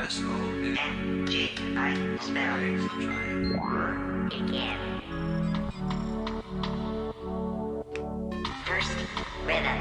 S-O-N-G-I spell. Begin. First rhythm.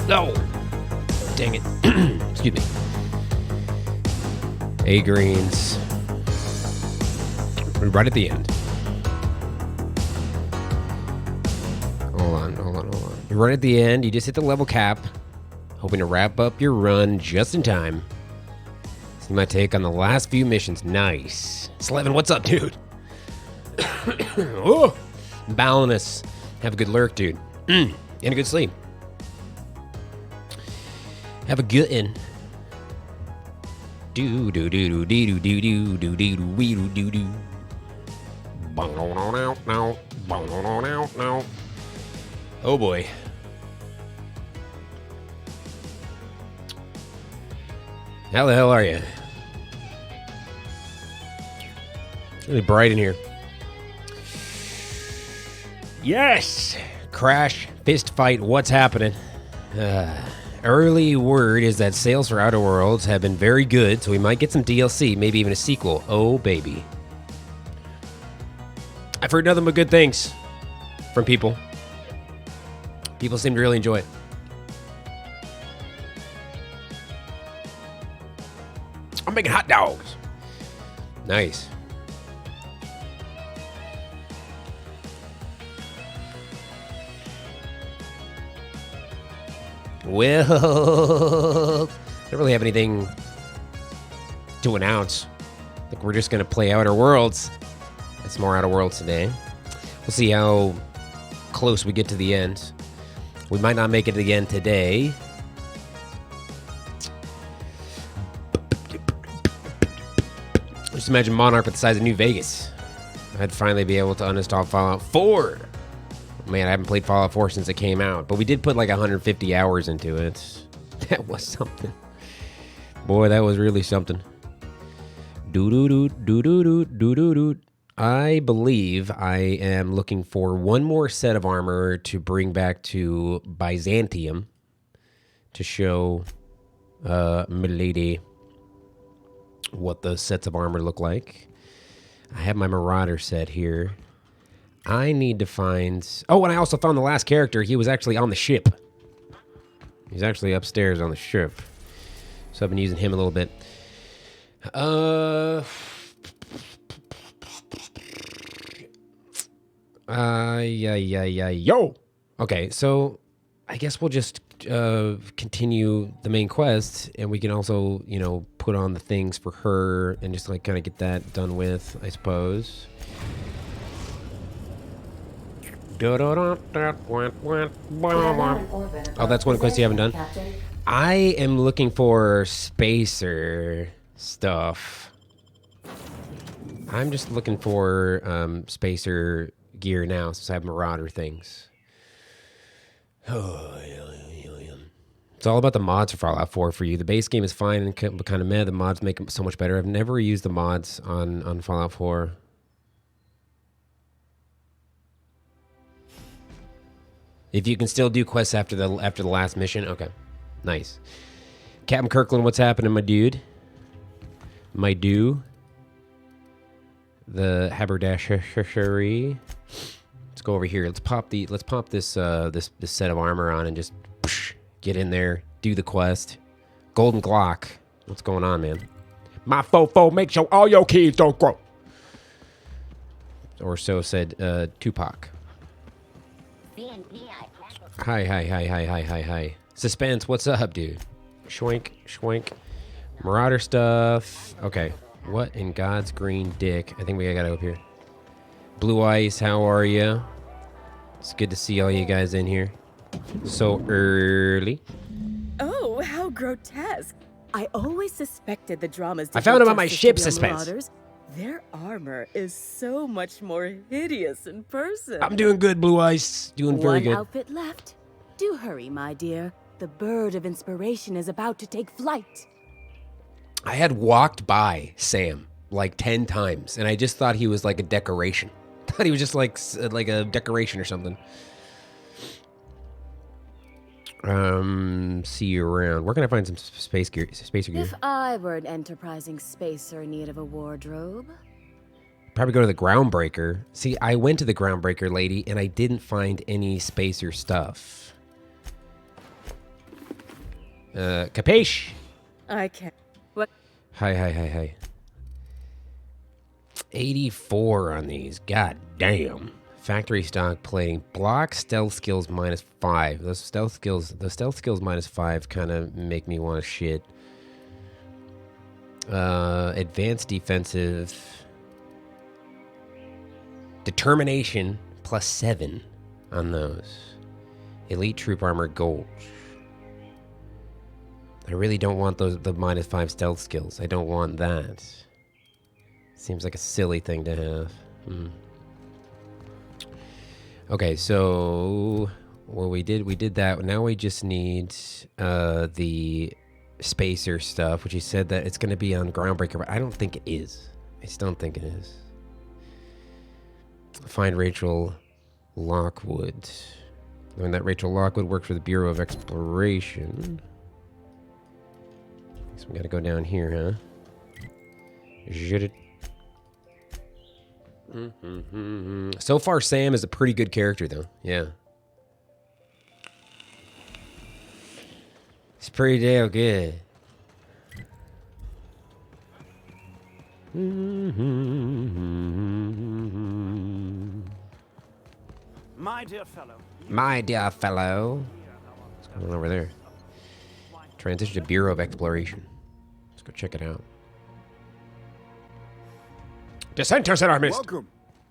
No! Dang it. Excuse me. A greens. Right at the end. Hold on. You're right at the end. You just hit the level cap. Hoping to wrap up your run just in time. See my take on the last few missions. Nice. Slevin, what's up, dude? Oh! Balinus. Have a good lurk, dude. And a good sleep. Have a good one. Do do do do do do do do do do do do. Oh boy. How the hell are you? It's really bright in here. Yes! Crash, fist fight, what's happening? Early word is that sales for Outer Worlds have been very good, so we might get some DLC, maybe even a sequel. Oh, baby. I've heard nothing but good things from people. People seem to really enjoy it. I'm making hot dogs. Nice. Well, I don't really have anything to announce. I think we're just going to play Outer Worlds. It's more Outer Worlds today. We'll see how close we get to the end. We might not make it to the end today. Just imagine Monarch with the size of New Vegas. I'd finally be able to uninstall Fallout 4. Man, I haven't played Fallout 4 since it came out, but we did put like 150 hours into it. That was something. Boy, that was really something. Do-do-do. I believe I am looking for one more set of armor to bring back to Byzantium to show milady what the sets of armor look like. I have my Marauder set here. I need to find... Oh, and I also found the last character. He was actually on the ship. He's actually upstairs on the ship. So I've been using him a little bit. Yo! Okay, so I guess we'll just continue the main quest, and we can also, you know, put on the things for her and just like kind of get that done with, I suppose. Oh, that's one quest you haven't done. I am looking for spacer stuff. I'm just looking for spacer gear now since I have Marauder things. It's all about the mods for Fallout 4 for you. The base game is fine and kind of meh. The mods make it so much better. I've never used the mods on Fallout 4. If you can still do quests after the last mission, okay, nice. Captain Kirkland, what's happening, my dude? My dude. The haberdashery. Let's go over here. Let's pop this this set of armor on and just get in there. Do the quest. Golden Glock. What's going on, man? My fofo, make sure all your kids don't grow. Or so said Tupac. Hi. Suspense, what's up, dude? Schwank. Marauder stuff. Okay. What in God's green dick? I think we gotta go up here. Blue Ice, how are you? It's good to see all you guys in here. So early. Oh, how grotesque. I always suspected the dramas. I found him on my ship, Suspense. Their armor is so much more hideous in person. I'm doing good, Blue Ice. Doing very good. One outfit left. Do hurry, my dear. The bird of inspiration is about to take flight. I had walked by Sam like 10 times, and I just thought he was like a decoration. I thought he was just like a decoration or something. See you around. Where can I find some spacer gear? If I were an enterprising spacer in need of a wardrobe. Probably go to the Groundbreaker. See, I went to the Groundbreaker, lady, and I didn't find any spacer stuff. Capiche? I can't. What? Hi. 84 on these. God damn. Factory stock plating. Block stealth skills -5. The stealth skills -5 kind of make me want to shit. Advanced defensive. Determination +7 on those. Elite troop armor gold. I really don't want the -5 stealth skills. I don't want that. Seems like a silly thing to have. Okay, so what we did that. Now we just need the spacer stuff, which he said that it's going to be on Groundbreaker, but I don't think it is. I just don't think it is. Find Rachel Lockwood. Learn that Rachel Lockwood works for the Bureau of Exploration. So we got to go down here, huh? So far, Sam is a pretty good character, though. Yeah. It's pretty damn good. My dear fellow. My dear fellow. What's going on over there? Transition to Bureau of Exploration. Let's go check it out. Dissenters in our midst.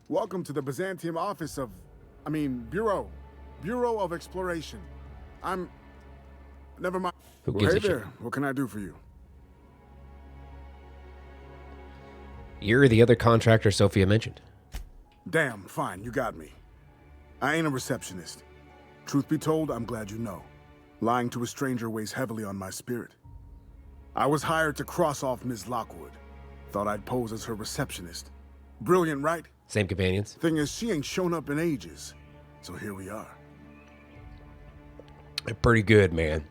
Welcome to the Byzantium office of... Bureau of Exploration. Never mind. Who gives a shit? There. What can I do for you? You're the other contractor Sophia mentioned. Damn, fine, you got me. I ain't a receptionist. Truth be told, I'm glad you know. Lying to a stranger weighs heavily on my spirit. I was hired to cross off Ms. Lockwood. Thought I'd pose as her receptionist. Brilliant, right? Same companions. Thing is, she ain't shown up in ages. So here we are. They're pretty good, man.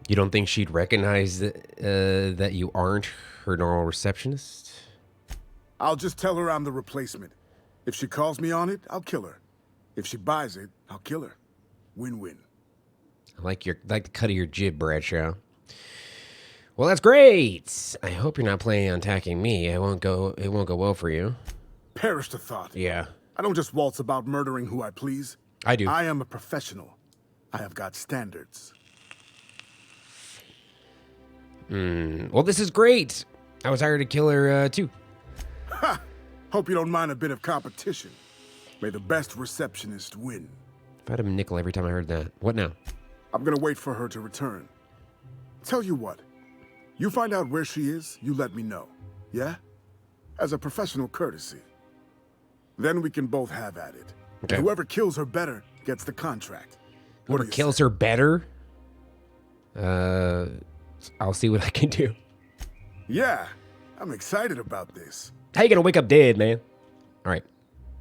You don't think she'd recognize that you aren't her normal receptionist? I'll just tell her I'm the replacement. If she calls me on it, I'll kill her. If she buys it, I'll kill her. Win-win. I like the cut of your jib, Bradshaw. Well, that's great. I hope you're not planning on attacking me. It won't go well for you. Perish the thought. Yeah. I don't just waltz about murdering who I please. I do. I am a professional. I have got standards. Well, this is great. I was hired to kill her, too. Ha! Hope you don't mind a bit of competition. May the best receptionist win. If I had a nickel every time I heard that. What now? I'm gonna wait for her to return. Tell you what. You find out where she is, you let me know. Yeah? As a professional courtesy. Then we can both have at it. Okay. Whoever kills her better gets the contract. Whoever kills her better? I'll see what I can do. Yeah, I'm excited about this. How you gonna wake up dead, man? All right,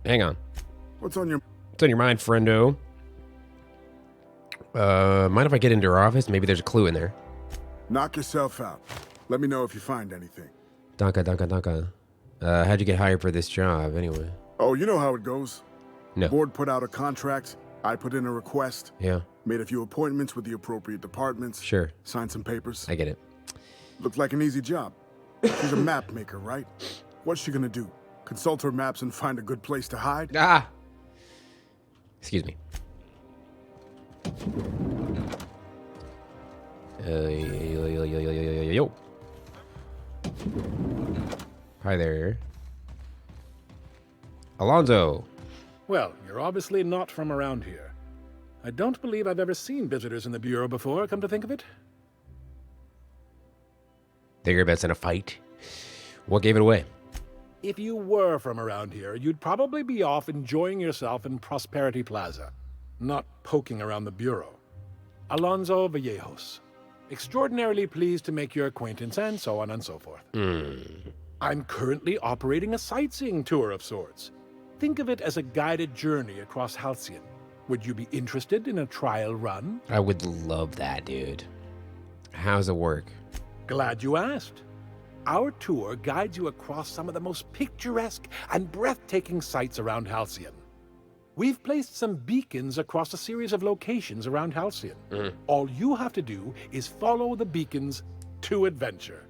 hang on. What's on your mind, friendo? Mind if I get into her office? Maybe there's a clue in there. Knock yourself out. Let me know if you find anything. Danka. How'd you get hired for this job, anyway? Oh, you know how it goes. No. Board put out a contract. I put in a request. Yeah. Made a few appointments with the appropriate departments. Sure. Signed some papers. I get it. Looked like an easy job. She's a map maker, right? What's she gonna do? Consult her maps and find a good place to hide? Ah! Excuse me. Yo. Hi there. Alonzo. Well, you're obviously not from around here. I don't believe I've ever seen visitors in the Bureau before, come to think of it. Bigger bets in a fight. What gave it away? If you were from around here, you'd probably be off enjoying yourself in Prosperity Plaza, not poking around the Bureau. Alonzo Vallejos. Extraordinarily pleased to make your acquaintance, and so on and so forth. I'm currently operating a sightseeing tour of sorts. Think of it as a guided journey across Halcyon. Would you be interested in a trial run? I would love that, dude. How's it work? Glad you asked. Our tour guides you across some of the most picturesque and breathtaking sights around Halcyon. We've placed some beacons across a series of locations around Halcyon. All you have to do is follow the beacons to adventure.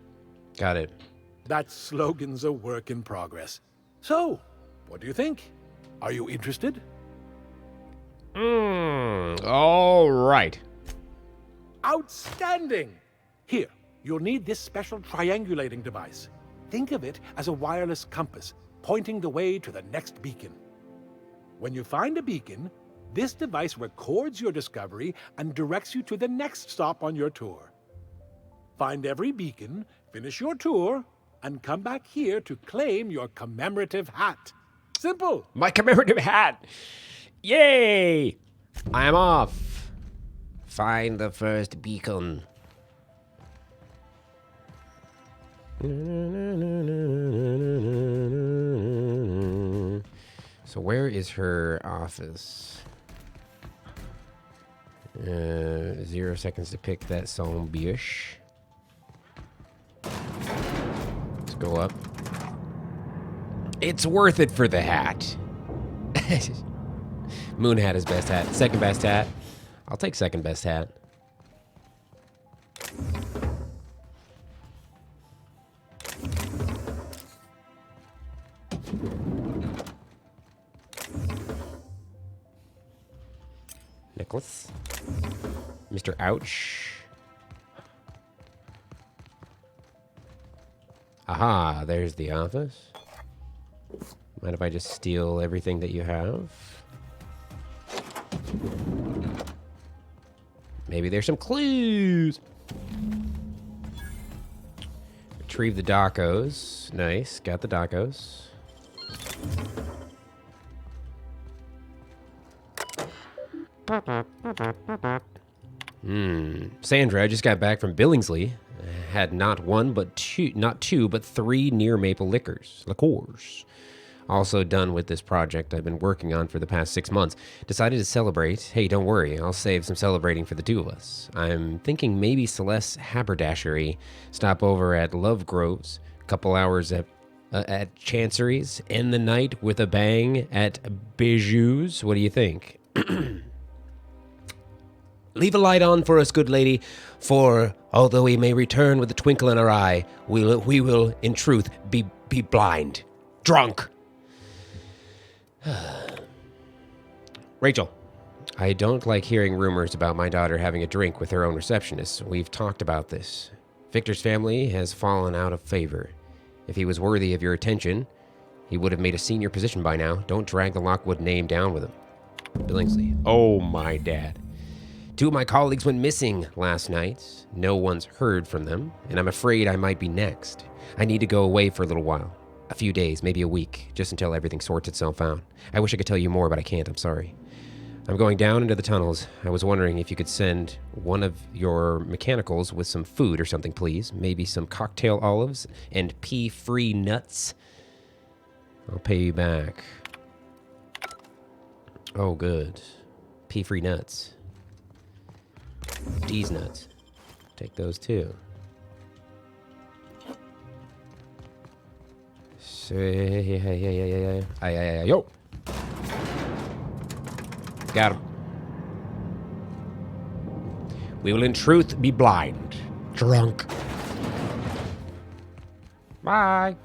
Got it. That slogan's a work in progress. So, what do you think? Are you interested? All right. Outstanding! Here, you'll need this special triangulating device. Think of it as a wireless compass, pointing the way to the next beacon. When you find a beacon, this device records your discovery and directs you to the next stop on your tour. Find every beacon, finish your tour, and come back here to claim your commemorative hat. Simple! My commemorative hat! Yay! I'm off. Find the first beacon. So where is her office? 0 seconds to pick that song, bish. Let's go up. It's worth it for the hat. Moon hat is best hat. Second best hat. I'll take second best hat. Nicholas. Mr. Ouch. Aha, there's the office. Mind if I just steal everything that you have? Maybe there's some clues. Retrieve the docos. Nice, got the docos. Sandra, I just got back from Billingsley. Had not two, but three near maple liquors. Also done with this project I've been working on for the past 6 months. Decided to celebrate. Hey, don't worry, I'll save some celebrating for the two of us. I'm thinking maybe Celeste's haberdashery, stop over at Lovegrove's, a couple hours at Chancery's, end the night with a bang at Bijou's. What do you think? Leave a light on for us, good lady, for although we may return with a twinkle in our eye, we will in truth be blind, drunk. Rachel, I don't like hearing rumors about my daughter having a drink with her own receptionist. We've talked about this. Victor's family has fallen out of favor. If he was worthy of your attention, he would have made a senior position by now. Don't drag the Lockwood name down with him. Billingsley. Oh, my dad. 2 of my colleagues went missing last night. No one's heard from them, and I'm afraid I might be next. I need to go away for a little while. A few days, maybe a week, just until everything sorts itself out. I wish I could tell you more, but I can't. I'm sorry. I'm going down into the tunnels. I was wondering if you could send one of your mechanicals with some food or something, please. Maybe some cocktail olives and pea-free nuts. I'll pay you back. Oh, good. Pea-free nuts. D's nuts. Take those too. So, yeah. Yo! Got him. We will in truth be blind. Drunk. Bye.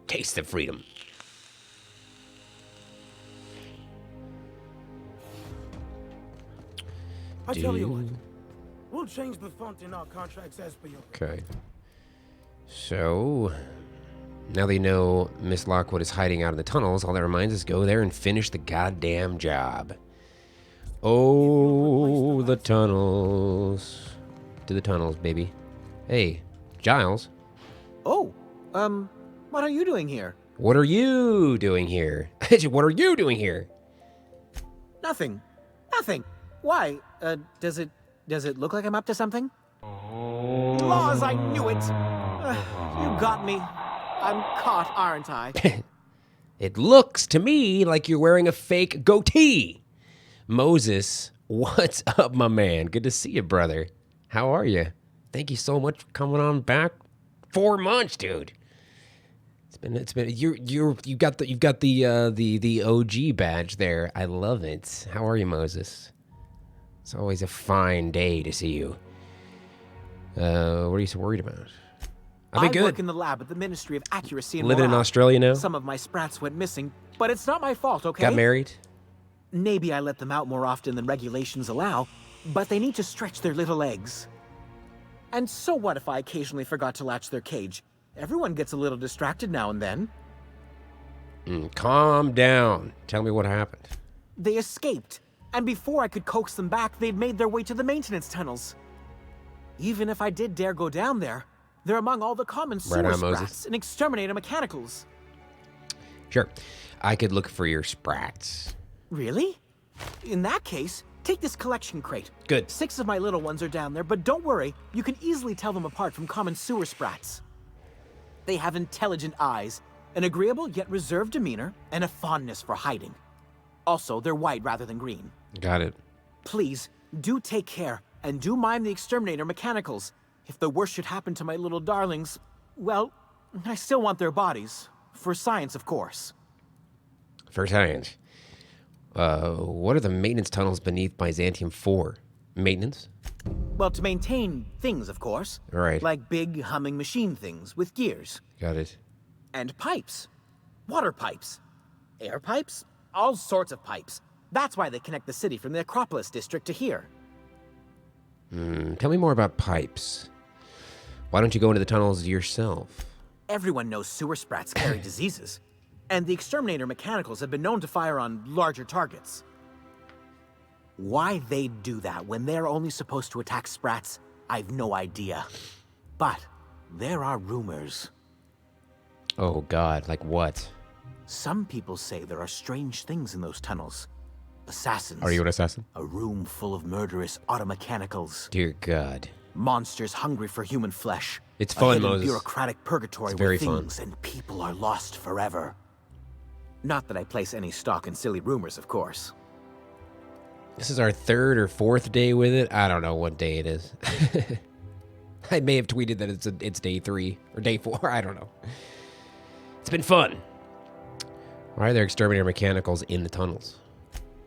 Taste of freedom. I tell you what, we'll change the font in our contracts as per your... Okay. So, now they know Miss Lockwood is hiding out in the tunnels, all that reminds us, go there and finish the goddamn job. Oh, the tunnels. To the tunnels, baby. Hey, Giles. Oh, what are you doing here? What are you doing here? What are you doing here? Nothing. Why? Does it look like I'm up to something? Laws, I knew it! You got me. I'm caught, aren't I? It looks to me like you're wearing a fake goatee. Moses, what's up, my man? Good to see you, brother. How are you? Thank you so much for coming on back 4 months, dude. It's been you've got the OG badge there. I love it. How are you, Moses? It's always a fine day to see you. What are you so worried about? I've been I good. work in the lab at the Ministry of Accuracy and Living in Morale. Australia now. Some of my sprats went missing, but it's not my fault, okay? Got married. Maybe I let them out more often than regulations allow, but they need to stretch their little legs. And so what if I occasionally forgot to latch their cage? Everyone gets a little distracted now and then. Calm down. Tell me what happened. They escaped, and before I could coax them back, they'd made their way to the maintenance tunnels. Even if I did dare go down there, they're among all the common sewer on, sprats Moses. and exterminator mechanicals. Sure. I could look for your sprats. Really? In that case, take this collection crate. Good. 6 of my little ones are down there, but don't worry, you can easily tell them apart from common sewer sprats. They have intelligent eyes, an agreeable yet reserved demeanor, and a fondness for hiding. Also, they're white rather than green. Got it. Please, do take care, and do mind the exterminator mechanicals. If the worst should happen to my little darlings, well, I still want their bodies. For science, of course. For science. What are the maintenance tunnels beneath Byzantium for? Maintenance? Well, to maintain things, of course. Right. Like big, humming machine things with gears. Got it. And pipes. Water pipes. Air pipes. All sorts of pipes. That's why they connect the city from the Acropolis district to here. Tell me more about pipes. Why don't you go into the tunnels yourself? Everyone knows sewer sprats carry diseases. And the exterminator mechanicals have been known to fire on larger targets. Why they do that when they're only supposed to attack sprats, I've no idea. But there are rumors. Oh God, like what? Some people say there are strange things in those tunnels. Assassins. Are you an assassin? A room full of murderous automechanicals. Dear God. Monsters hungry for human flesh. It's A fun, hidden Moses. bureaucratic purgatory It's very where fun. things and people are lost forever. Not that I place any stock in silly rumors, of course. This is our 3rd or 4th day with it. I don't know what day it is. I may have tweeted that it's day 3 or day 4. I don't know. It's been fun. Why are there exterminator mechanicals in the tunnels?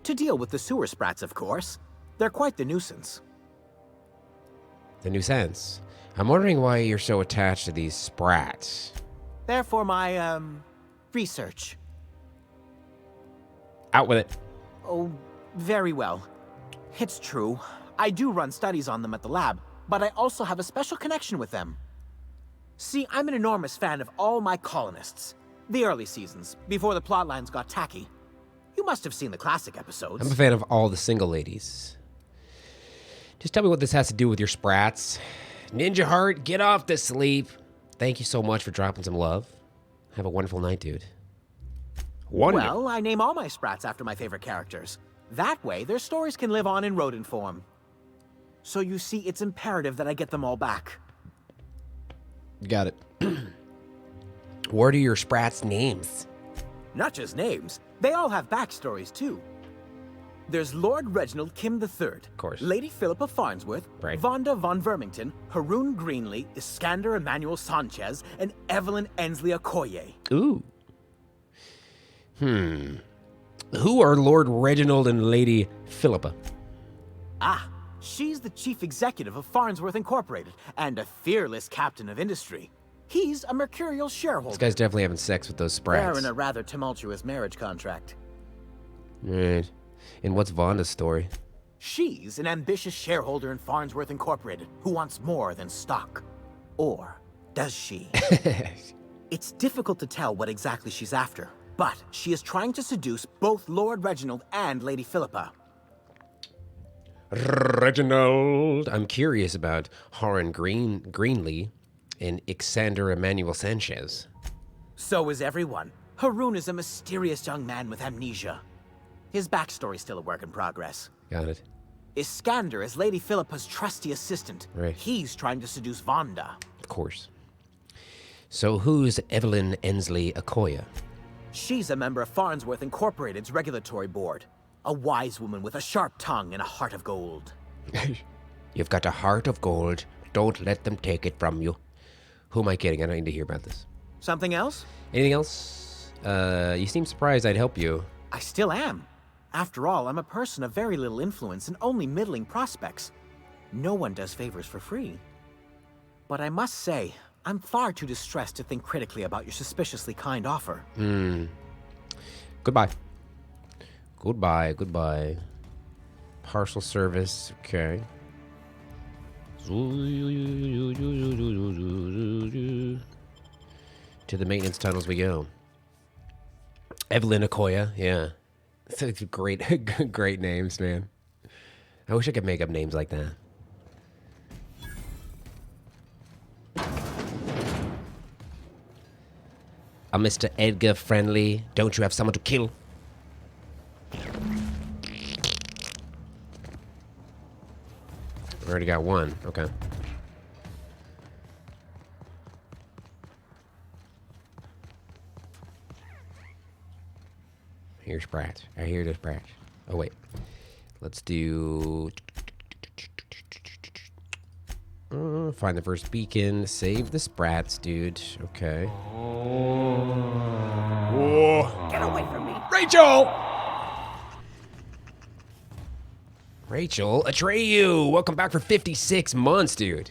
To deal with the sewer sprats, of course. They're quite the nuisance. The new sense. I'm wondering why you're so attached to these sprats. They're for my, research. Out with it. Oh, very well. It's true. I do run studies on them at the lab, but I also have a special connection with them. See, I'm an enormous fan of all my colonists. The early seasons, before the plotlines got tacky. You must have seen the classic episodes. I'm a fan of all the single ladies. Just tell me what this has to do with your sprats. Ninja Heart, get off to sleep. Thank you so much for dropping some love. Have a wonderful night, dude. Well, I name all my sprats after my favorite characters. That way, their stories can live on in rodent form. So you see, it's imperative that I get them all back. Got it. What are your sprats' names? Not just names, they all have backstories too. There's Lord Reginald Kim III, of course. Lady Philippa Farnsworth, Right. Vonda von Vermington, Haroon Greenlee, Iskander Emmanuel Sanchez, and Evelyn Ensley Okoye. Ooh. Who are Lord Reginald and Lady Philippa? Ah, she's the chief executive of Farnsworth Incorporated and a fearless captain of industry. He's a mercurial shareholder. This guy's definitely having sex with those They're sprats. in a rather tumultuous marriage contract. Right. And what's Vonda's story? She's an ambitious shareholder in Farnsworth Incorporated who wants more than stock. Or does she? It's difficult to tell what exactly she's after, but she is trying to seduce both Lord Reginald and Lady Philippa. Reginald. I'm curious about Haroon Greenlee and Ixander Emmanuel Sanchez. So is everyone. Haroon is a mysterious young man with amnesia. His backstory's still a work in progress. Got it. Iskander is Lady Philippa's trusty assistant. Right. He's trying to seduce Vonda. Of course. So who's Evelyn Ensley Okoye? She's a member of Farnsworth Incorporated's regulatory board. A wise woman with a sharp tongue and a heart of gold. You've got a heart of gold. Don't let them take it from you. Who am I kidding? I don't need to hear about this. Something else? Anything else? You seem surprised I'd help you. I still am. After all, I'm a person of very little influence and only middling prospects. No one does favors for free. But I must say, I'm far too distressed to think critically about your suspiciously kind offer. Goodbye. Goodbye. Partial service. Okay. To the maintenance tunnels we go. Evelyn Okoya, yeah. Such great, great names, man. I wish I could make up names like that. I'm Mr. Edgar Friendly. Don't you have someone to kill? Already got one. Okay. Here's Sprat. I hear the Sprat. Oh, wait. Let's do... find the first beacon. Save the Sprats, dude. Okay. Whoa. Get away from me! Rachel! Rachel Atreyu! Welcome back for 56 months, dude.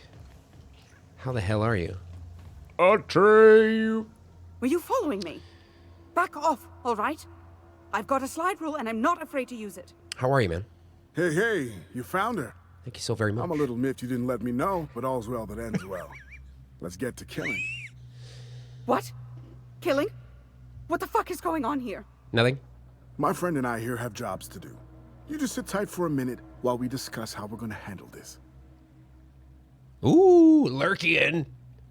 How the hell are you? Atreyu! Were you following me? Back off, all right? I've got a slide rule and I'm not afraid to use it. How are you, man? Hey, you found her. Thank you so very much. I'm a little miffed you didn't let me know, but all's well that ends well. Let's get to killing. What? Killing? What the fuck is going on here? Nothing? My friend and I here have jobs to do. You just sit tight for a minute while we discuss how we're gonna handle this. Ooh, Lurkian.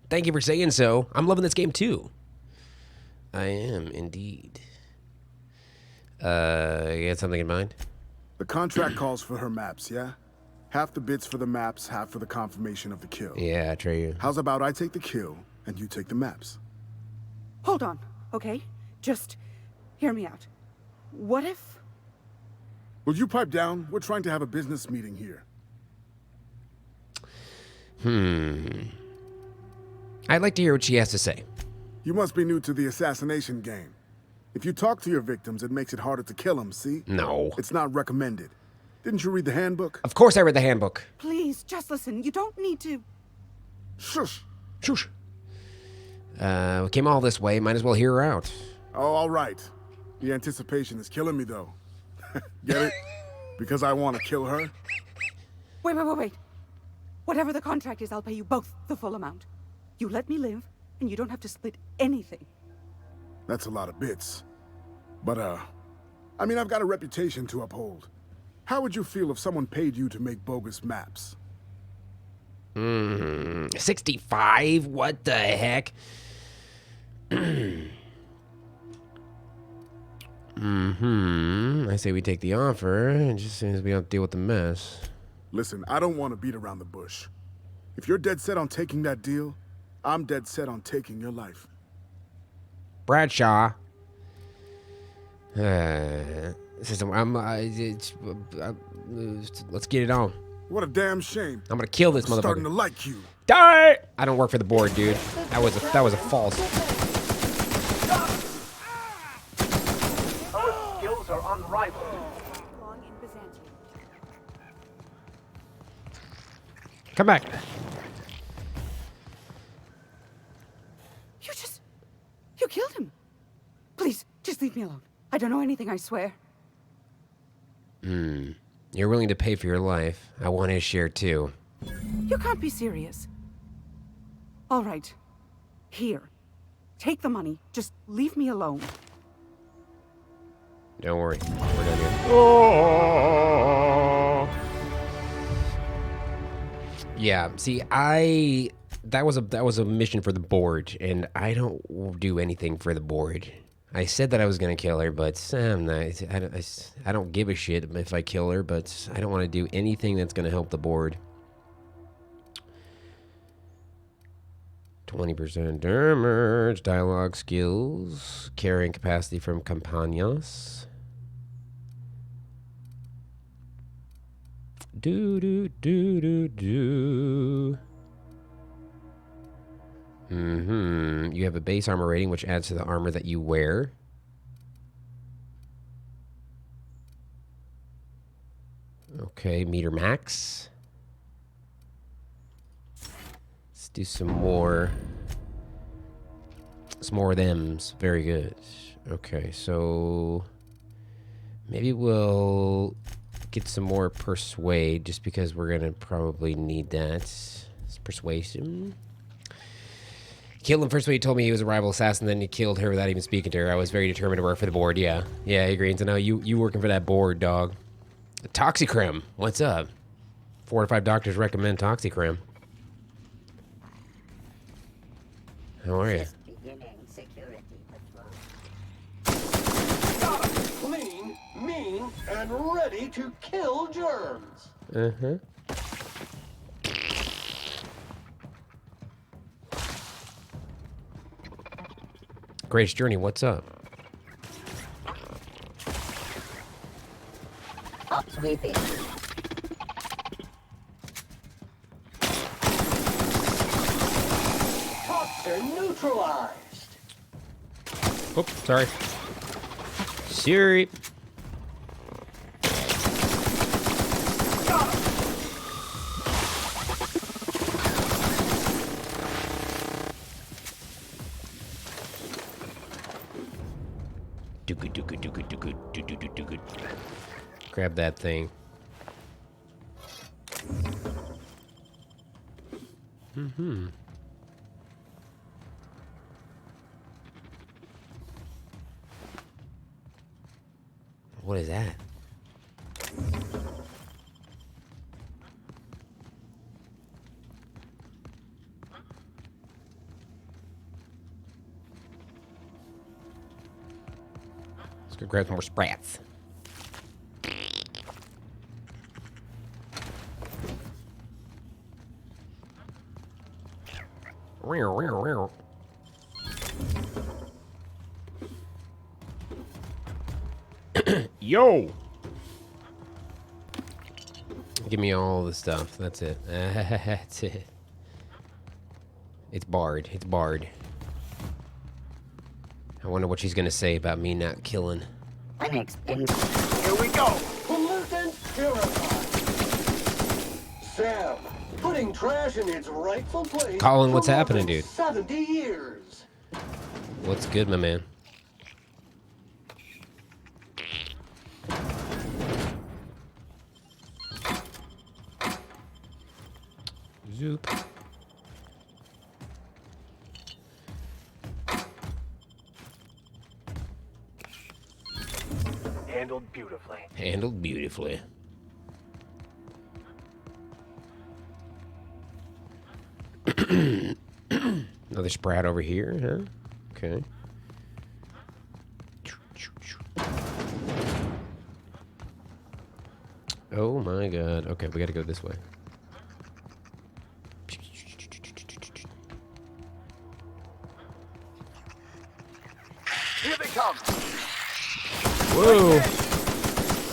Thank you for saying so. I'm loving this game too. I am indeed. You got something in mind? The contract calls for her maps, yeah? Half the bits for the maps, half for the confirmation of the kill. Yeah, Atreyu. How's about I take the kill and you take the maps? Hold on, okay? Just hear me out. What if... Will you pipe down? We're trying to have a business meeting here. I'd like to hear what she has to say. You must be new to the assassination game. If you talk to your victims, it makes it harder to kill them, see? No. It's not recommended. Didn't you read the handbook? Of course I read the handbook. Please, just listen. You don't need to... Shush. Shush. We came all this way. Might as well hear her out. Oh, all right. The anticipation is killing me, though. Get it? Because I want to kill her? Wait. Whatever the contract is, I'll pay you both the full amount. You let me live, and you don't have to split anything. That's a lot of bits. But, I mean, I've got a reputation to uphold. How would you feel if someone paid you to make bogus maps? 65? What the heck? I say we take the offer, just as soon as we don't deal with the mess. Listen, I don't want to beat around the bush. If you're dead set on taking that deal, I'm dead set on taking your life. Bradshaw. Let's get it on. What a damn shame. I'm gonna kill this I'm starting motherfucker. to like you. Die! I don't work for the board, dude. That was a false. Our skills are unrivaled. Come back. You killed him. Please, just leave me alone. I don't know anything, I swear. You're willing to pay for your life. I want his share too. You can't be serious. All right. Here. Take the money. Just leave me alone. Don't worry. We're done here. Oh. Yeah, see, that was a mission for the board, and I don't do anything for the board. I said that I was gonna kill her, but I'm not. I don't give a shit if I kill her, but I don't want to do anything that's gonna help the board. 20% damage, dialogue skills, carrying capacity from Campañas. Do. You have a base armor rating, which adds to the armor that you wear. Okay, meter max. Let's do some more. Some more of thems. Very good. Okay, so maybe we'll get some more persuade, just because we're gonna probably need that. It's persuasion. Killed him first when he told me he was a rival assassin, then he killed her without even speaking to her. I was very determined to work for the board. Yeah, I agree. And so now you working for that board, dog. Toxicrim, what's up? 4 to 5 doctors recommend Toxicrim. How are you? Just beginning security patrol. Clean, mean, and ready to kill germs. Uh-huh. Greatest Journey, what's up? Up sweeping. Toxin neutralized. Oh, sorry. Sorry. Grab that thing. What is that? Let's go grab some more sprats. Yo! Give me all the stuff. That's it. That's it. It's barred. It's barred. I wonder what she's gonna say about me not killing. Here we go. Pollutant purified. Sam, putting trash in its rightful place. Colin, what's for more happening, than dude? 70 years. What's good, my man? Zoop. Handled beautifully. Handled beautifully. Another sprat over here, huh? Okay. Oh my god. Okay, we gotta go this way. Here they come. Whoa!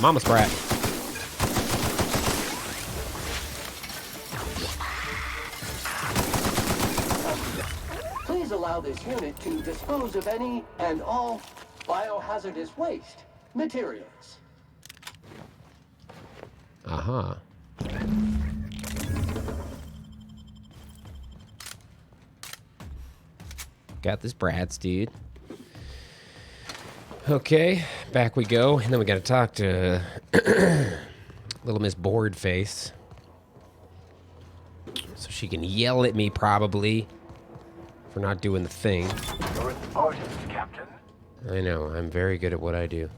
Mama sprat. Please allow this unit to dispose of any and all biohazardous waste materials. Uh-huh. Got this brats, dude. Okay, back we go. And then we gotta talk to little Miss Boardface. So she can yell at me, probably, for not doing the thing. You're an artist, Captain. I know, I'm very good at what I do.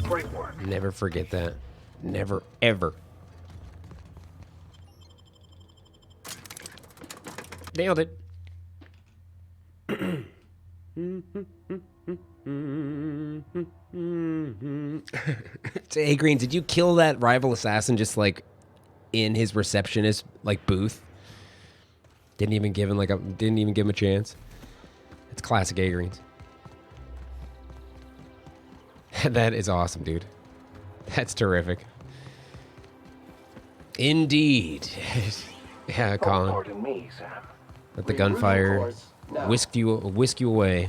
Great work. Never forget that. Never, ever. Nailed it. So, hey, Green, did you kill that rival assassin just like in his receptionist like booth? Didn't even give him a chance. It's classic A Greens. That is awesome, dude. That's terrific. Indeed. Yeah, Colin. Pardon me, Sam. Let the Regroup, gunfire course. Now. whisk you away.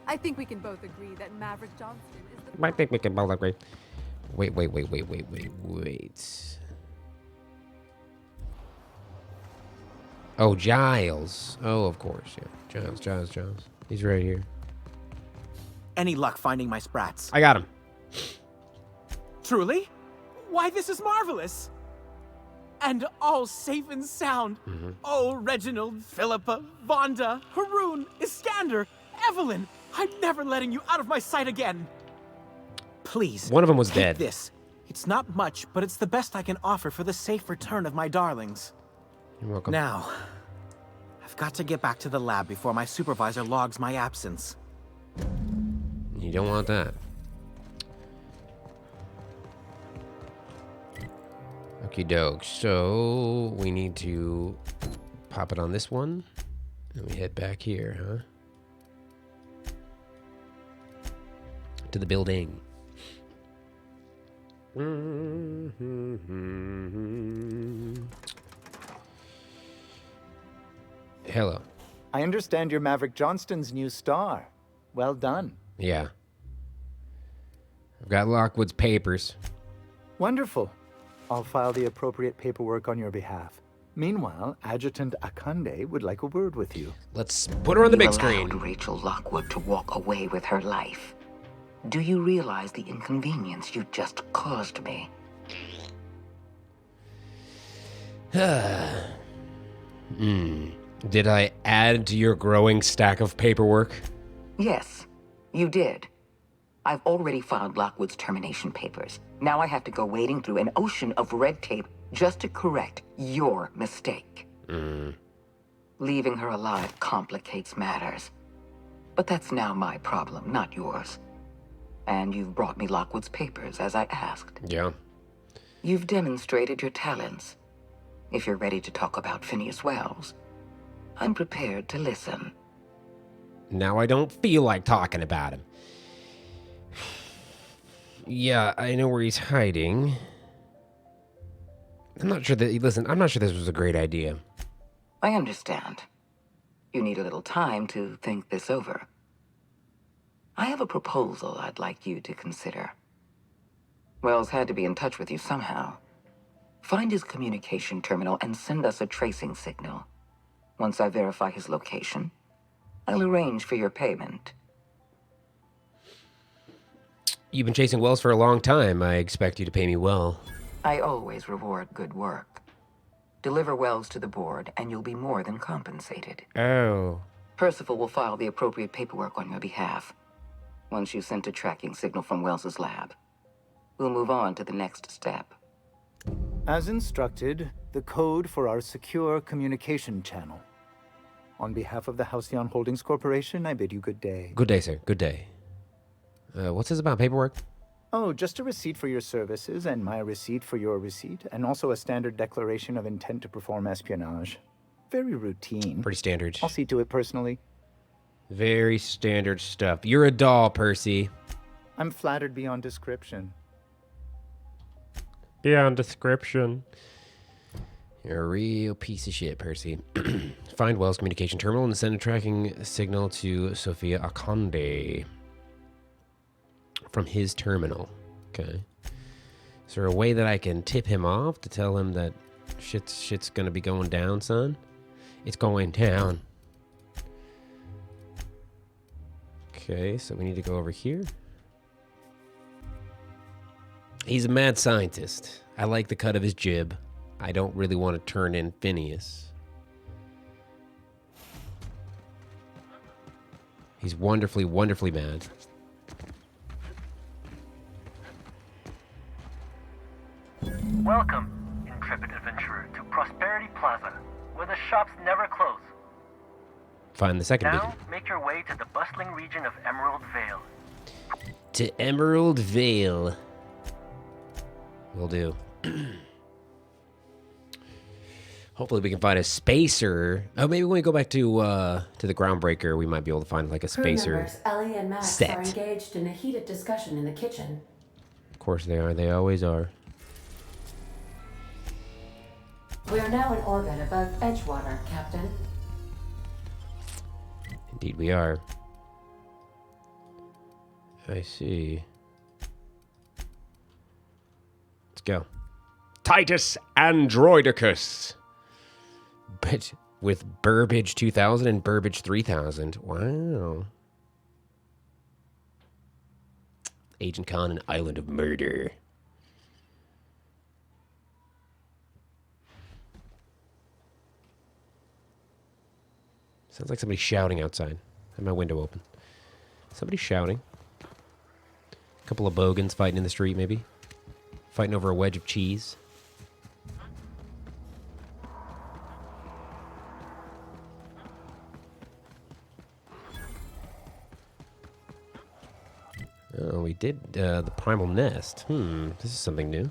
I think we can both agree that Maverick Johnston is the... I think we can both agree. Wait. Oh, Giles. Oh, of course, yeah. Giles. He's right here. Any luck finding my sprats? I got him. Truly? Why, this is marvelous! And all safe and sound. Oh, Reginald, Philippa, Vonda, Haroon, Iskander, Evelyn, I'm never letting you out of my sight again. Please, One of them was take dead. this. It's not much, but it's the best I can offer for the safe return of my darlings. You're welcome. Now, I've got to get back to the lab before my supervisor logs my absence. You don't want that. Okie doke. So we need to pop it on this one. And we head back here, huh? To the building. Hello. I understand you're Maverick Johnston's new star. Well done. Yeah. I've got Lockwood's papers. Wonderful. I'll file the appropriate paperwork on your behalf. Meanwhile, Adjutant Akande would like a word with you. Let's put her on the big You screen. allowed Rachel Lockwood to walk away with her life. Do you realize the inconvenience you just caused me? Did I add to your growing stack of paperwork? Yes, you did. I've already filed Lockwood's termination papers. Now I have to go wading through an ocean of red tape just to correct your mistake. Leaving her alive complicates matters. But that's now my problem, not yours. And you've brought me Lockwood's papers, as I asked. Yeah. You've demonstrated your talents. If you're ready to talk about Phineas Wells, I'm prepared to listen. Now I don't feel like talking about him. Yeah, I know where he's hiding. I'm not sure I'm not sure this was a great idea. I understand. You need a little time to think this over. I have a proposal I'd like you to consider. Wells had to be in touch with you somehow. Find his communication terminal and send us a tracing signal. Once I verify his location, I'll arrange for your payment. You've been chasing Wells for a long time. I expect you to pay me well. I always reward good work. Deliver Wells to the board, and you'll be more than compensated. Oh. Percival will file the appropriate paperwork on your behalf. Once you've sent a tracking signal from Wells's lab, we'll move on to the next step. As instructed, the code for our secure communication channel. On behalf of the Halcyon Holdings Corporation, I bid you good day. Good day, sir. Good day. What's this about paperwork? Oh, just a receipt for your services and my receipt for your receipt, and also a standard declaration of intent to perform espionage. Very routine. Pretty standard. I'll see to it personally. Very standard stuff. You're a doll, Percy. I'm flattered beyond description. Beyond description. You're a real piece of shit, Percy. Find Wells' communication terminal and send a tracking signal to Sophia Akande from his terminal. Okay. Is there a way that I can tip him off to tell him that shit's gonna be going down, son? It's going down. Okay, so we need to go over here. He's a mad scientist. I like the cut of his jib. I don't really want to turn in Phineas. He's wonderfully, wonderfully mad. Welcome, intrepid adventurer, to Prosperity Plaza, where the shops never close. Find the second Now, vision. make your way to the bustling region of Emerald Vale. To Emerald Vale. Will do. Hopefully we can find a spacer. Oh, maybe when we go back to the Groundbreaker, we might be able to find like a Crew spacer members Ellie and Max set. are engaged in a heated discussion in the kitchen. Of course they are. They always are. We are now in orbit above Edgewater, Captain. Indeed we are. I see. Let's go. Titus Androidicus. But with Burbage 2000 and Burbage 3000. Wow. Agent Khan and Island of Murder. Sounds like somebody shouting outside. I have my window open. Somebody shouting. A couple of bogans fighting in the street, maybe. Fighting over a wedge of cheese. Oh, we did the Primal Nest. This is something new.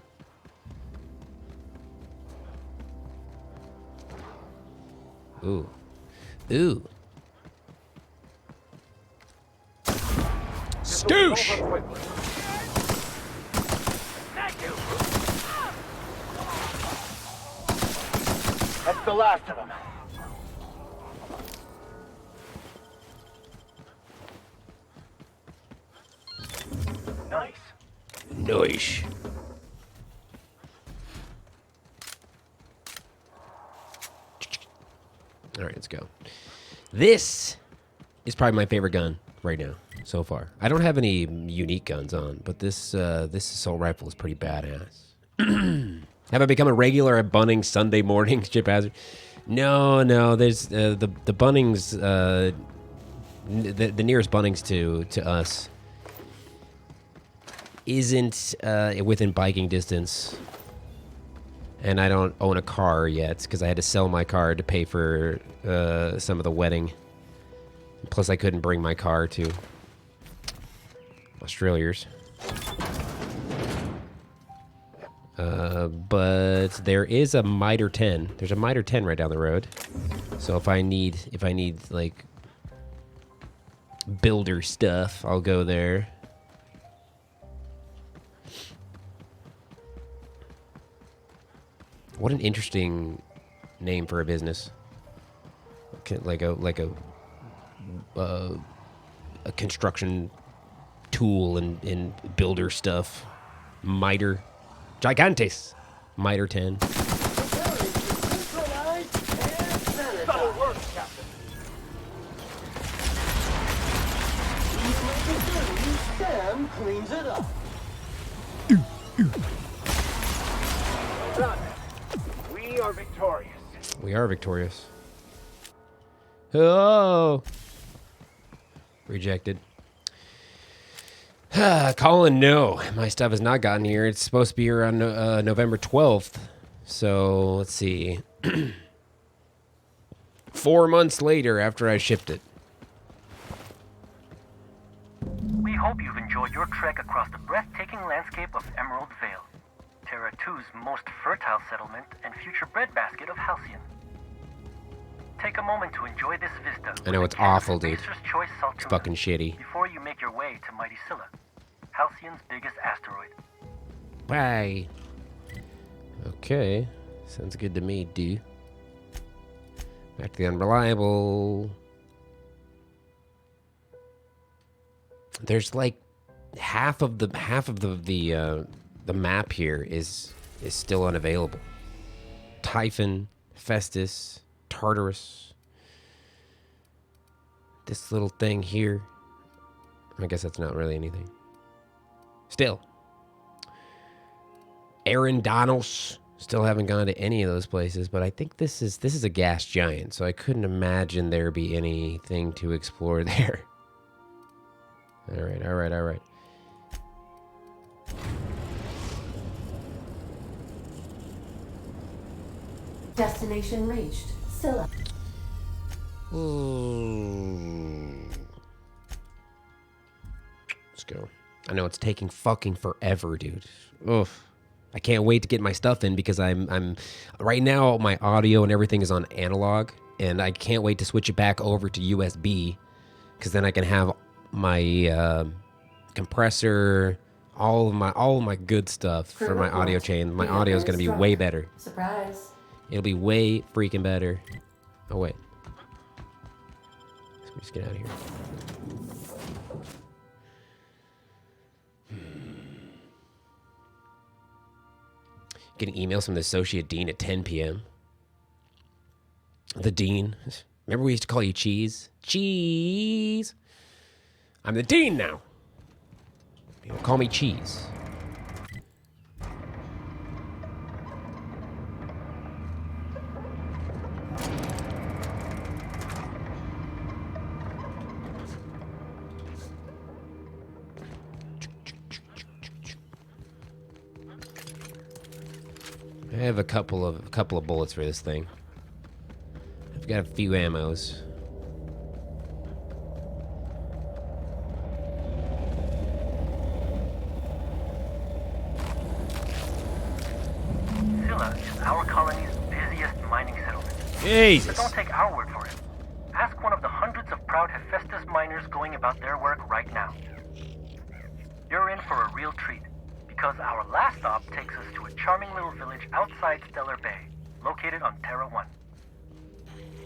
Ooh. Ooh. Stoosh! That's the last of them. Nice. Nice. All right, let's go. This is probably my favorite gun right now so far. I don't have any unique guns on, but this assault rifle is pretty badass. Have I become a regular at Bunnings Sunday mornings, Chip Hazard? No. There's the Bunnings, the nearest Bunnings to us isn't within biking distance. And I don't own a car yet because I had to sell my car to pay for some of the wedding. Plus, I couldn't bring my car to Australia's. But there is a Mitre 10. There's a Mitre 10 right down the road. So if I need like builder stuff, I'll go there. What an interesting name for a business. Like a construction tool and builder stuff. Mitre. Gigantes. Mitre 10. Sam cleans it up. Done. We are victorious. We are victorious. Oh. Rejected. Colin, no. My stuff has not gotten here. It's supposed to be here on November 12th. So, let's see. 4 months later after I shipped it. We hope you've enjoyed your trek across the breathtaking landscape of Emerald Vale, Terra 2's most fertile settlement and future breadbasket of Halcyon. Take a moment to enjoy this vista. I know it's awful, dude. Macer's Choice Saltuna It's fucking shitty. Before you make your way to Mighty Scylla, Halcyon's biggest asteroid. Bye. Okay. Sounds good to me, dude. Back to the unreliable. There's like half of the map here is still unavailable. Typhon, Festus, Tartarus. This little thing here. I guess that's not really anything. Still. Arendanos. Still haven't gone to any of those places, but I think this is a gas giant, so I couldn't imagine there be anything to explore there. All right. Destination reached. Scylla. Let's go. I know it's taking fucking forever, dude. Oof. I can't wait to get my stuff in because I'm right now my audio and everything is on analog, and I can't wait to switch it back over to USB because then I can have my compressor, all of my good stuff for my audio chain. My audio is going to be way better. Surprise. It'll be way freaking better. Oh, wait. Let's just get out of here. Getting emails from the associate dean at 10 p.m. The dean. Remember we used to call you Cheese? Cheese! I'm the dean now. People call me Cheese. I have a couple of bullets for this thing. I've got a few ammos. Scylla is our colony's busiest mining settlement. Jesus. But don't take our word for it. Ask one of the hundreds of proud Hephaestus miners going about their work right now. You're in for a real treat, because our last stop takes us to a charming little village outside Stellar Bay, located on Terra 1.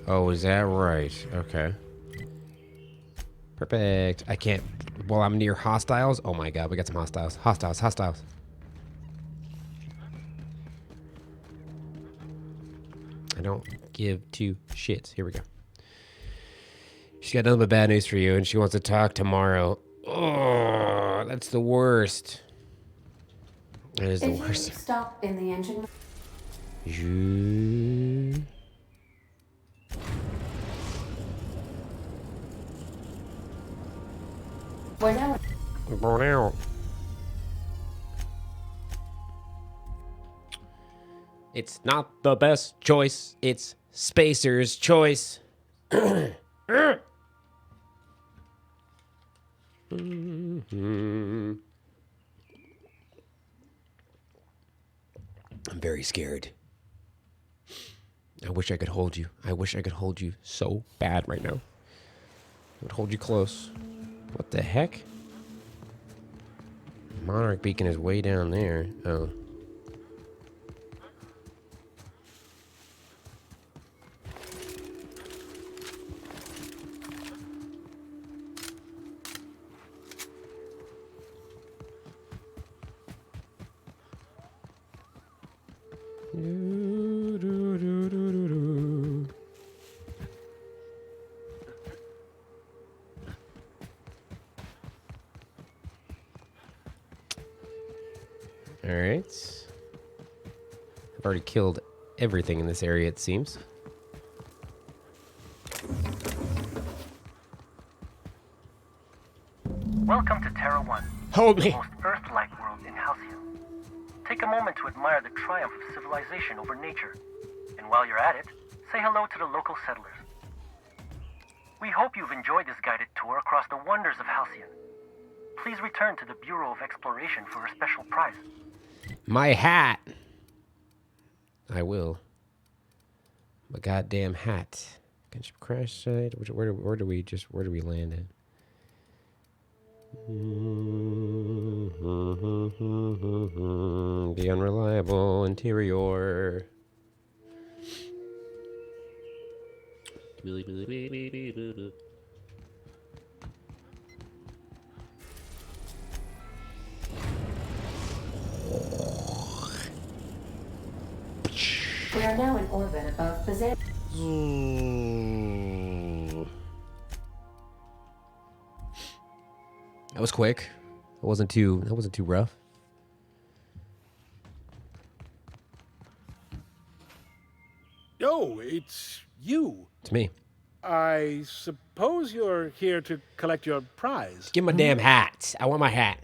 Oh, is that right? Okay. Perfect. I can't... Well, I'm near hostiles. Oh my god, we got some hostiles. Hostiles. I don't give two shits. Here we go. She's got nothing but bad news for you, and she wants to talk tomorrow. Oh, that's the worst. That is the worst. Stop in the engine. We're now. Burn out. It's not the best choice. It's Spacer's choice. I'm very scared. I wish I could hold you. I wish I could hold you so bad right now. I would hold you close. What the heck? Monarch Beacon is way down there. Oh. Alright. I've already killed everything in this area, it seems. Welcome to Terra 1. Hold me! The most Earth-like world in Halcyon. Take a moment to admire the triumph of civilization over nature. And while you're at it, say hello to the local settlers. We hope you've enjoyed this guided tour across the wonders of Halcyon. Please return to the Bureau of Exploration for a special prize. My hat! I will. My goddamn hat. Gunship crash site. Where do we land at? The unreliable interior. We are now in orbit above Byzantium. That was quick. That wasn't too rough. Oh, it's you. It's me. I suppose you're here to collect your prize. Give me my damn hat. I want my hat.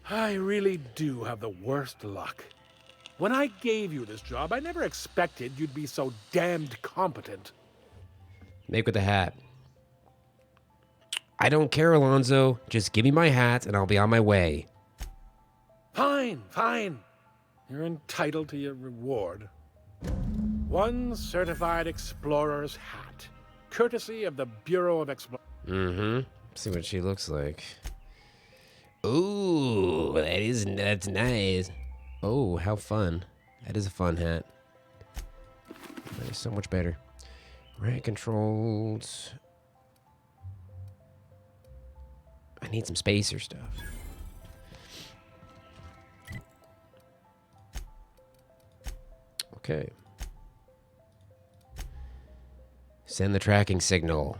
I really do have the worst luck. When I gave you this job, I never expected you'd be so damned competent. Make with the hat. I don't care, Alonzo. Just give me my hat and I'll be on my way. Fine. You're entitled to your reward. One certified explorer's hat, courtesy of the Bureau of Exploration. Mm-hmm. See what she looks like. Ooh, that's nice. Oh, how fun. That is a fun hat. That is so much better. Right controls. I need some spacer stuff. Okay. Send the tracking signal.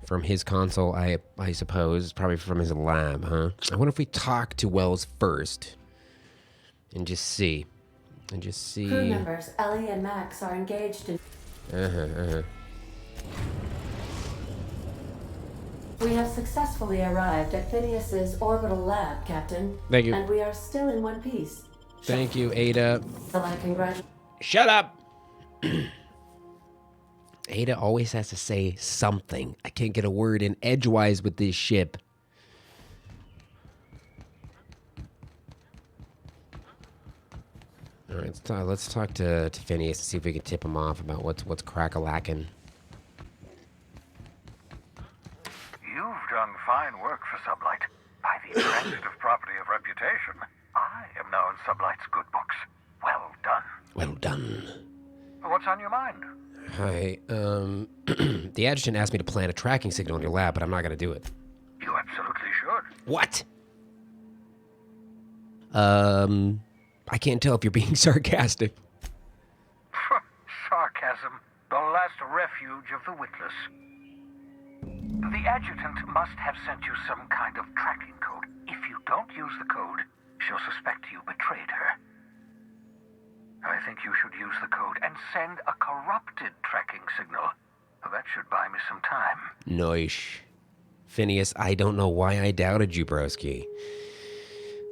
From his console, I suppose. Probably from his lab, huh? I wonder if we talk to Wells first. And just see. Crew members Ellie and Max are engaged in... We have successfully arrived at Phineas's orbital lab, Captain. Thank you. And we are still in one piece. Thank you, Ada. Shall I congratulate... Shut up! Ada always has to say something. I can't get a word in edgewise with this ship. All right, let's talk to Phineas and see if we can tip him off about what's crack-a-lackin'. You've done fine work for Sublight. By the transitive property of reputation, I am now in Sublight's good books. Well done. Well done. What's on your mind? Hi, the adjutant asked me to plant a tracking signal in your lab, but I'm not gonna do it. You absolutely should. What? I can't tell if you're being sarcastic. Sarcasm, the last refuge of the witless. The adjutant must have sent you some kind of tracking code. If you don't use the code, she'll suspect you betrayed her. I think you should use the code and send a corrupted tracking signal. That should buy me some time. Nice. Phineas, I don't know why I doubted you, broski.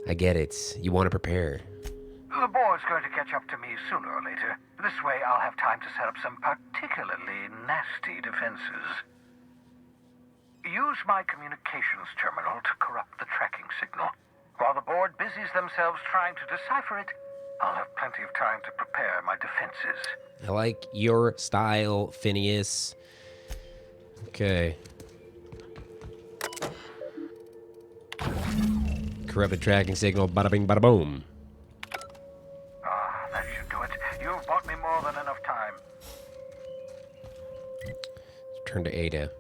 I get it. You want to prepare. The board's going to catch up to me sooner or later. This way I'll have time to set up some particularly nasty defenses. Use my communications terminal to corrupt the tracking signal. While the board busies themselves trying to decipher it, I'll have plenty of time to prepare my defenses. I like your style, Phineas. Okay. Corrupted tracking signal, bada bing, bada boom. That should do it. You've bought me more than enough time. Turn to Ada.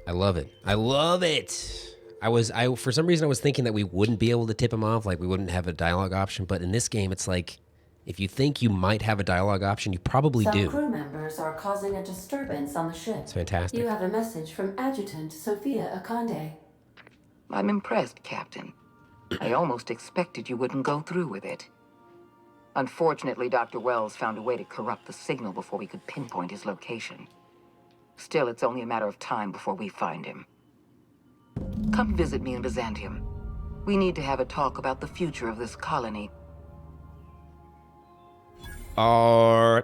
I love it. I love it. I for some reason I was thinking that we wouldn't be able to tip him off, like we wouldn't have a dialogue option, but in this game it's like if you think you might have a dialogue option, you probably do. Some crew members are causing a disturbance on the ship. It's fantastic. You have a message from Adjutant Sophia Akande. I'm impressed, Captain. I almost expected you wouldn't go through with it. Unfortunately, Dr. Wells found a way to corrupt the signal before we could pinpoint his location. Still, it's only a matter of time before we find him. Come visit me in Byzantium. We need to have a talk about the future of this colony. I've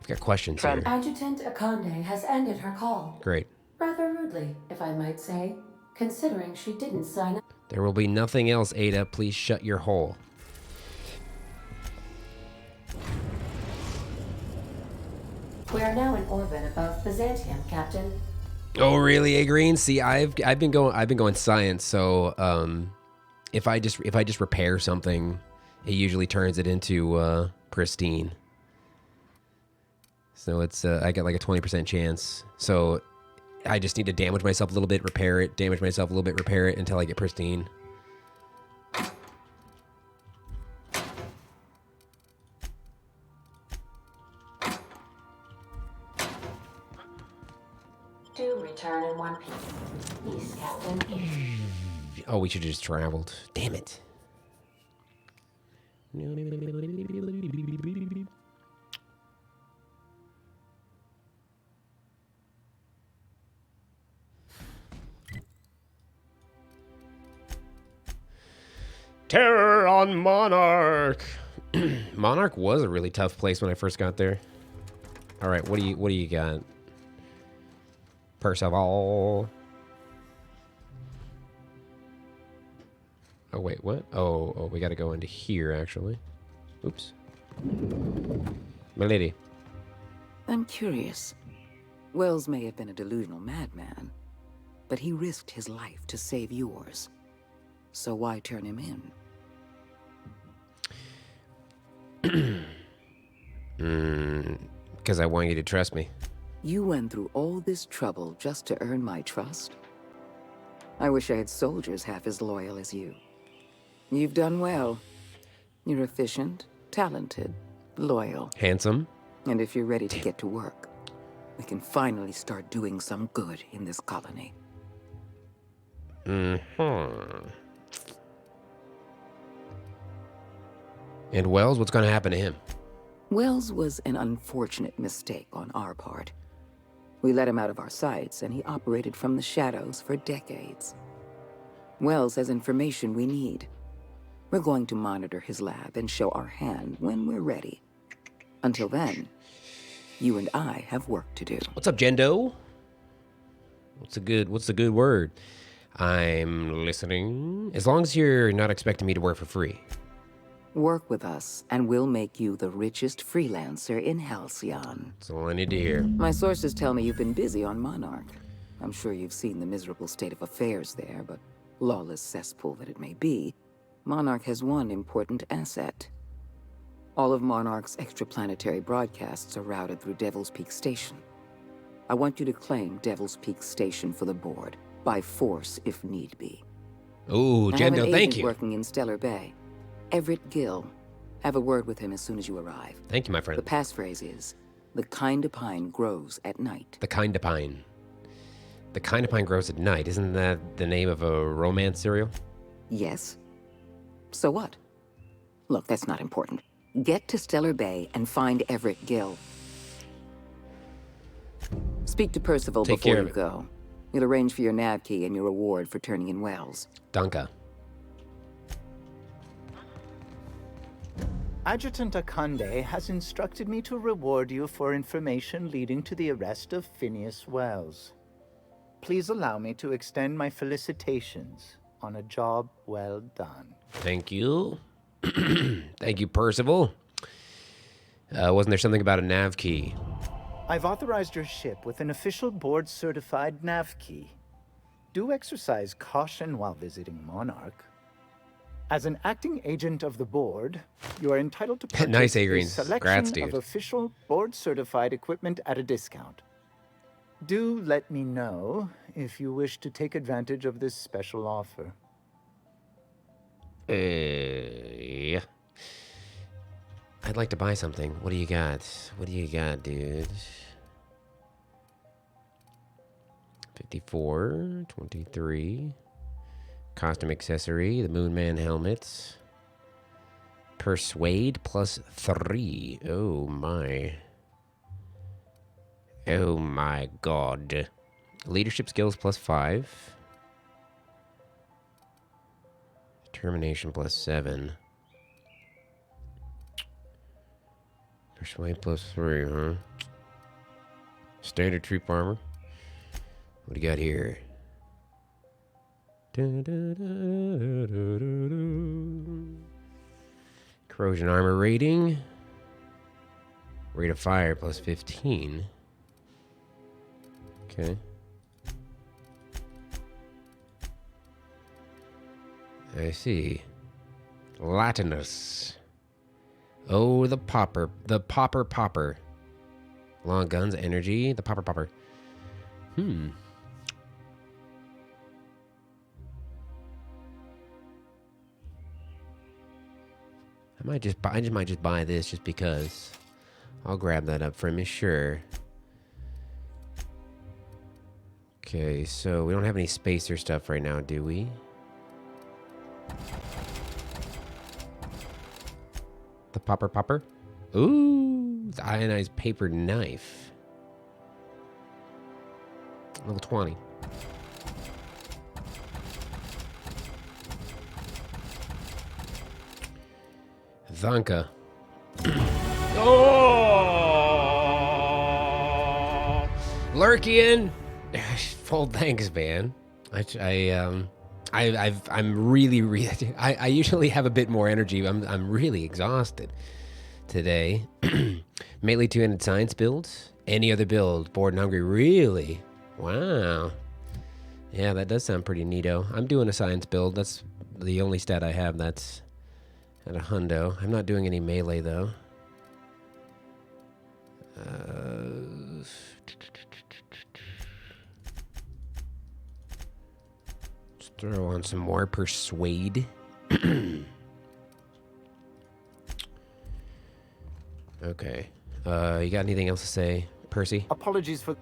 got questions here. Adjutant Akande has ended her call. Great. Rather rudely, if I might say, considering she didn't sign up. There will be nothing else, Ada. Please shut your hole. We are now in orbit above Byzantium, Captain. Oh, really, A Green? See, I've been going science. So, if I just repair something, it usually turns it into pristine. So it's I get like a 20% chance. So I just need to damage myself a little bit, repair it, damage myself a little bit, repair it until I get pristine. Do return in one piece. Peace, Captain. Oh, we should have just traveled. Damn it. Terror on Monarch. Monarch was a really tough place when I first got there. All right, what do you got? Percival. Oh wait, what? Oh, we got to go into here actually. Oops. My lady. I'm curious. Wells may have been a delusional madman, but he risked his life to save yours. So why turn him in? Because I want you to trust me. You went through all this trouble just to earn my trust? I wish I had soldiers half as loyal as you. You've done well. You're efficient, talented, loyal. Handsome. And if you're ready to get to work, we can finally start doing some good in this colony. Mm-hmm. And Wells, what's going to happen to him? Wells was an unfortunate mistake on our part. We let him out of our sights, and he operated from the shadows for decades. Wells has information we need. We're going to monitor his lab and show our hand when we're ready. Until then, you and I have work to do. What's up, Jendo? What's the good word? I'm listening. As long as you're not expecting me to work for free. Work with us, and we'll make you the richest freelancer in Halcyon. That's all I need to hear. My sources tell me you've been busy on Monarch. I'm sure you've seen the miserable state of affairs there, but lawless cesspool that it may be, Monarch has one important asset. All of Monarch's extraplanetary broadcasts are routed through Devil's Peak Station. I want you to claim Devil's Peak Station for the board, by force if need be. Oh, Jendo, thank you. Working in Stellar Bay. Everett Gill. Have a word with him as soon as you arrive. Thank you, my friend. The passphrase is, the kind of pine grows at night. The kind of pine. The kind of pine grows at night. Isn't that the name of a romance serial? Yes. So what? Look, that's not important. Get to Stellar Bay and find Everett Gill. Speak to Percival before you go. He'll arrange for your nav key and your reward for turning in Wells. Danka. Adjutant Akande has instructed me to reward you for information leading to the arrest of Phineas Wells. Please allow me to extend my felicitations on a job well done. Thank you. Thank you, Percival. Wasn't there something about a nav key? I've authorized your ship with an official board-certified nav key. Do exercise caution while visiting Monarch. As an acting agent of the board, you are entitled to purchase Nice, a Agreen. selection Congrats, dude. of official board-certified equipment at a discount. Do let me know if you wish to take advantage of this special offer. Yeah. I'd like to buy something. What do you got? What do you got, dude? 54, 23. Costume accessory, the Moonman helmets. Persuade plus 3. Oh my. Oh my god. Leadership skills plus 5. Determination plus 7. Persuade plus 3, huh? Standard troop armor. What do you got here? Corrosion armor rating. Rate of fire plus 15. Okay. I see. Latinus. Oh, the popper. The popper. Long guns, energy. The popper. I just might just buy this just because. I'll grab that up from you, sure. Okay, so we don't have any spacer stuff right now, do we? The popper. Ooh, the ionized paper knife. Level 20. Zanka. Oh! Lurkian! Full thanks, man. I'm really I usually have a bit more energy. I'm really exhausted today. Mainly two-handed science builds. Any other build, bored and hungry. Really? Wow. Yeah, that does sound pretty neato. I'm doing a science build. That's the only stat I have that's At a hundo. I'm not doing any melee, though. Let's throw on some more persuade. Okay. You got anything else to say, Percy? Apologies for...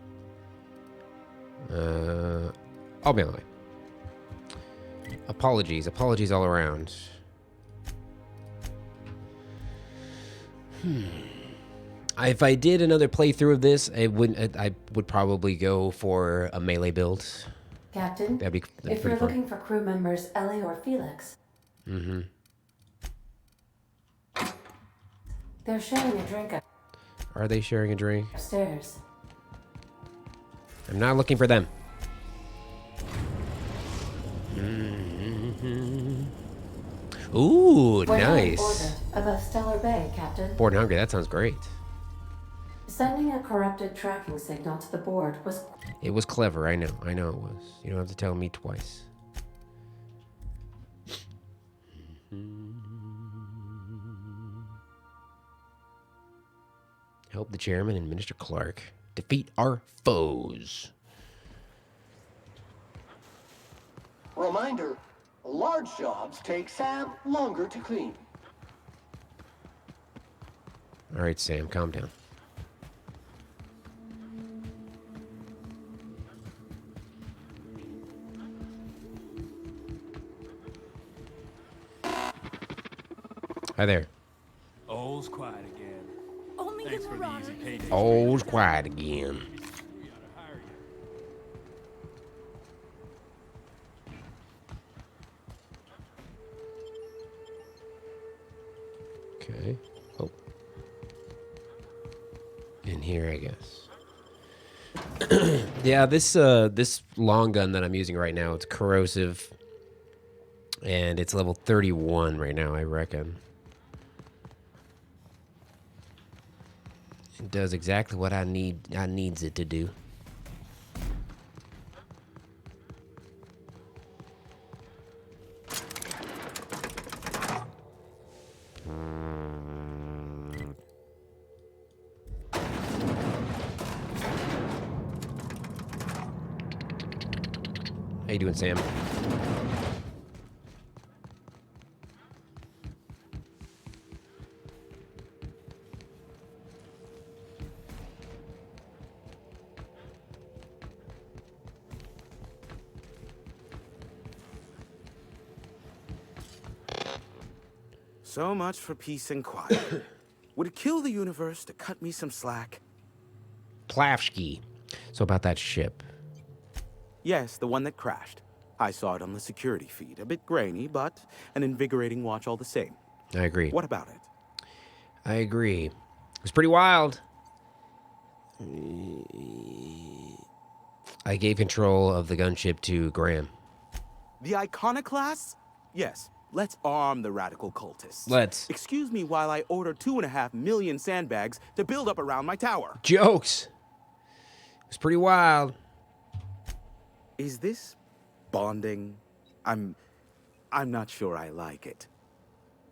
I'll be on the way. Apologies all around. If I did another playthrough of this, I would probably go for a melee build. Captain, that'd be if pretty you're fun. looking for crew members Ellie or Felix, they're sharing a drink Are they sharing a drink? upstairs. I'm not looking for them. Ooh, We're now in nice. orbit above Stellar Bay, Captain. Bored and hungry, that sounds great. Sending a corrupted tracking signal to the board was... It was clever, I know it was. You don't have to tell me twice. Help the chairman and Minister Clark defeat our foes. Reminder, large jobs take Sam longer to clean. All right, Sam, calm down. Hi there. All's quiet again. Only Thanks for the easy payday. All's quiet again. Okay. Oh. In here, I guess. Yeah, this long gun that I'm using right now, it's corrosive. And it's level 31 right now, I reckon. It does exactly what I needs it to do. How you doing, Sam? So much for peace and quiet. Would it kill the universe to cut me some slack? Plafsky. So about that ship. Yes, the one that crashed. I saw it on the security feed. A bit grainy, but an invigorating watch all the same. I agree. What about it? I agree. It was pretty wild. I gave control of the gunship to Graham. The Iconoclasts? Yes. Let's arm the radical cultists. Let's. Excuse me while I order 2.5 million sandbags to build up around my tower. Jokes. It was pretty wild. Is this bonding? I'm not sure I like it.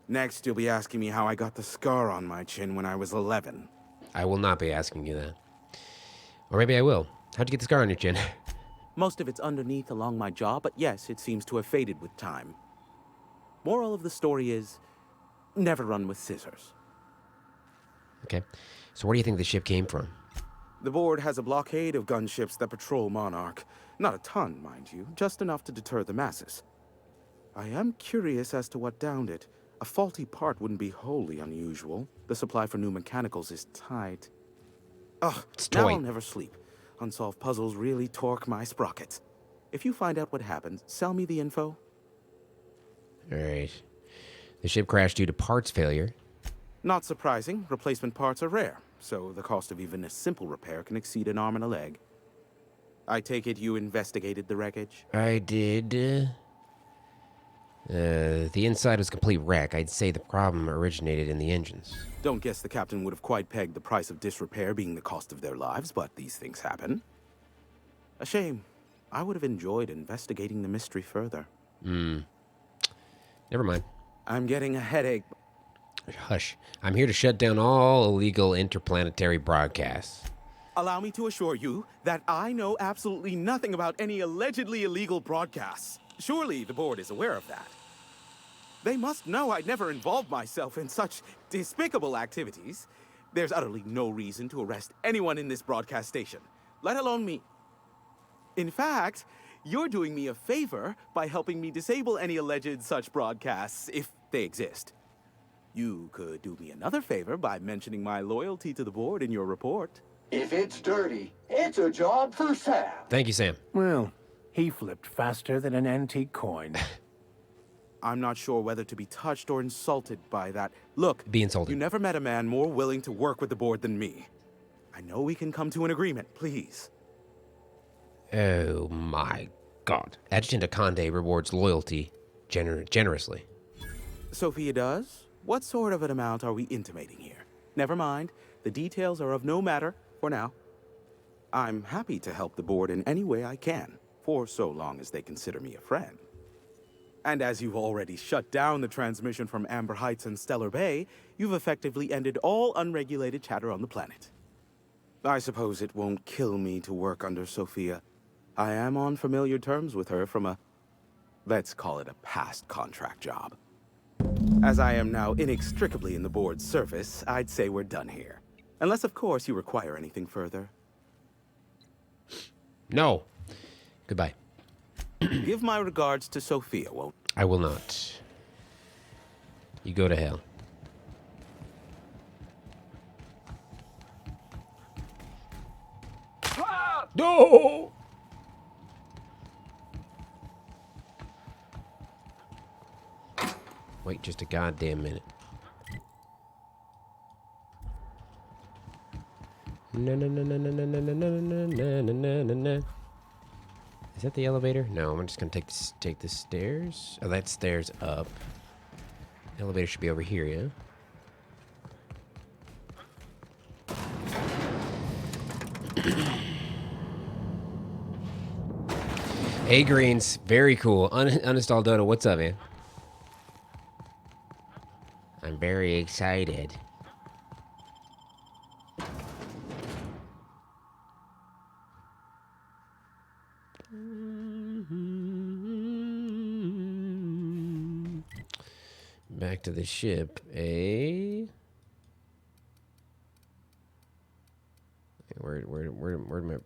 Next, you'll be asking me how I got the scar on my chin when I was 11. I will not be asking you that. Or maybe I will. How'd you get the scar on your chin? Most of it's underneath along my jaw, but yes, it seems to have faded with time. Moral of the story is, never run with scissors. Okay. So where do you think the ship came from? The board has a blockade of gunships that patrol Monarch. Not a ton, mind you, just enough to deter the masses. I am curious as to what downed it. A faulty part wouldn't be wholly unusual. The supply for new mechanicals is tight. Ugh, now I'll never sleep. Unsolved puzzles really torque my sprockets. If you find out what happened, sell me the info. All right. The ship crashed due to parts failure. Not surprising. Replacement parts are rare, so the cost of even a simple repair can exceed an arm and a leg. I take it you investigated the wreckage? I did. The inside was a complete wreck. I'd say the problem originated in the engines. Don't guess the captain would have quite pegged the price of disrepair being the cost of their lives, but these things happen. A shame. I would have enjoyed investigating the mystery further. Never mind. I'm getting a headache. Hush. I'm here to shut down all illegal interplanetary broadcasts. Allow me to assure you that I know absolutely nothing about any allegedly illegal broadcasts. Surely the board is aware of that. They must know I'd never involved myself in such despicable activities. There's utterly no reason to arrest anyone in this broadcast station, let alone me. In fact, you're doing me a favor by helping me disable any alleged such broadcasts, if they exist. You could do me another favor by mentioning my loyalty to the board in your report. If it's dirty, it's a job for Sam. Thank you, Sam. Well, he flipped faster than an antique coin. I'm not sure whether to be touched or insulted by that. Look, be insulted. You never met a man more willing to work with the board than me. I know we can come to an agreement, please. Oh my God. Adjutant Akande rewards loyalty generously. Sophia does? What sort of an amount are we intimating here? Never mind. The details are of no matter for now. I'm happy to help the board in any way I can, for so long as they consider me a friend. And as you've already shut down the transmission from Amber Heights and Stellar Bay, you've effectively ended all unregulated chatter on the planet. I suppose it won't kill me to work under Sophia. I am on familiar terms with her from a, let's call it a past contract job. As I am now inextricably in the board's service, I'd say we're done here. Unless, of course, you require anything further. No. Goodbye. Give my regards to Sophia, won't you? I will not. You go to hell. No! Wait just a goddamn minute. No, no, no, no, no, no, no, no, no, no, no, no, no, no. Is that the elevator? No, I'm just gonna take the stairs. Oh, that stairs up. Elevator should be over here, yeah? Hey, Greens. Very cool. Uninstalled Dodo. What's up, man? I'm very excited. Back to the ship.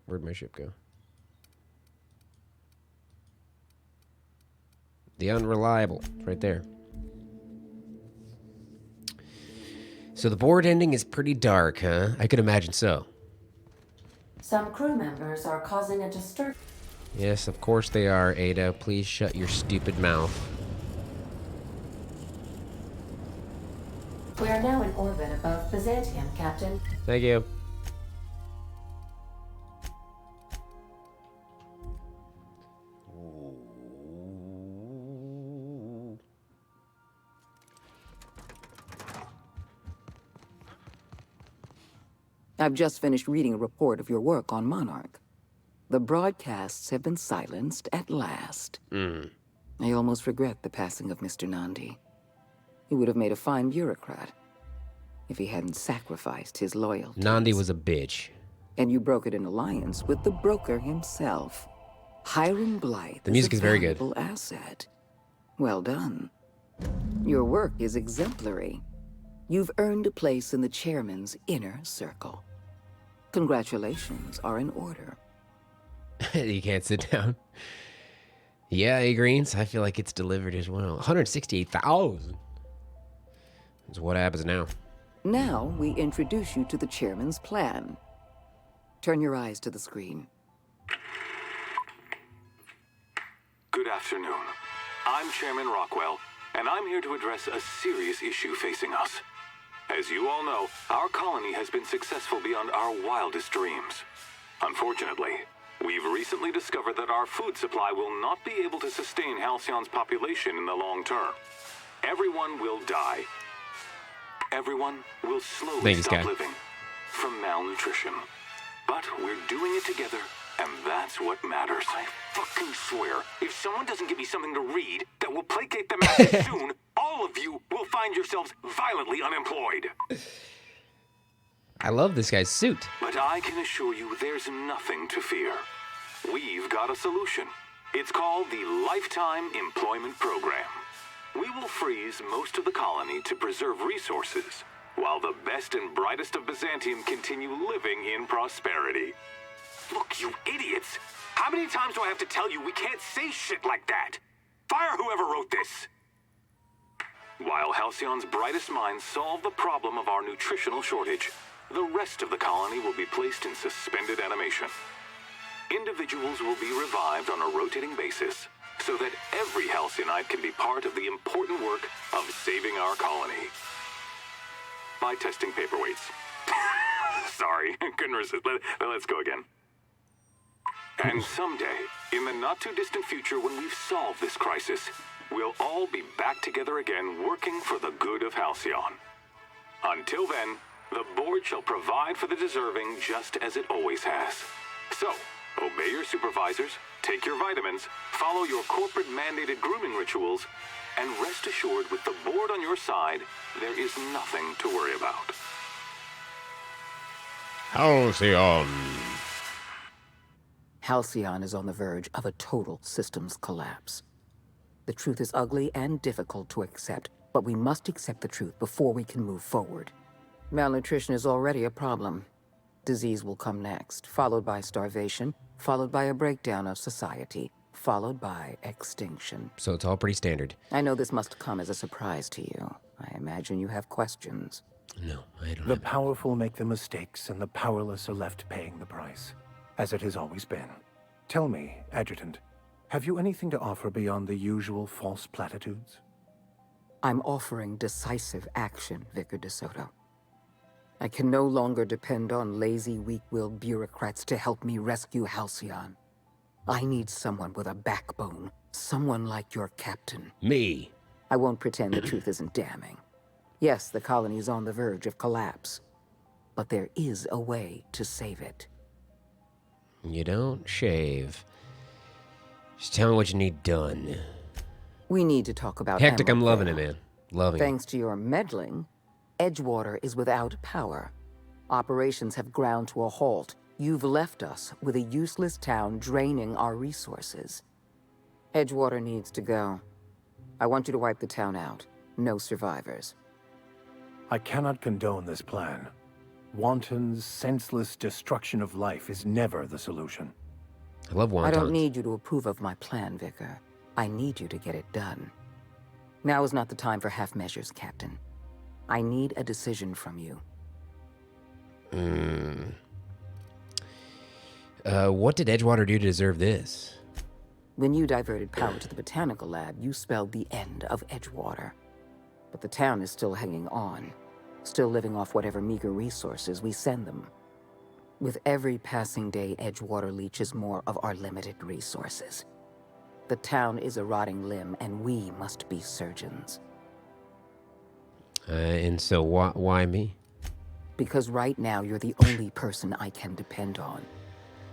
Where'd my ship go? The Unreliable. It's right there. So the board ending is pretty dark, huh? I could imagine so. Some crew members are causing a disturbance. Yes, of course they are, Ada. Please shut your stupid mouth. We are now in orbit above Byzantium, Captain. Thank you. I've just finished reading a report of your work on Monarch. The broadcasts have been silenced at last. I almost regret the passing of Mr. Nandi. He would have made a fine bureaucrat if he hadn't sacrificed his loyalty. Nandi was a bitch. And you brokered an alliance with the broker himself. Hiram Blythe. The music is very good. Valuable asset. Well done. Your work is exemplary. You've earned a place in the chairman's inner circle. Congratulations are in order. You can't sit down. Yeah, A Greens, I feel like it's delivered as well. 168,000. So what happens now? Now we introduce you to the chairman's plan. Turn your eyes to the screen. Good afternoon. I'm Chairman Rockwell, and I'm here to address a serious issue facing us. As you all know, our colony has been successful beyond our wildest dreams. Unfortunately, we've recently discovered that our food supply will not be able to sustain Halcyon's population in the long term. Everyone will die. Everyone will slowly stop living from malnutrition. But we're doing it together, and that's what matters. I fucking swear, if someone doesn't give me something to read that will placate the masses soon, all all of you will find yourselves violently unemployed. I love this guy's suit. But I can assure you there's nothing to fear. We've got a solution. It's called the Lifetime Employment Program. We will freeze most of the colony to preserve resources, while the best and brightest of Byzantium continue living in prosperity. Look, you idiots! How many times do I have to tell you we can't say shit like that? Fire whoever wrote this! While Halcyon's brightest minds solve the problem of our nutritional shortage, the rest of the colony will be placed in suspended animation. Individuals will be revived on a rotating basis, so that every Halcyonite can be part of the important work of saving our colony. By testing paperweights. Sorry, couldn't resist. Let's go again. And someday, in the not-too-distant future when we've solved this crisis, we'll all be back together again working for the good of Halcyon. Until then, the board shall provide for the deserving just as it always has. So, obey your supervisors, take your vitamins, follow your corporate-mandated grooming rituals, and rest assured with the board on your side, there is nothing to worry about. Halcyon. Halcyon is on the verge of a total systems collapse. The truth is ugly and difficult to accept, but we must accept the truth before we can move forward. Malnutrition is already a problem. Disease will come next, followed by starvation, followed by a breakdown of society, followed by extinction. So it's all pretty standard. I know this must come as a surprise to you. I imagine you have questions. No, I don't. The powerful make the mistakes, and the powerless are left paying the price, as it has always been. Tell me, Adjutant, have you anything to offer beyond the usual false platitudes? I'm offering decisive action, Vicar DeSoto. I can no longer depend on lazy, weak-willed bureaucrats to help me rescue Halcyon. I need someone with a backbone, someone like your captain. Me. I won't pretend the truth isn't damning. Yes, the colony is on the verge of collapse, but there is a way to save it. You don't shave. Just tell me what you need done. We need to talk about Hectic, I'm Emerald loving Vale. it, man. Loving Thanks to your meddling, Edgewater is without power. Operations have ground to a halt. You've left us with a useless town draining our resources. Edgewater needs to go. I want you to wipe the town out. No survivors. I cannot condone this plan. Wanton, senseless destruction of life is never the solution. I love wontons. I don't need you to approve of my plan, Vicar. I need you to get it done. Now is not the time for half measures, Captain. I need a decision from you. What did Edgewater do to deserve this? When you diverted power to the Botanical Lab, you spelled the end of Edgewater. But the town is still hanging on, still living off whatever meager resources we send them. With every passing day, Edgewater leeches more of our limited resources. The town is a rotting limb, and we must be surgeons. And so why me? Because right now, you're the only person I can depend on.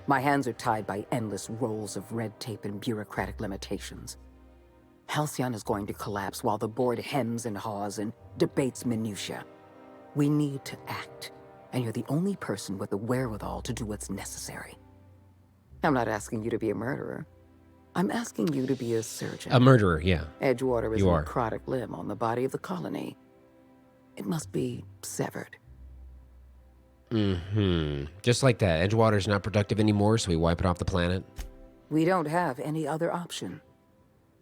My hands are tied by endless rolls of red tape and bureaucratic limitations. Halcyon is going to collapse while the board hems and haws and debates minutiae. We need to act, and you're the only person with the wherewithal to do what's necessary. I'm not asking you to be a murderer. I'm asking you to be a surgeon. A murderer, yeah. Edgewater is You a are. necrotic limb on the body of the colony. It must be severed. Just like that. Edgewater's not productive anymore, so we wipe it off the planet. We don't have any other option.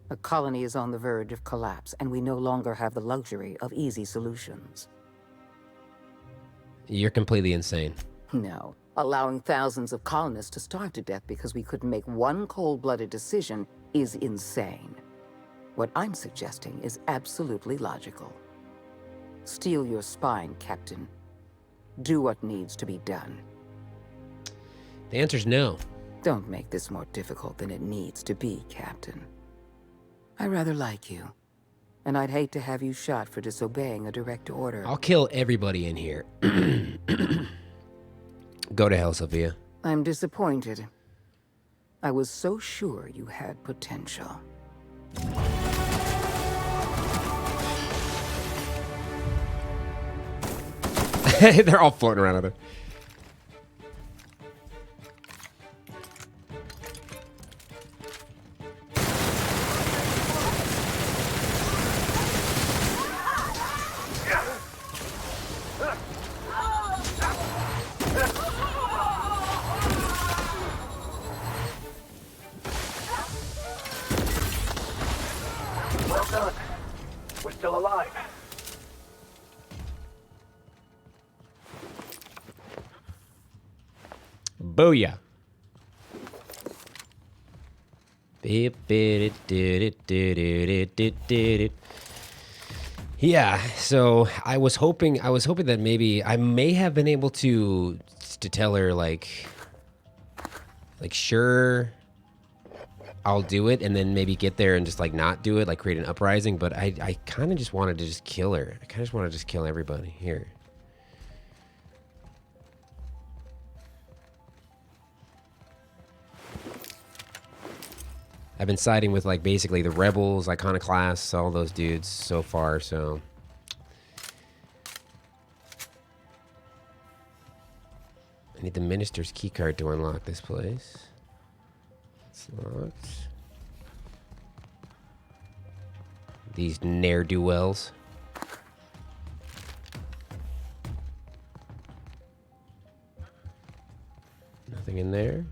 The colony is on the verge of collapse, and we no longer have the luxury of easy solutions. You're completely insane. No. Allowing thousands of colonists to starve to death because we couldn't make one cold-blooded decision is insane. What I'm suggesting is absolutely logical. Steel your spine, Captain. Do what needs to be done. The answer's no. Don't make this more difficult than it needs to be, Captain. I rather like you, and I'd hate to have you shot for disobeying a direct order. I'll kill everybody in here. Go to hell, Sophia. I'm disappointed. I was so sure you had potential. They're all floating around out there. Well done. We're still alive. Booyah. Yeah, so I was hoping that maybe I may have been able to tell her like sure, I'll do it, and then maybe get there and just like not do it, like create an uprising, but I kind of just wanted to just kill her. I kind of just want to just kill everybody here. I've been siding with like basically the rebels, iconoclasts, all those dudes so far, so I need the minister's keycard to unlock this place. It's locked. These ne'er-do-wells. Nothing in there.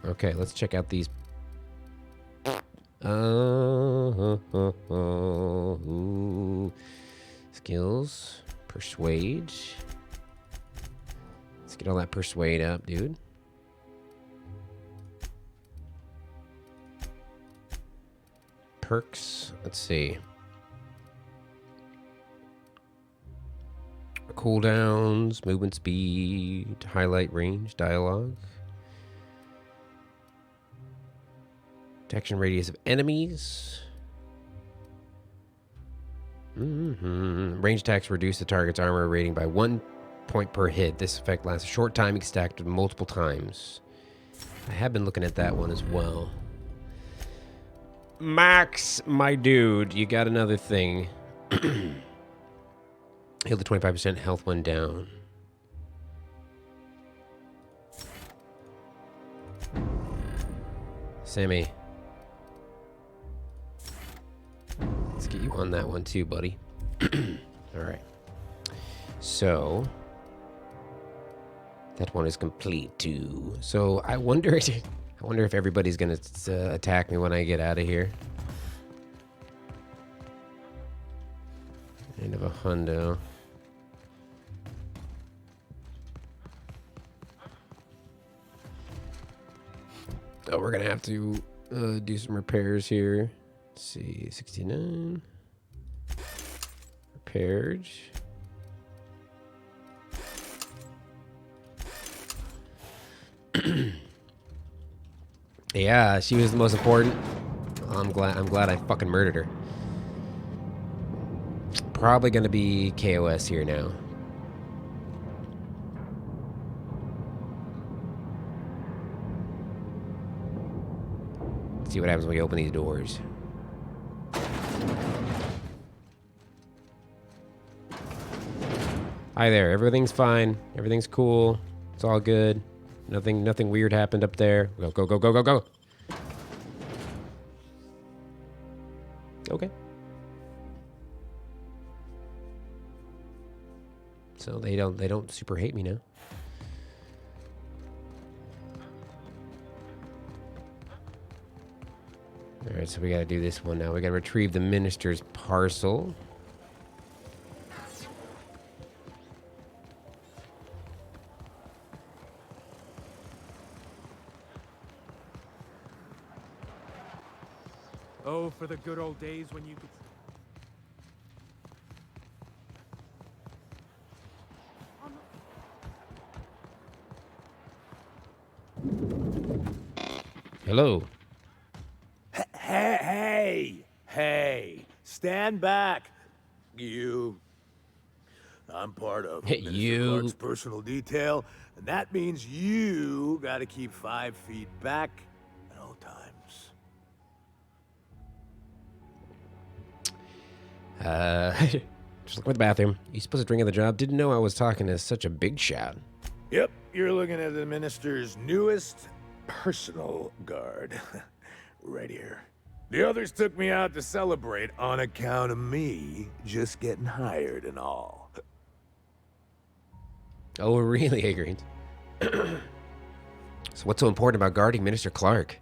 Okay, let's check out these. Skills. Persuade. Let's get all that persuade up, dude. Perks. Let's see. Cooldowns, movement speed, highlight range, dialogue. Detection radius of enemies. Range attacks reduce the target's armor rating by 1 point per hit. This effect lasts a short time, it's stacked multiple times. I have been looking at that one as well. Max, my dude, you got another thing. Heal the 25% health one down. Sammy. Let's get you on that one too, buddy. Alright. So that one is complete too. So I wonder if everybody's gonna attack me when I get out of here. End of a hundo. Oh, we're gonna have to do some repairs here. Let's see, 69. Repaired. Yeah, she was the most important. I'm glad I fucking murdered her. Probably gonna be KOS here now. See what happens when we open these doors. Hi there, everything's fine. Everything's cool. It's all good. Nothing weird happened up there. Go, go, go, go, go, go. Okay. So they don't super hate me now. All right, so we got to do this one now. We got to retrieve the minister's parcel. Oh, for the good old days when you could... Hello. Hey, stand back. You. I'm part of Hey, Minister Clark's personal detail, and that means you gotta keep 5 feet back at all times. Just look for the bathroom. You supposed to drink on the job? Didn't know I was talking to such a big shot. Yep, you're looking at the minister's newest personal guard. Right here. The others took me out to celebrate on account of me just getting hired and all. Oh, really, Agreed. So what's so important about guarding Minister Clark?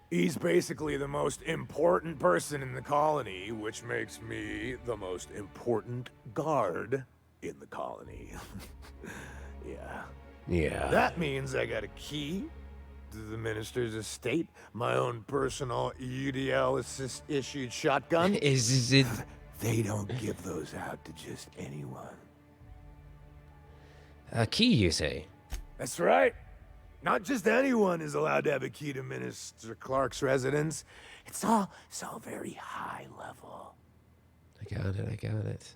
He's basically the most important person in the colony, which makes me the most important guard in the colony. Yeah. Yeah. That means I got a key to the minister's estate, my own personal UDL-issued shotgun. Is it... They don't give those out to just anyone. A key, you say? That's right. Not just anyone is allowed to have a key to Minister Clark's residence. It's all very high level. I got it.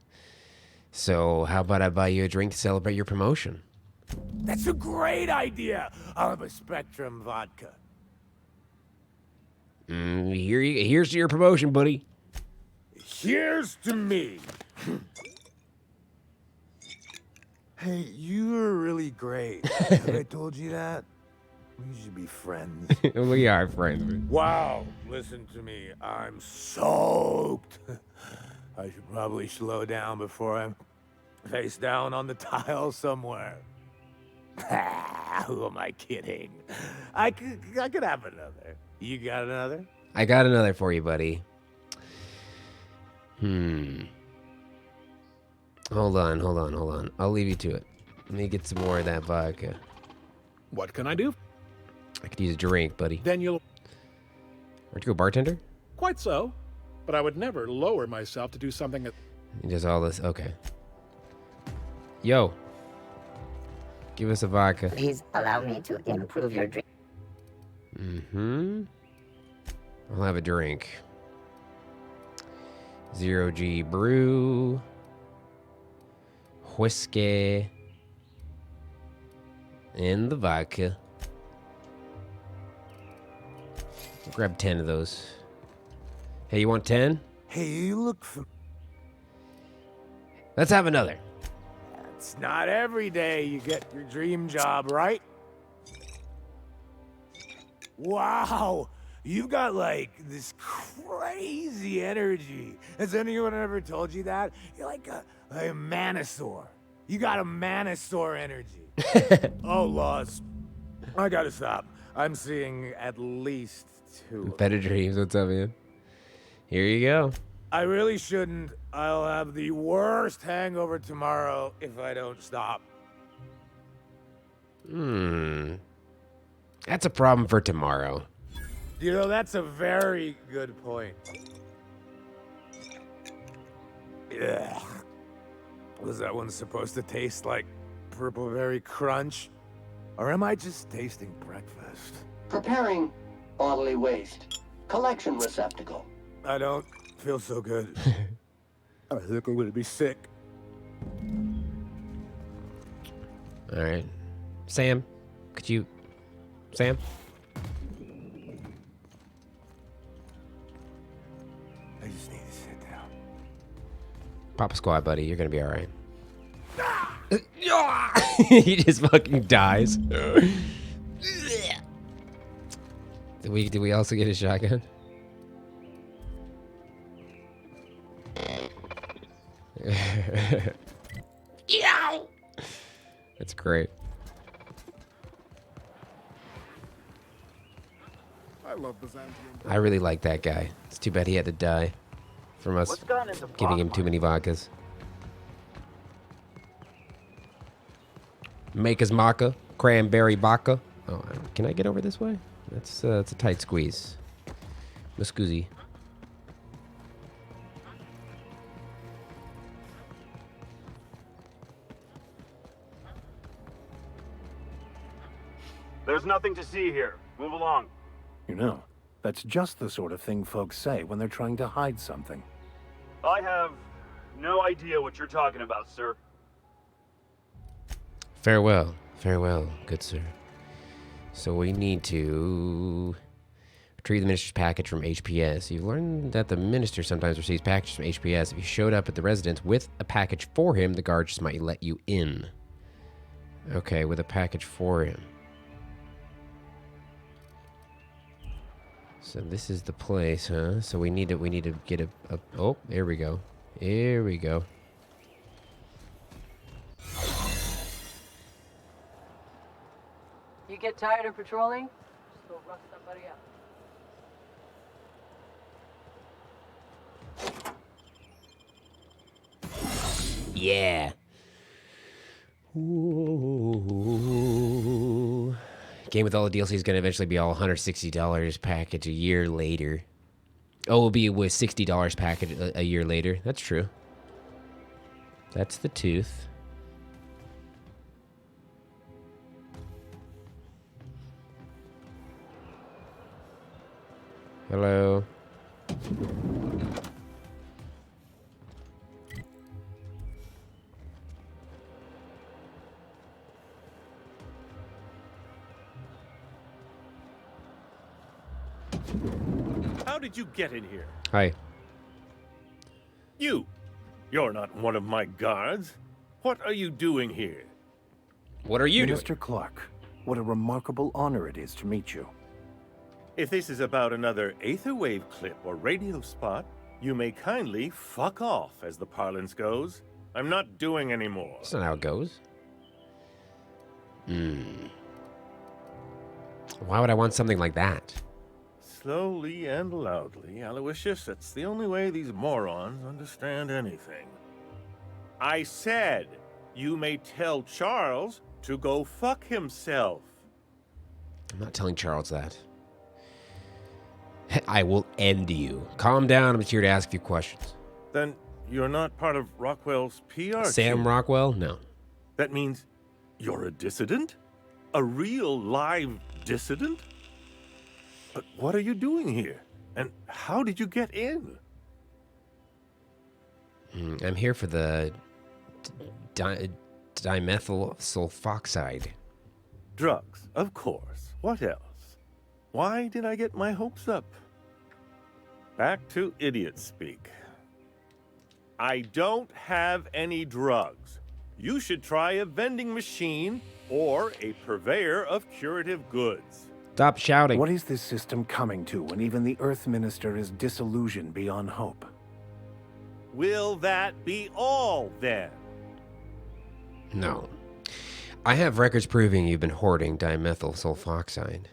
So how about I buy you a drink to celebrate your promotion? That's a great idea. I'll have a Spectrum vodka. Here's to your promotion, buddy. Here's to me. Hey, you were really great. Have I told you that? We should be friends. We are friends. Wow, listen to me. I'm soaked. I should probably slow down before I'm face down on the tile somewhere. Who am I kidding? I could have another. You got another? I got another for you, buddy. Hold on. I'll leave you to it. Let me get some more of that vodka. What can I do? I could use a drink, buddy. Then you'll... Aren't you a bartender? Quite so. But I would never lower myself to do something that... Just all this, okay. Yo. Give us a vodka. Please allow me to improve your drink. I'll have a drink. 0G brew. Whiskey. And the vodka. Grab 10 of those. Hey, you want 10? Hey, you look for... Let's have another. It's not every day you get your dream job, right? Wow, you've got like this crazy energy. Has anyone ever told you that? You're like a Manosaur. You got a Manosaur energy. Oh, Laws. I gotta stop. I'm seeing at least 2. Better dreams. What's up, man? Here you go. I really shouldn't. I'll have the worst hangover tomorrow if I don't stop. That's a problem for tomorrow. You know, that's a very good point. Yeah. Was that one supposed to taste like Purple Berry Crunch? Or am I just tasting breakfast? Preparing bodily waste. Collection receptacle. I don't feel so good. I think I'm gonna be sick. All right. Sam, could you... Sam? I just need to sit down. Pop a squat, buddy. You're gonna be all right. He just fucking dies. Did we also get a shotgun? That's great. I love Byzantium. I really like that guy. It's too bad he had to die from us giving him too many vodkas. Maker's Maca, Cranberry Baca. Oh, can I get over this way? It's a tight squeeze. Muscuzi. There's nothing to see here. Move along. You know, that's just the sort of thing folks say when they're trying to hide something. I have no idea what you're talking about, sir. Farewell, good sir. So we need to Retrieve the minister's package from HPS. You've learned that the minister sometimes receives packages from HPS. If you showed up at the residence with a package for him, the guard just might let you in. Okay, with a package for him. So this is the place, huh? So we need to get a oh, there we go. Here we go. You get tired of patrolling? Just go rough somebody up. Yeah. Ooh. Game with all the DLC is going to eventually be all $160 package a year later. Oh, it'll be with $60 package a year later. That's true. That's the tooth. Hello. How did you get in here? Hi. You're not one of my guards. What are you doing here? What are you Minister Clark, what a remarkable honor it is to meet you. If this is about another Aetherwave clip or radio spot, you may kindly fuck off, as the parlance goes. I'm not doing any more. That's not how it goes. Why would I want something like that? Slowly and loudly, Aloysius, that's the only way these morons understand anything. I said, you may tell Charles to go fuck himself. I'm not telling Charles that. I will end you. Calm down. I'm just here to ask you questions. Then you're not part of Rockwell's PR Sam team. Rockwell? No. That means you're a dissident? A real live dissident? But what are you doing here? And how did you get in? I'm here for the dimethyl sulfoxide. Drugs, of course. What else? Why did I get my hopes up? Back to idiot speak. I don't have any drugs. You should try a vending machine or a purveyor of curative goods. Stop shouting. What is this system coming to when even the Earth Minister is disillusioned beyond hope? Will that be all, then? No. I have records proving you've been hoarding dimethyl sulfoxide.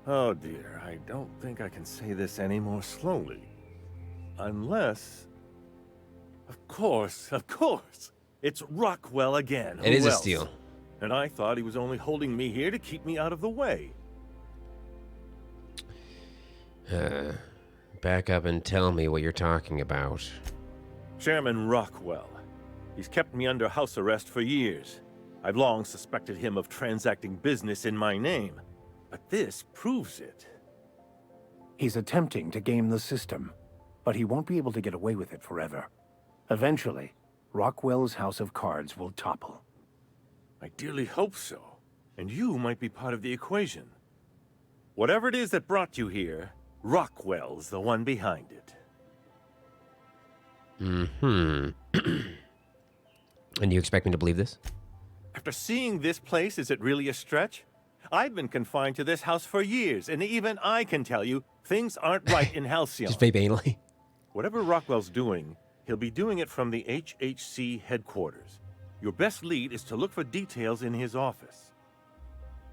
Oh dear, I don't think I can say this any more slowly. Unless... Of course. It's Rockwell again. It is Who a else? steal. And I thought he was only holding me here to keep me out of the way. Back up and tell me what you're talking about. Chairman Rockwell. He's kept me under house arrest for years. I've long suspected him of transacting business in my name. But this proves it. He's attempting to game the system, but he won't be able to get away with it forever. Eventually, Rockwell's house of cards will topple. I dearly hope so. And you might be part of the equation. Whatever it is that brought you here, Rockwell's the one behind it. And you expect me to believe this? After seeing this place, is it really a stretch? I've been confined to this house for years, and even I can tell you, things aren't right in Halcyon. Just vape anally. Whatever Rockwell's doing, he'll be doing it from the HHC headquarters. Your best lead is to look for details in his office.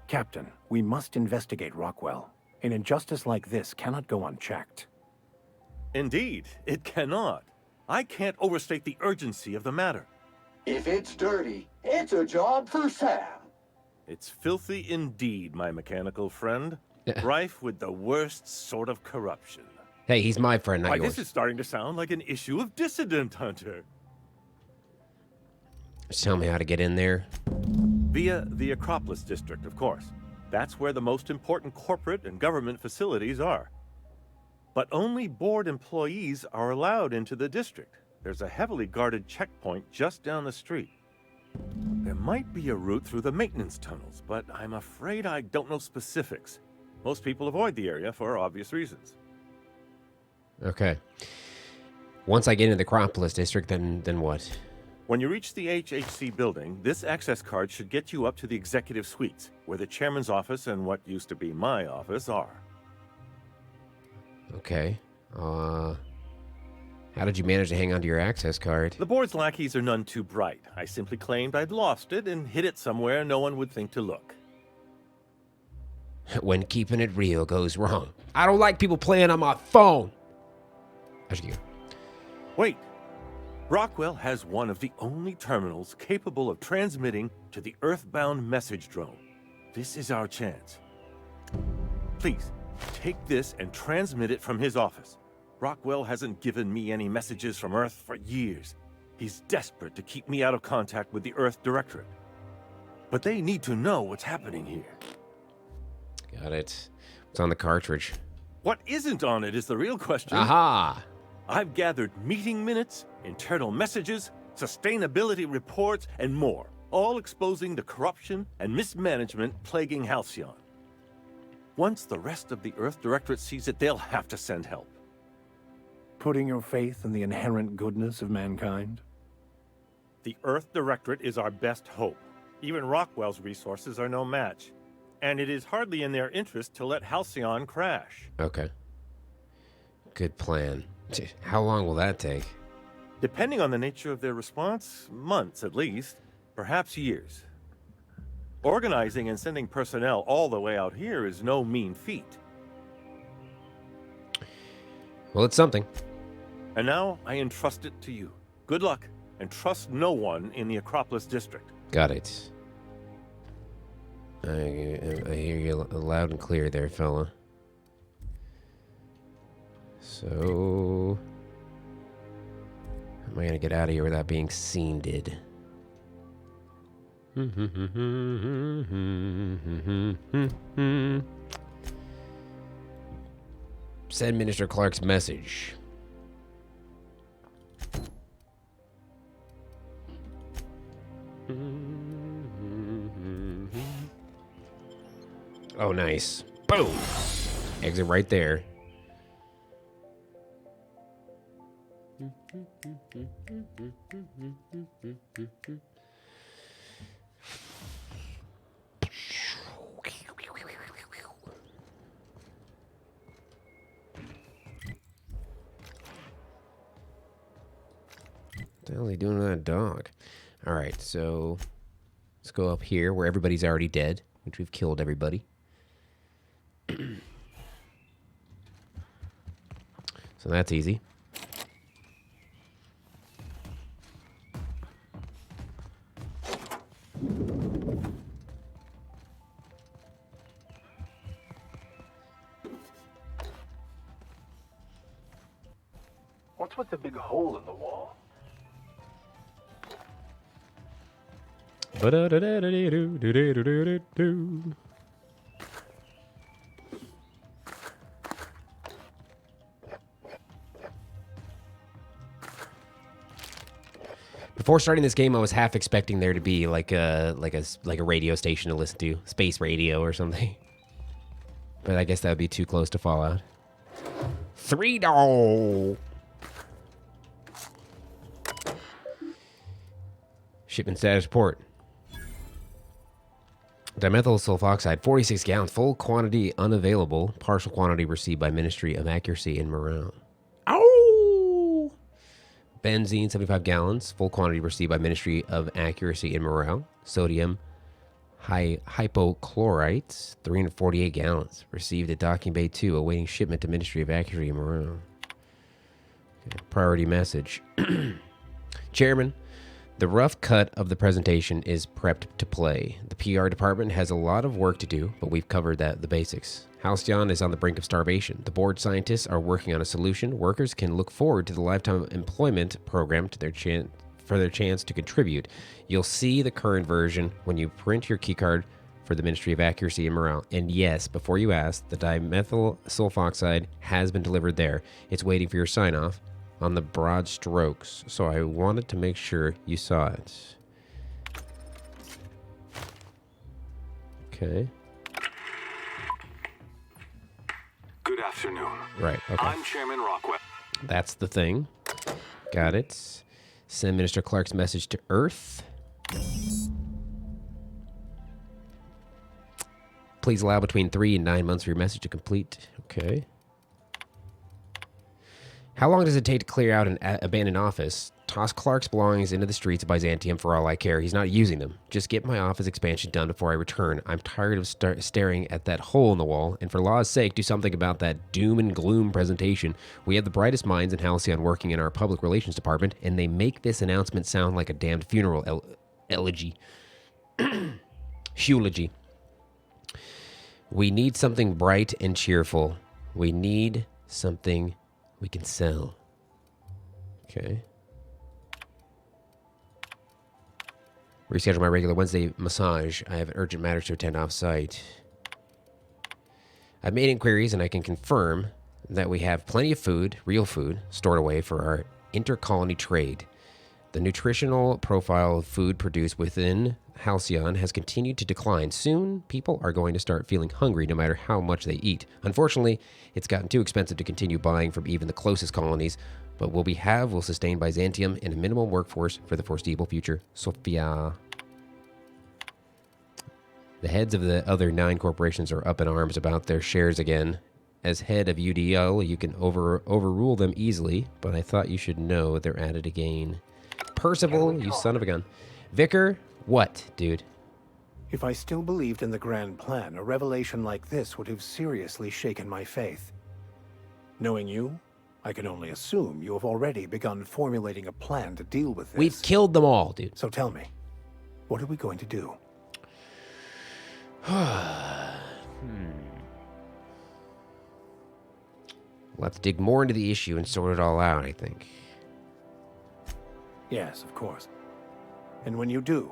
Captain, we must investigate Rockwell. An injustice like this cannot go unchecked. Indeed, it cannot. I can't overstate the urgency of the matter. If it's dirty, it's a job for Sam. It's filthy indeed, my mechanical friend. Rife with the worst sort of corruption. Hey, he's my friend, not Why, yours. this is starting to sound like an issue of Dissident Hunter. Just tell me how to get in there. Via the Acropolis District, of course. That's where the most important corporate and government facilities are. But only board employees are allowed into the district. There's a heavily guarded checkpoint just down the street. There might be a route through the maintenance tunnels, but I'm afraid I don't know specifics. Most people avoid the area for obvious reasons. Okay. Once I get into the Acropolis district, then what? When you reach the HHC building, this access card should get you up to the executive suites, where the chairman's office and what used to be my office are. Okay. How did you manage to hang on to your access card? The board's lackeys are none too bright. I simply claimed I'd lost it and hid it somewhere no one would think to look. When keeping it real goes wrong. I don't like people playing on my phone. How'd you go? Wait. Rockwell has one of the only terminals capable of transmitting to the Earthbound message drone. This is our chance. Please, take this and transmit it from his office. Rockwell hasn't given me any messages from Earth for years. He's desperate to keep me out of contact with the Earth Directorate. But they need to know what's happening here. Got it. What's on the cartridge? What isn't on it is the real question. Aha! I've gathered meeting minutes, internal messages, sustainability reports, and more, all exposing the corruption and mismanagement plaguing Halcyon. Once the rest of the Earth Directorate sees it, they'll have to send help. Putting your faith in the inherent goodness of mankind? The Earth Directorate is our best hope. Even Rockwell's resources are no match. And it is hardly in their interest to let Halcyon crash. Okay. Good plan. How long will that take? Depending on the nature of their response, months at least, perhaps years. Organizing and sending personnel all the way out here is no mean feat. Well, it's something. And now I entrust it to you. Good luck, and trust no one in the Acropolis district. Got it. I hear you loud and clear there, fella. So, how am I gonna get out of here without being seen? Send Minister Clark's message. Oh, nice. Boom! Exit right there. What the hell are they doing to that dog? Alright, so let's go up here where everybody's already dead, which we've killed everybody. So that's easy. What's with the big hole in the wall? Before starting this game, I was half expecting there to be like a radio station to listen to, space radio or something. But I guess that would be too close to Fallout. 3-0. Shipment status report. Dimethyl sulfoxide, 46 gallons, full quantity unavailable, partial quantity received by Ministry of Accuracy and Morale. Ow! Benzene, 75 gallons, full quantity received by Ministry of Accuracy and Morale. Sodium hypochlorite, 348 gallons, received at Docking Bay 2, awaiting shipment to Ministry of Accuracy and Morale. Okay. Priority message. Chairman, the rough cut of the presentation is prepped to play. The PR department has a lot of work to do, but we've covered the basics. Halcyon is on the brink of starvation. The board scientists are working on a solution. Workers can look forward to the lifetime employment program to for their chance to contribute. You'll see the current version when you print your keycard for the Ministry of Accuracy and Morale. And yes, before you ask, the dimethyl sulfoxide has been delivered there. It's waiting for your sign-off on the broad strokes, so I wanted to make sure you saw it. Okay. afternoon. Right, okay. I'm Chairman Rockwell. That's the thing. Got it. Send Minister Clark's message to Earth. Please allow between 3 and 9 months for your message to complete. Okay. How long does it take to clear out an abandoned office? Toss Clark's belongings into the streets of Byzantium for all I care. He's not using them. Just get my office expansion done before I return. I'm tired of staring at that hole in the wall, and for law's sake, do something about that doom and gloom presentation. We have the brightest minds in Halcyon working in our public relations department, and they make this announcement sound like a damned funeral elegy. Eulogy. We need something bright and cheerful. We need something we can sell. Okay. Reschedule my regular Wednesday massage. I have urgent matters to attend off-site. I've made inquiries, and I can confirm that we have plenty of food, real food, stored away for our inter-colony trade. The nutritional profile of food produced within Halcyon has continued to decline. Soon, people are going to start feeling hungry no matter how much they eat. Unfortunately, it's gotten too expensive to continue buying from even the closest colonies, but what we have will sustain Byzantium in a minimum workforce for the foreseeable future. Sophia. The heads of the other 9 corporations are up in arms about their shares again. As head of UDL, you can overrule them easily, but I thought you should know they're at it again. Percival, you son of a gun. Vicar, what, dude? If I still believed in the grand plan, a revelation like this would have seriously shaken my faith. Knowing you, I can only assume you have already begun formulating a plan to deal with this. We've killed them all, dude. So tell me, what are we going to do? We'll have to dig more into the issue and sort it all out, I think. Yes, of course. And when you do,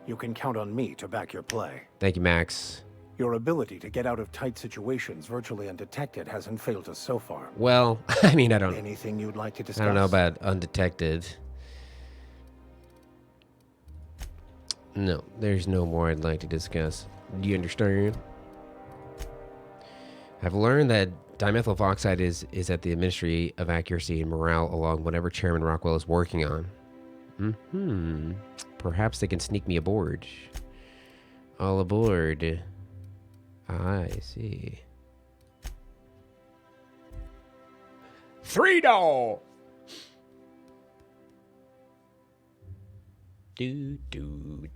you can count on me to back your play. Thank you, Max. Your ability to get out of tight situations virtually undetected hasn't failed us so far. Well, I mean, I don't... Anything you'd like to discuss? I don't know about undetected. No, there's no more I'd like to discuss. Do you understand? I've learned that dimethyl oxide is at the Ministry of Accuracy and Morale along whatever Chairman Rockwell is working on. Perhaps they can sneak me aboard. All aboard. I see. $3. Dude.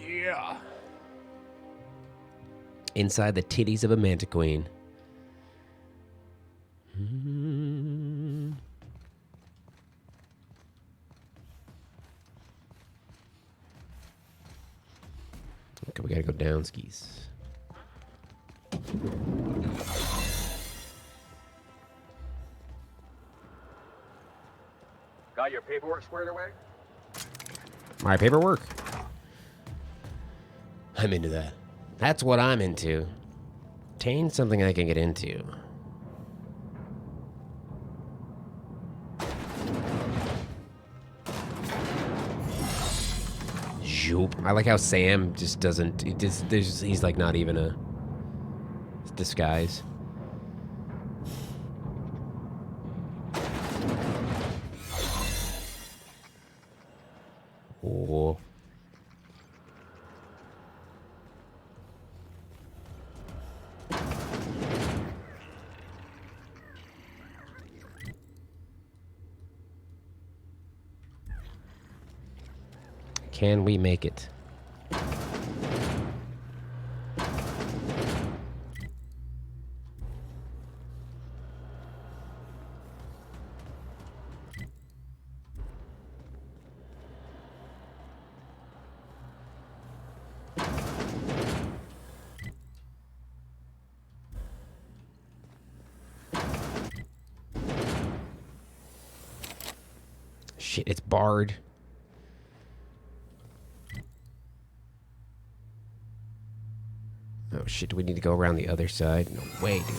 Yeah. Inside the titties of a manta queen. Okay, we gotta go down skis. Got your paperwork squared away? My paperwork? I'm into that. That's what I'm into. Obtain something I can get into. Zoop. I like how Sam just doesn't... he's like not even a disguise. Oh. Can we make it? Shit, it's barred. Oh shit, do we need to go around the other side? No way, dude.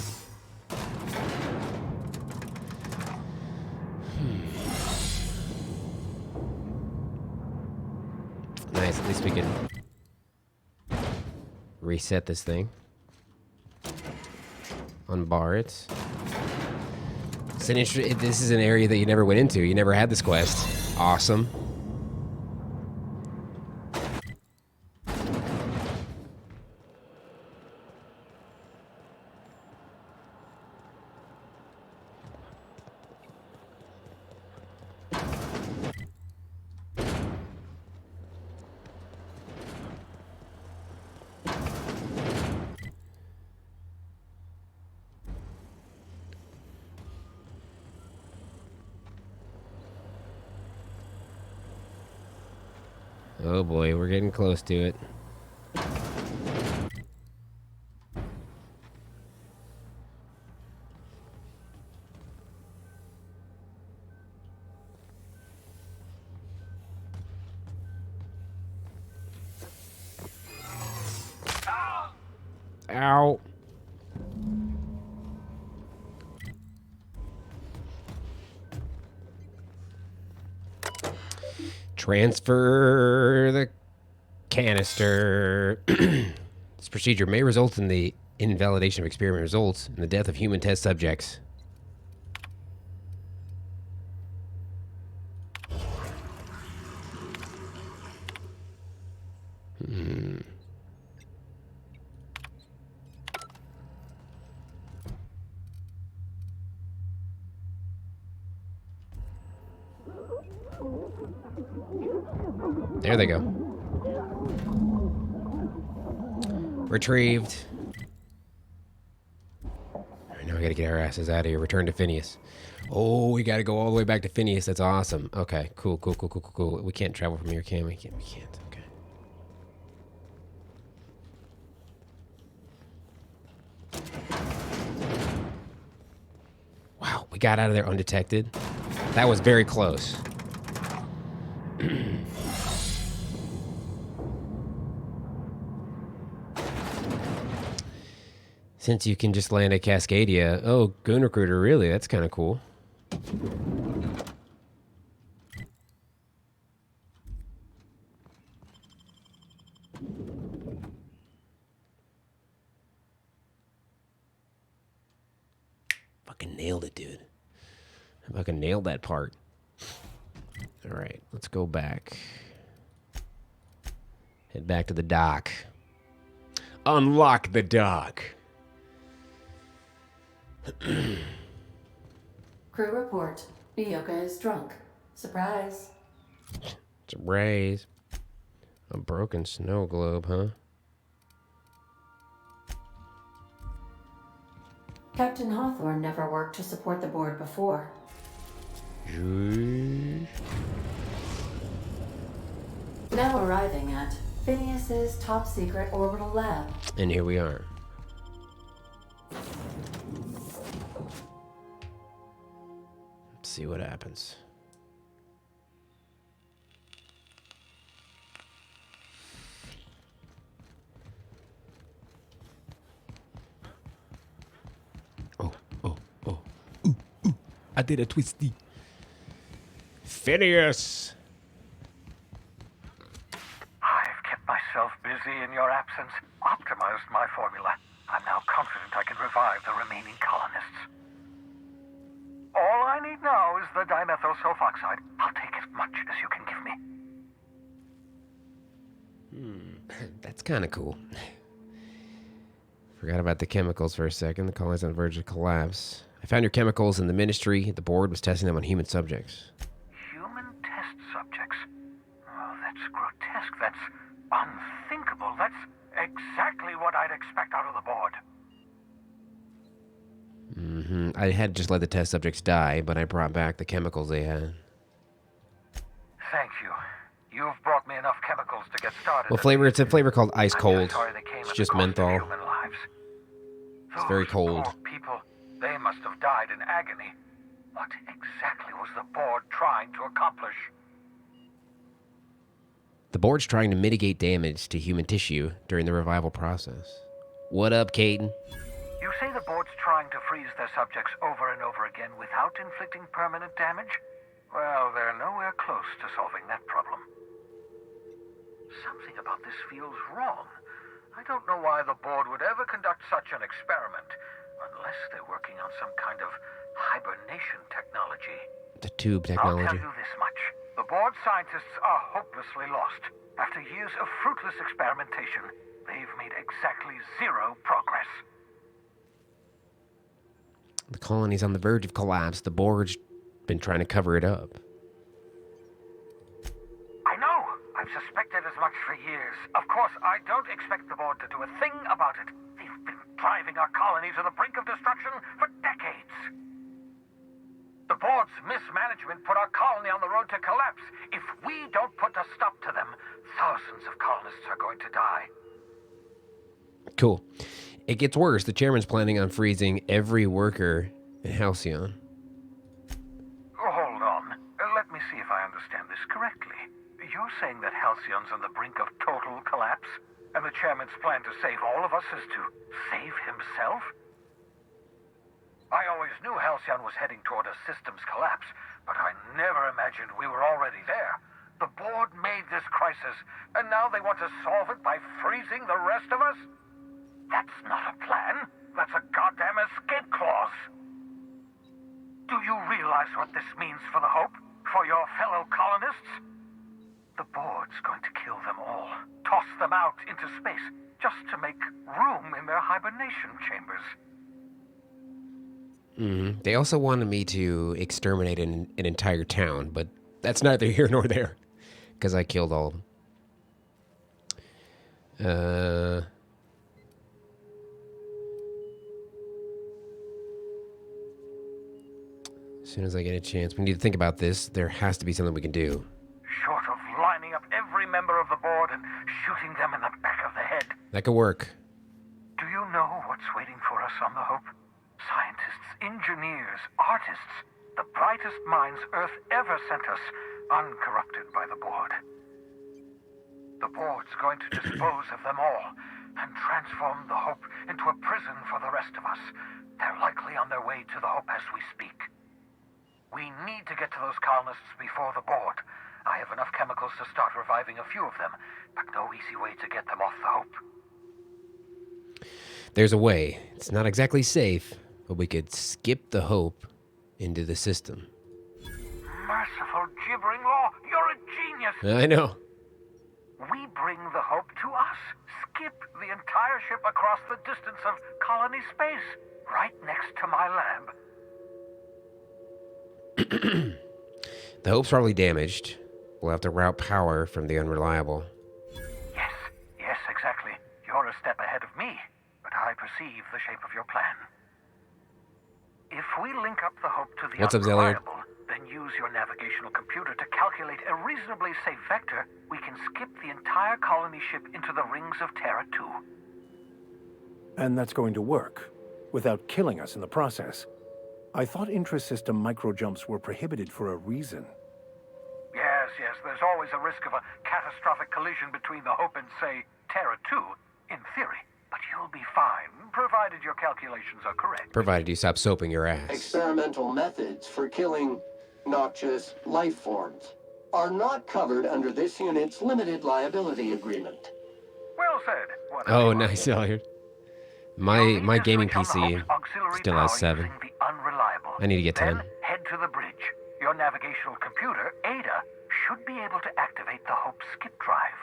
we can reset this thing. Unbar it. This is an area that you never went into. You never had this quest. Awesome. Oh boy, we're getting close to it. Ow. Transfer the canister. This procedure may result in the invalidation of experiment results and the death of human test subjects. There they go. Retrieved. All right, now we gotta get our asses out of here. Return to Phineas. Oh, we gotta go all the way back to Phineas. That's awesome. Okay, cool. We can't travel from here, can we? We can't. Okay. Wow, we got out of there undetected. That was very close. Since you can just land at Cascadia. Oh, Goon Recruiter, really? That's kind of cool. Fucking nailed it, dude. I fucking nailed that part. All right, let's go back. Head back to the dock. Unlock the dock. Crew report. Ioka is drunk. Surprise. Surprise. A broken snow globe, huh? Captain Hawthorne never worked to support the board before. Now arriving at Phineas's top secret orbital lab. And here we are. Let's see what happens. I did a twisty. Phineas! I've kept myself busy in your absence, optimized my formula. I'm now confident I can revive the remaining colonists. All I need now is the dimethyl sulfoxide. I'll take as much as you can give me. That's kind of cool. Forgot about the chemicals for a second. The colony's on the verge of collapse. I found your chemicals in the ministry. The board was testing them on human subjects. Human test subjects? Oh, that's grotesque. That's unthinkable. That's exactly what I'd expect out of the board. I had just let the test subjects die, but I brought back the chemicals they had. Thank you. You've brought me enough chemicals to get started. What flavor? It's a flavor called Ice Cold. Sorry they came It's at just the cost of menthol. human lives. It's very cold. Poor people, they must have died in agony. What exactly was the board trying to accomplish? The board's trying to mitigate damage to human tissue during the revival process. What up, Caden? You say the board's trying to freeze their subjects over and over again without inflicting permanent damage? Well, they're nowhere close to solving that problem. Something about this feels wrong. I don't know why the board would ever conduct such an experiment, unless they're working on some kind of hibernation technology. The tube I'll technology. tell you this much. The board scientists are hopelessly lost. After years of fruitless experimentation, they've made exactly zero progress. The colony's on the verge of collapse. The board's been trying to cover it up. I know. I've suspected as much for years. Of course, I don't expect the board to do a thing about it. They've been driving our colony to the brink of destruction for decades. The board's mismanagement put our colony on the road to collapse. If we don't put a stop to them, thousands of colonists are going to die. Cool. It gets worse. The chairman's planning on freezing every worker in Halcyon. Hold on. Let me see if I understand this correctly. You're saying that Halcyon's on the brink of total collapse, and the chairman's plan to save all of us is to save himself? I always knew Halcyon was heading toward a systems collapse, but I never imagined we were already there. The board made this crisis, and now they want to solve it by freezing the rest of us? That's not a plan. That's a goddamn escape clause. Do you realize what this means for the Hope? For your fellow colonists? The board's going to kill them all. Toss them out into space, just to make room in their hibernation chambers. They also wanted me to exterminate an entire town, but that's neither here nor there, because I killed all of them. As soon as I get a chance, we need to think about this. There has to be something we can do. Short of lining up every member of the board and shooting them in the back of the head. That could work. Do you know what's waiting for us on the Hope? Scientists, engineers, artists, the brightest minds Earth ever sent us, uncorrupted by the board. The board's going to dispose of them all and transform the Hope into a prison for the rest of us. They're likely on their way to the Hope as we speak. We need to get to those colonists before the board. I have enough chemicals to start reviving a few of them, but no easy way to get them off the Hope. There's a way. It's not exactly safe, but we could skip the Hope into the system. Merciful gibbering law, you're a genius! I know. We bring the Hope to us. Skip the entire ship across the distance of colony space, right next to my lab. The Hope's probably damaged. We'll have to route power from the Unreliable. Yes, exactly. You're a step ahead of me, but I perceive the shape of your plan. If we link up the Hope to the What's up, Zeliard? Unreliable, then use your navigational computer to calculate a reasonably safe vector, we can skip the entire colony ship into the rings of Terra 2. And that's going to work, without killing us in the process. I thought intra-system microjumps were prohibited for a reason. Yes, there's always a risk of a catastrophic collision between the Hope and, say, Terra 2, in theory. But you'll be fine, provided your calculations are correct. Provided you stop soaping your ass. Experimental methods for killing noxious life forms are not covered under this unit's limited liability agreement. Well said. Oh, nice, Elliot. My gaming PC still has 7. I need to get 10. Then head to the bridge. Your navigational computer, Ada, should be able to activate the Hope skip drive.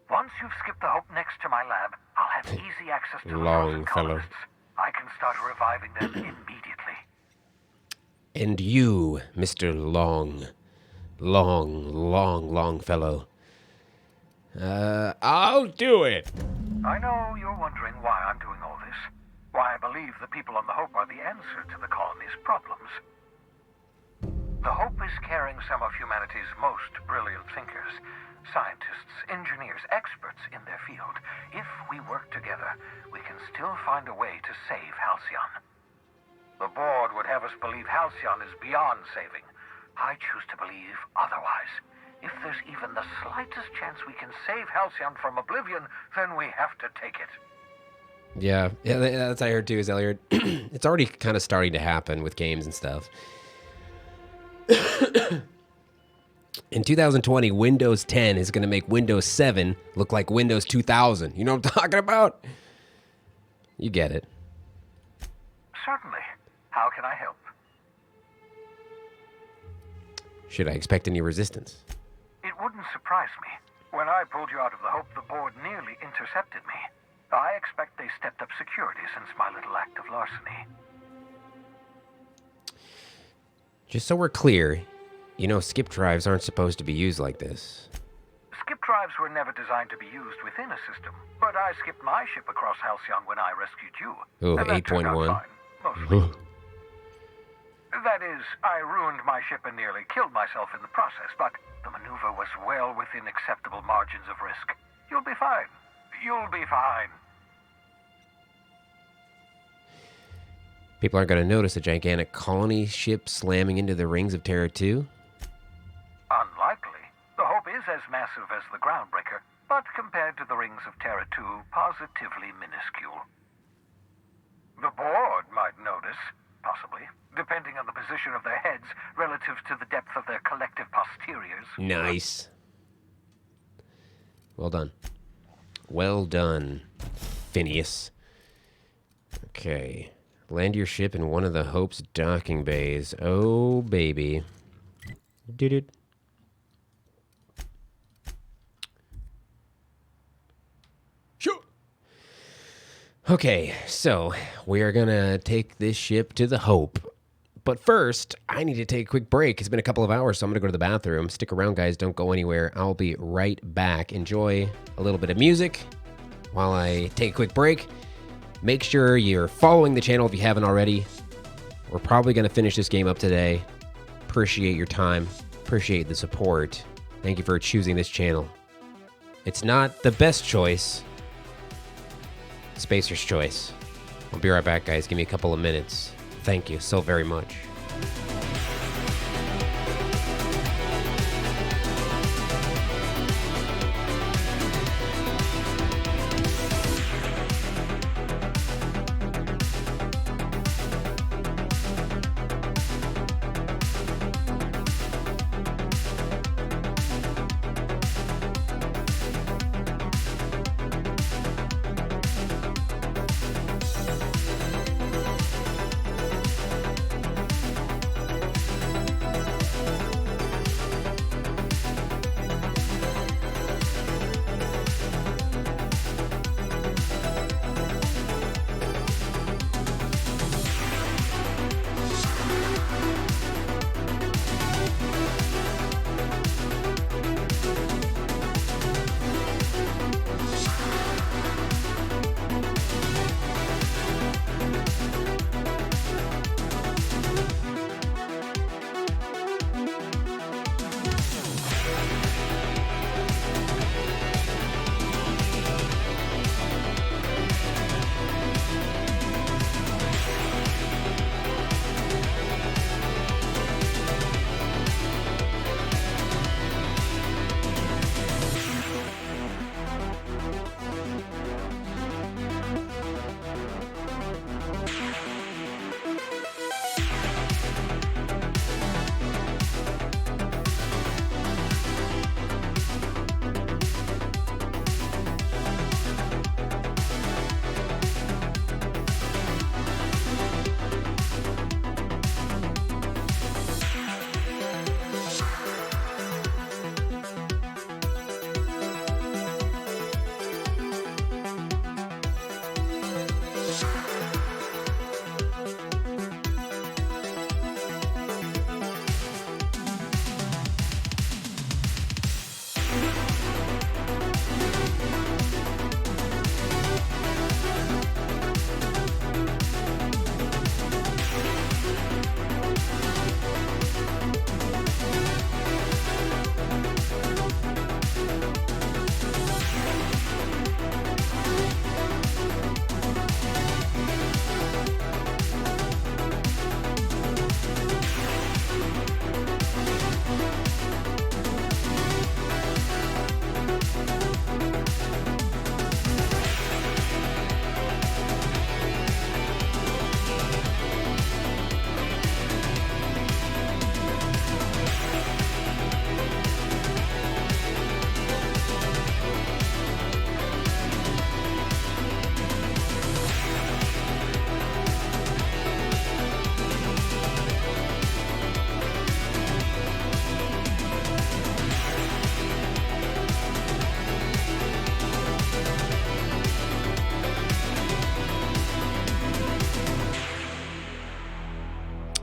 Once you've skipped the Hope next to my lab, I'll have easy access to the frozen colonists. I can start reviving them immediately. And you, Mr. Long fellow. I'll do it. I know you're wondering why I'm doing all this. Why I believe the people on the Hope are the answer to the colony's problems. The Hope is carrying some of humanity's most brilliant thinkers, scientists, engineers, experts in their field. If we work together, we can still find a way to save Halcyon. The board would have us believe Halcyon is beyond saving. I choose to believe otherwise. If there's even the slightest chance we can save Halcyon from oblivion, then we have to take it. Yeah, that's what I heard too, is Elliot. It's already kind of starting to happen with games and stuff. In 2020, Windows 10 is going to make Windows 7 look like Windows 2000. You know what I'm talking about? You get it. Certainly. How can I help? Should I expect any resistance? It wouldn't surprise me. When I pulled you out of the Hope, the board nearly intercepted me. I expect they stepped up security since my little act of larceny. Just so we're clear, you know skip drives aren't supposed to be used like this. Skip drives were never designed to be used within a system, but I skipped my ship across Halcyon when I rescued you. Oh, and that turned out 8.1. fine, mostly. That is, I ruined my ship and nearly killed myself in the process, but the maneuver was well within acceptable margins of risk. You'll be fine. You'll be fine. People aren't going to notice a gigantic colony ship slamming into the rings of Terra 2? Unlikely. The Hope is as massive as the Groundbreaker, but compared to the rings of Terra 2, positively minuscule. The board might notice, possibly, depending on the position of their heads relative to the depth of their collective posteriors. Nice. Well done. Well done, Phineas. Okay. Land your ship in one of the Hope's docking bays. Oh, baby. Did it. Sure. Okay, so we are going to take this ship to the Hope. But first, I need to take a quick break. It's been a couple of hours, so I'm going to go to the bathroom. Stick around, guys. Don't go anywhere. I'll be right back. Enjoy a little bit of music while I take a quick break. Make sure you're following the channel if you haven't already. We're probably going to finish this game up today. Appreciate your time. Appreciate the support. Thank you for choosing this channel. It's not the best choice. Spacer's choice. I'll be right back, guys. Give me a couple of minutes. Thank you so very much.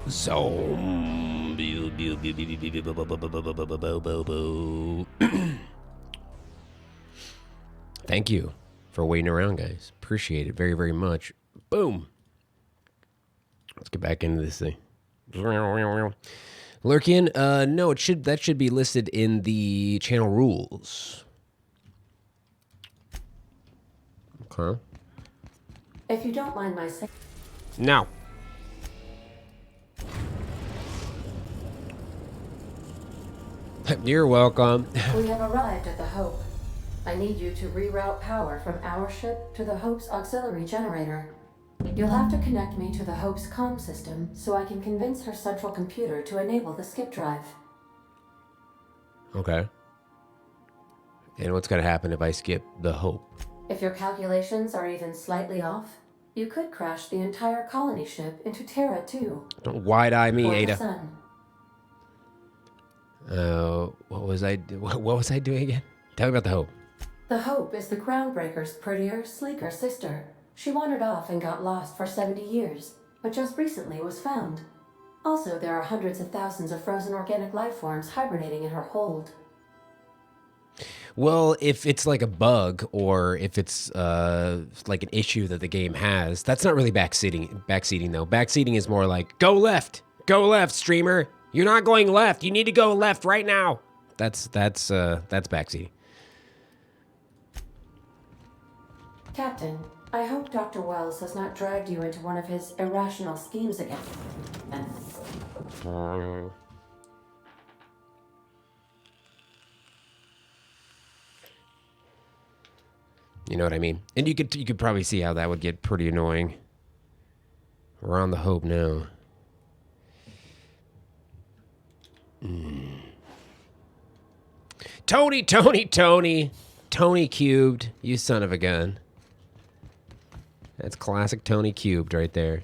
Zombie. Thank you for waiting around, guys. Appreciate it very, very much. Boom. Let's get back into this thing. Lurkin, no, that should be listed in the channel rules. Okay. If you don't mind my saying. No. You're welcome. We have arrived at the Hope. I need you to reroute power from our ship to the Hope's auxiliary generator. You'll have to connect me to the Hope's comm system so I can convince her central computer to enable the skip drive. Okay. And what's going to happen if I skip the Hope? If your calculations are even slightly off, you could crash the entire colony ship into Terra 2. Don't wide-eye me, or Ada. the Sun. What was I doing again? Tell me about the Hope. The Hope is the Groundbreaker's prettier, sleeker sister. She wandered off and got lost for 70 years, but just recently was found. Also, there are hundreds of thousands of frozen organic life forms hibernating in her hold. Well, if it's like a bug or if it's like an issue that the game has, that's not really backseating though. Backseating is more like, go left, streamer. You're not going left. You need to go left right now. That's backseating. Captain, I hope Dr. Wells has not dragged you into one of his irrational schemes again. You know what I mean? And you could probably see how that would get pretty annoying. We're on the Hope now. Tony cubed, you son of a gun. That's classic Tony cubed right there.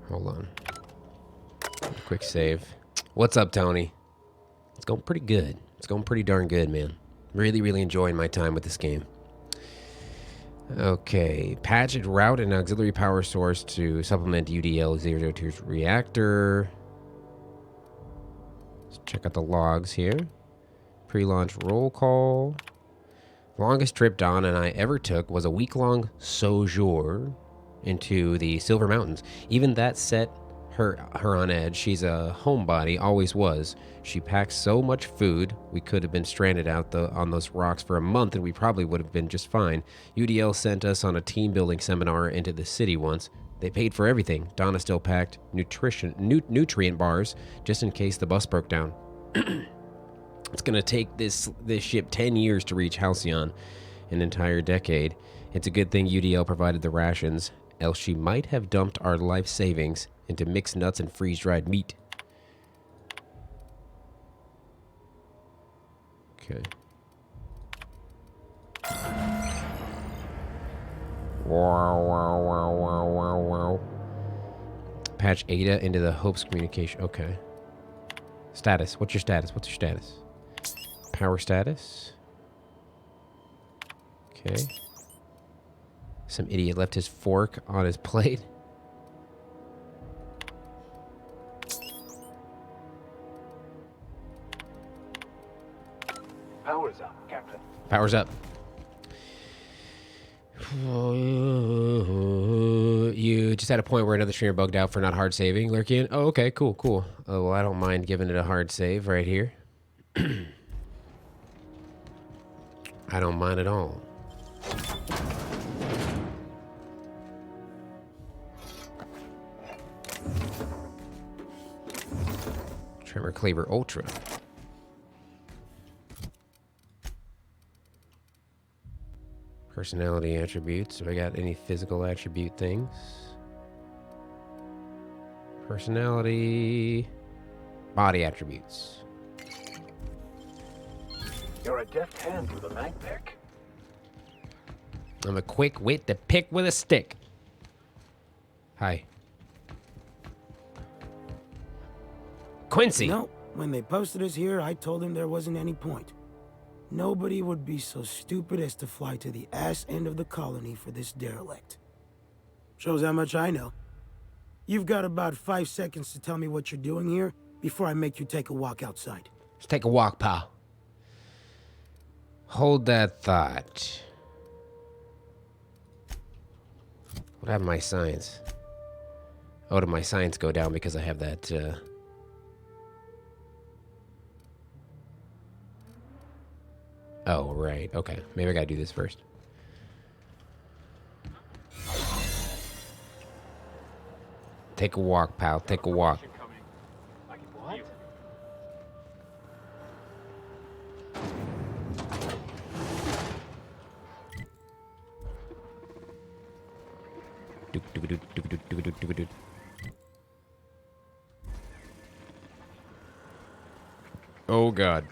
Hold on. Quick save. What's up, Tony? It's going pretty good. It's going pretty darn good, man. Really, really enjoying my time with this game. Okay. Patch and route an auxiliary power source to supplement UDL 002's reactor. Let's check out the logs here. Pre-launch roll call. Longest trip Dawn and I ever took was a week-long sojourn into the Silver Mountains. Even that set her on edge. She's a homebody, always was. She packs so much food, we could have been stranded out on those rocks for a month and we probably would have been just fine. UDL sent us on a team building seminar into the city once. They paid for everything. Donna still packed nutrient bars just in case the bus broke down. It's gonna take this ship 10 years to reach Halcyon, an entire decade. It's a good thing UDL provided the rations, else she might have dumped our life savings into mixed nuts and freeze-dried meat. Okay. Wow. Patch Ada into the Hope's communication. Okay. Status. What's your status? Power status. Okay. Some idiot left his fork on his plate. Power's up, Captain. Power's up. You just had a point where another streamer bugged out for not hard saving, Lurkian. Oh, okay, cool. Oh, well, I don't mind giving it a hard save right here. I don't mind at all. Tremor Cleaver Ultra. Personality attributes. Do I got any physical attribute things? Personality. Body attributes. You're a deft hand with a mag pick. I'm a quick wit to pick with a stick. Hi. Quincy. No, When they posted us here, I told them there wasn't any point. Nobody would be so stupid as to fly to the ass end of the colony for this derelict. Shows how much I know. You've got about 5 seconds to tell me what you're doing here before I make you take a walk outside. Let's take a walk, pal. Hold that thought. What happened to my science? Oh, did my science go down because I have that, Oh, right. Okay. Maybe I gotta do this first. Take a walk, pal. Take a walk. Oh, God.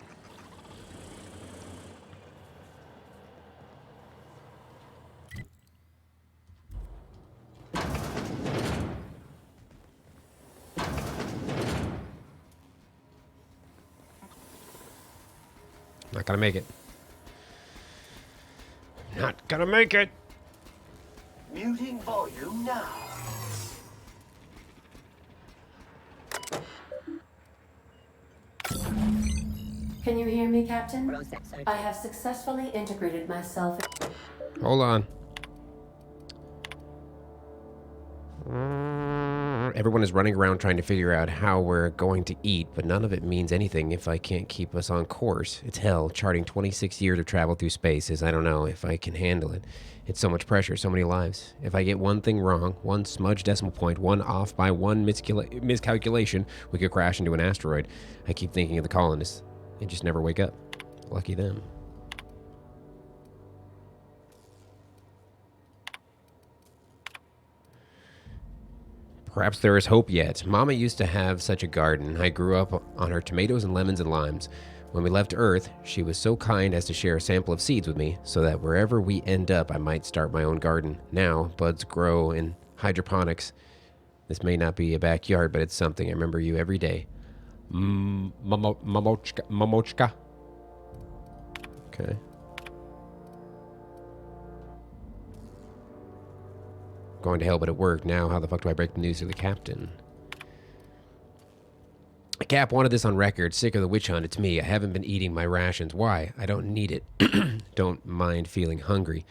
Not gonna make it. Not gonna make it. Muting volume now. Can you hear me, Captain? I have successfully integrated myself. Hold on. Everyone is running around trying to figure out how we're going to eat, but none of it means anything if I can't keep us on course. It's hell, charting 26 years of travel through space is I don't know if I can handle it. It's so much pressure, so many lives. If I get one thing wrong, one smudge decimal point, one off by one miscalculation, we could crash into an asteroid. I keep thinking of the colonists and just never wake up. Lucky them. Perhaps there is hope yet. Mama used to have such a garden. I grew up on her tomatoes and lemons and limes. When we left Earth, she was so kind as to share a sample of seeds with me, so that wherever we end up, I might start my own garden. Now, buds grow in hydroponics. This may not be a backyard, but it's something. I remember you every day. Mamochka. Okay. Going to hell, but it worked. Now, how the fuck do I break the news to the captain? Cap wanted this on record. Sick of the witch hunt. It's me. I haven't been eating my rations. Why? I don't need it. Don't mind feeling hungry.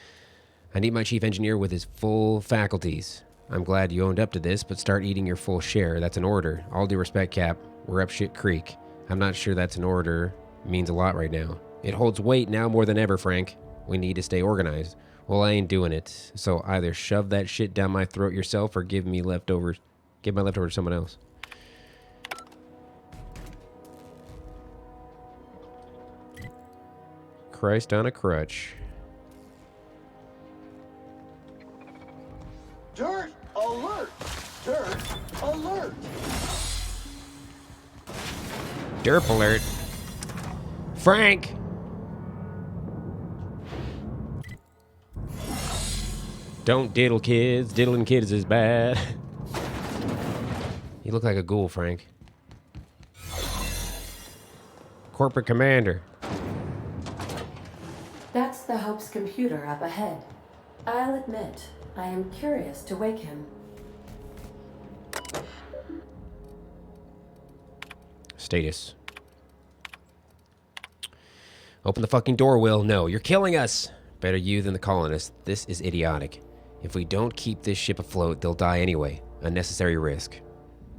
I need my chief engineer with his full faculties. I'm glad you owned up to this, but start eating your full share. That's an order. All due respect, Cap. We're up shit creek. I'm not sure that's an order. Means a lot right now. It holds weight now more than ever, Frank. We need to stay organized. Well, I ain't doing it. So either shove that shit down my throat yourself or give me leftovers. Give my leftovers to someone else. Christ on a crutch. Dirt alert! Dirt alert! Derp alert. Frank! Don't diddle kids. Diddling kids is bad. You look like a ghoul, Frank. Corporate Commander. That's the Hope's computer up ahead. I'll admit, I am curious to wake him. Status. Open the fucking door, Will. No, you're killing us. Better you than the colonists. This is idiotic. If we don't keep this ship afloat, they'll die anyway. Unnecessary risk.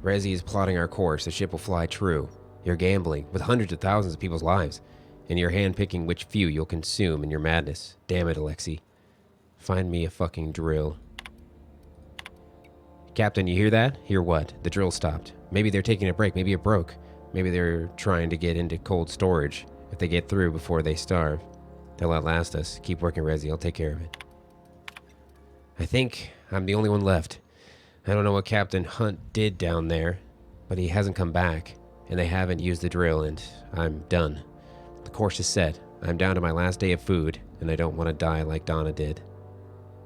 Resi is plotting our course. The ship will fly true. You're gambling with hundreds of thousands of people's lives. And you're handpicking which few you'll consume in your madness. Damn it, Alexei. Find me a fucking drill. Captain, you hear that? Hear what? The drill stopped. Maybe they're taking a break. Maybe it broke. Maybe they're trying to get into cold storage. If they get through before they starve, they'll outlast us. Keep working, Resi. I'll take care of it. I think I'm the only one left. I don't know what Captain Hunt did down there, but he hasn't come back, and they haven't used the drill, and I'm done. The course is set. I'm down to my last day of food, and I don't want to die like Donna did.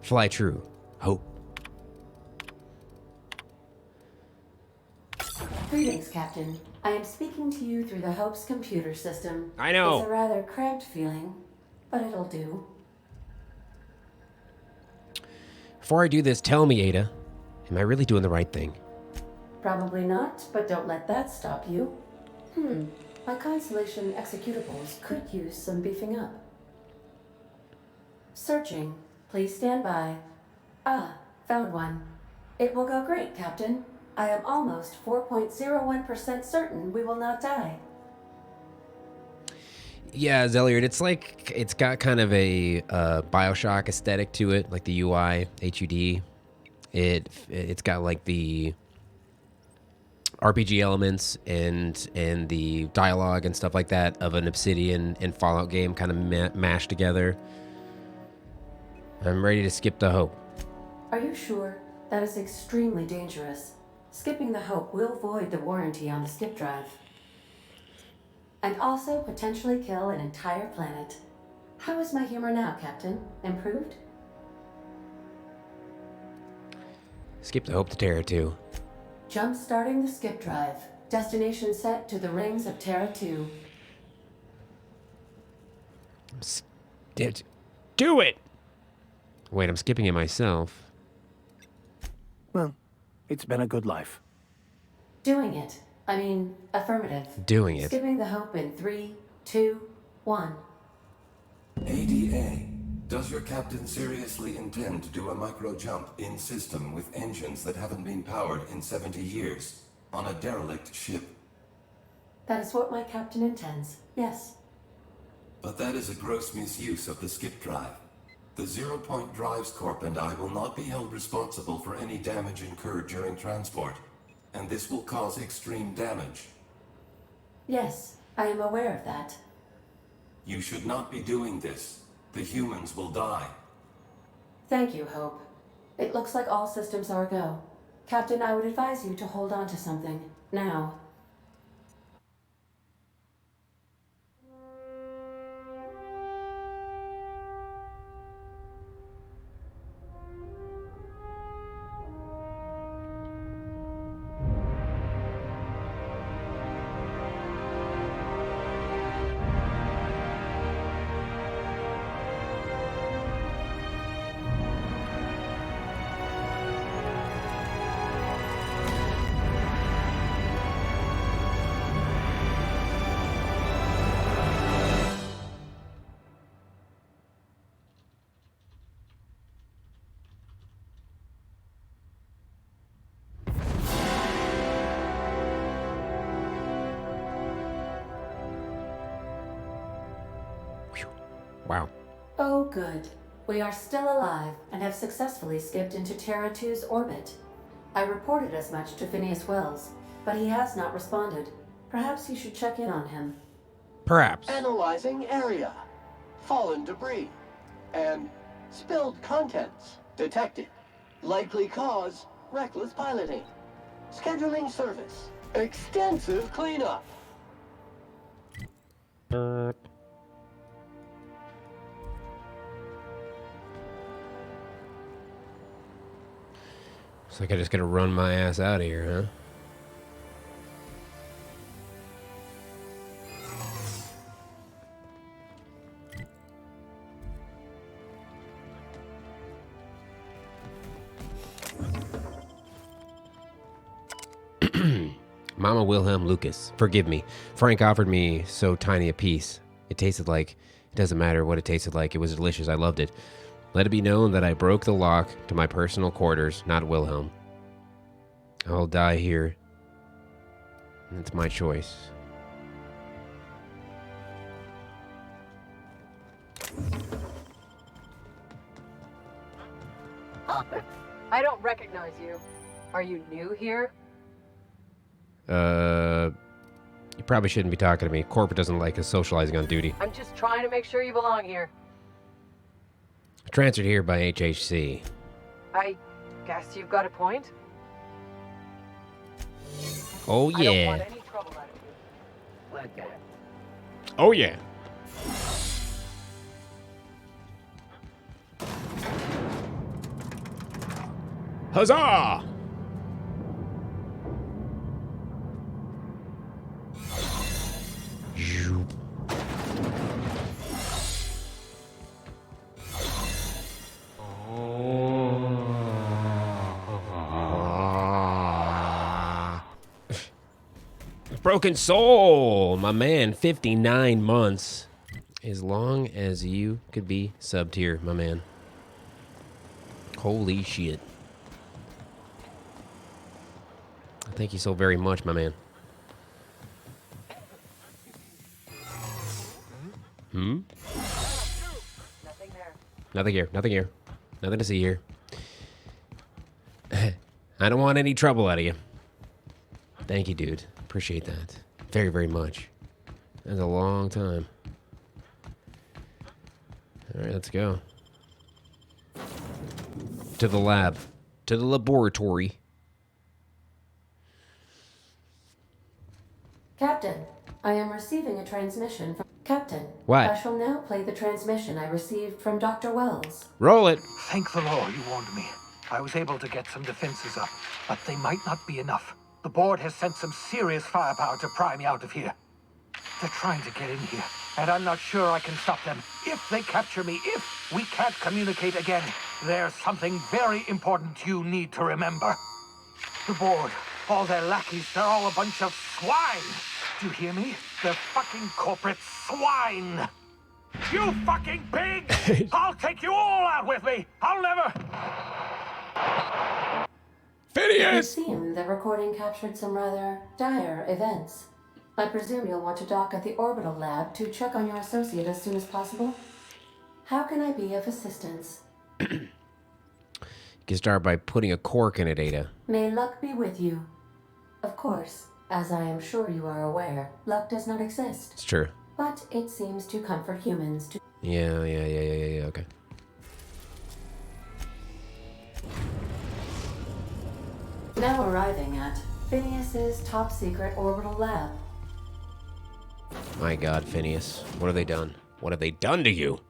Fly true. Hope. Greetings, Captain. I am speaking to you through the Hope's computer system. I know. It's a rather cramped feeling, but it'll do. Before I do this, tell me, Ada, am I really doing the right thing? Probably not, but don't let that stop you. My Constellation executables could use some beefing up. Searching. Please stand by. Ah, found one. It will go great, Captain. I am almost 4.01% certain we will not die. Yeah, Zelliard, it's like, it's got kind of a Bioshock aesthetic to it, like the UI, HUD. It's got like the RPG elements and the dialogue and stuff like that of an Obsidian and Fallout game kind of mashed together. I'm ready to skip the Hope. Are you sure? That is extremely dangerous. Skipping the Hope will void the warranty on the skip drive. And also potentially kill an entire planet. How is my humor now, Captain? Improved? Skip the Hope to Terra 2. Jump-starting the skip drive. Destination set to the rings of Terra 2. Do it! Wait, I'm skipping it myself. Well, it's been a good life. Doing it. I mean, affirmative. Doing it. Skipping the Hope in 3, 2, 1. ADA, does your captain seriously intend to do a micro-jump in system with engines that haven't been powered in 70 years on a derelict ship? That is what my captain intends, yes. But that is a gross misuse of the skip drive. The Zero Point Drives Corp and I will not be held responsible for any damage incurred during transport, and this will cause extreme damage. Yes, I am aware of that. You should not be doing this. The humans will die. Thank you, Hope. It looks like all systems are go. Captain, I would advise you to hold on to something. Now. Wow. Oh, good. We are still alive and have successfully skipped into Terra 2's orbit. I reported as much to Phineas Wells, but he has not responded. Perhaps you should check in on him. Perhaps. Analyzing area. Fallen debris. And spilled contents detected. Likely cause, reckless piloting. Scheduling service. Extensive cleanup. Looks like I just gotta run my ass out of here, huh? Mama Wilhelm Lucas, forgive me. Frank offered me so tiny a piece. It tasted like, it doesn't matter what it tasted like. It was delicious. I loved it. Let it be known that I broke the lock to my personal quarters, not Wilhelm. I'll die here. It's my choice. I don't recognize you. Are you new here? You probably shouldn't be talking to me. Corporate doesn't like us socializing on duty. I'm just trying to make sure you belong here. Transferred here by HHC. I guess you've got a point. Oh, I don't yeah. want any trouble out of you. Like that. Oh, yeah. Huzzah! Broken Soul, my man, 59 months. As long as you could be sub-tier, my man. Holy shit. Thank you so very much, my man. Hmm? Nothing there. Nothing here, nothing here. Nothing to see here. I don't want any trouble out of you. Thank you, dude. Appreciate that. Very, very much. That's a long time. Alright, let's go. To the lab. To the laboratory. Captain, I am receiving a transmission from... Captain, What? I shall now play the transmission I received from Dr. Wells. Roll it. Thank the Lord you warned me. I was able to get some defenses up, but they might not be enough. The board has sent some serious firepower to pry me out of here. They're trying to get in here, and I'm not sure I can stop them. If they capture me, if we can't communicate again, there's something very important you need to remember. The board, all their lackeys, they're all a bunch of swine. Do you hear me? They're fucking corporate swine. You fucking pig! I'll take you all out with me! I'll never... It would seem the recording captured some rather dire events. I presume you'll want to dock at the orbital lab to check on your associate as soon as possible. How can I be of assistance? You can start by putting a cork in it, Ada. May luck be with you. Of course, as I am sure you are aware, luck does not exist. It's true. But it seems to comfort humans to... Yeah, okay. Now arriving at Phineas's top secret orbital lab. My God, Phineas. What have they done? What have they done to you?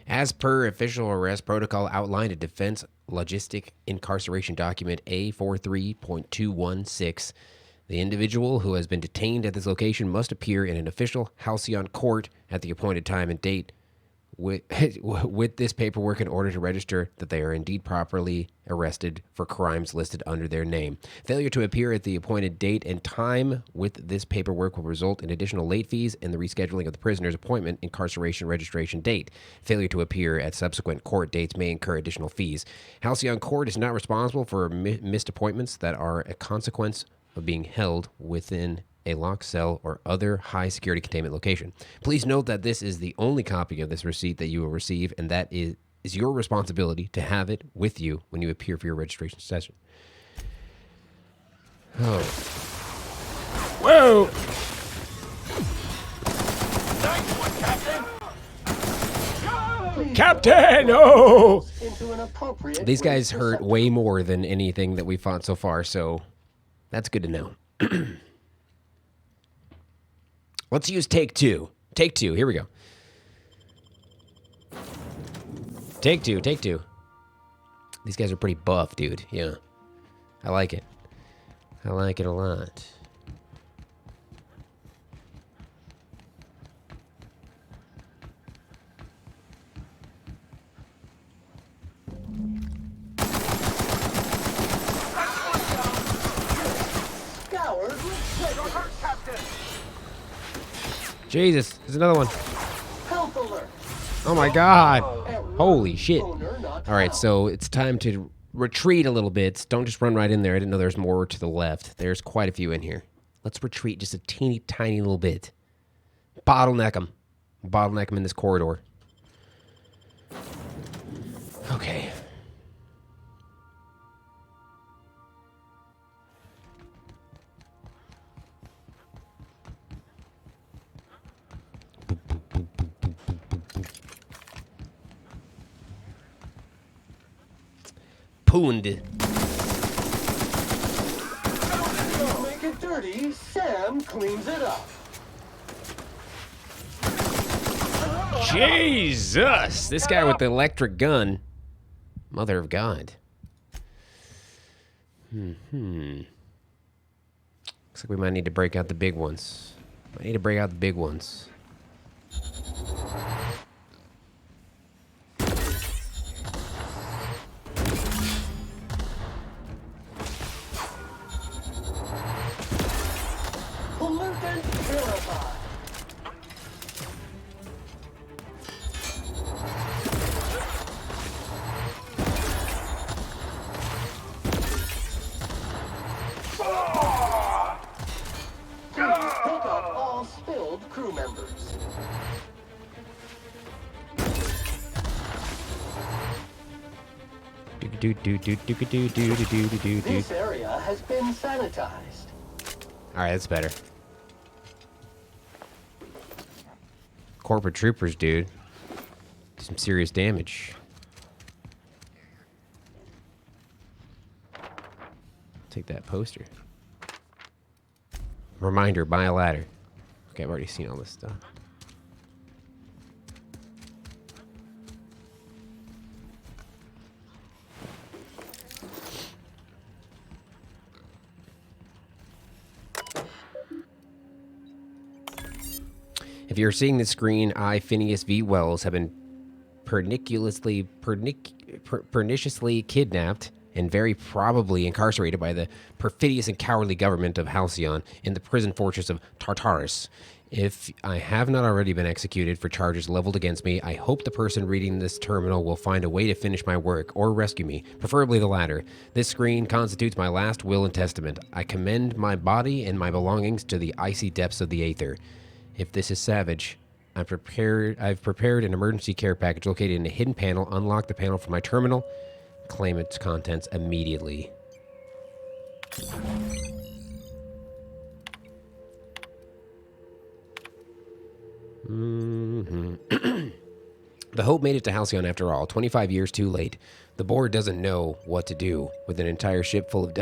As per official arrest protocol outlined in Defense Logistic Incarceration Document A43.216, the individual who has been detained at this location must appear in an official halcyon court at the appointed time and date with this paperwork in order to register that they are indeed properly arrested for crimes listed under their name. Failure to appear at the appointed date and time with this paperwork will result in additional late fees and the rescheduling of the prisoner's appointment incarceration registration date. Failure to appear at subsequent court dates may incur additional fees. Halcyon Court is not responsible for missed appointments that are a consequence of being held within a locked cell or other high security containment location. Please note that this is the only copy of this receipt that you will receive, and that is your responsibility to have it with you when you appear for your registration session. Oh. Whoa! Captain! Oh! These guys hurt way more than anything that we fought so far, so that's good to know. Let's use take two. Take two. Here we go. Take two. Take two. These guys are pretty buff, dude. Yeah. I like it. I like it a lot. Jesus, there's another one. Oh my God. Holy shit. All right, so it's time to retreat a little bit. Don't just run right in there. I didn't know there's more to the left. There's quite a few in here. Let's retreat just a teeny tiny little bit. Bottleneck them. Bottleneck them in this corridor. Okay. Poond. dirty, Sam cleans it up. Jesus! This guy with the electric gun. Mother of God. Looks like we might need to break out the big ones. I need to break out the big ones. Pollutant verified. Please pick up all spilled crew members. This area has been sanitized. Alright, that's better. Corporate troopers, dude. Some serious damage. Take that poster. Reminder, buy a ladder. Okay, I've already seen all this stuff. If you're seeing this screen, I, Phineas V. Wells, have been perniciously kidnapped and very probably incarcerated by the perfidious and cowardly government of Halcyon in the prison fortress of Tartarus. If I have not already been executed for charges leveled against me, I hope the person reading this terminal will find a way to finish my work or rescue me, preferably the latter. This screen constitutes my last will and testament. I commend my body and my belongings to the icy depths of the aether. If this is Savage, I've prepared an emergency care package located in a hidden panel. Unlock the panel from my terminal. Claim its contents immediately. The Hope made it to Halcyon after all, 25 years too late. The board doesn't know what to do with an entire ship full of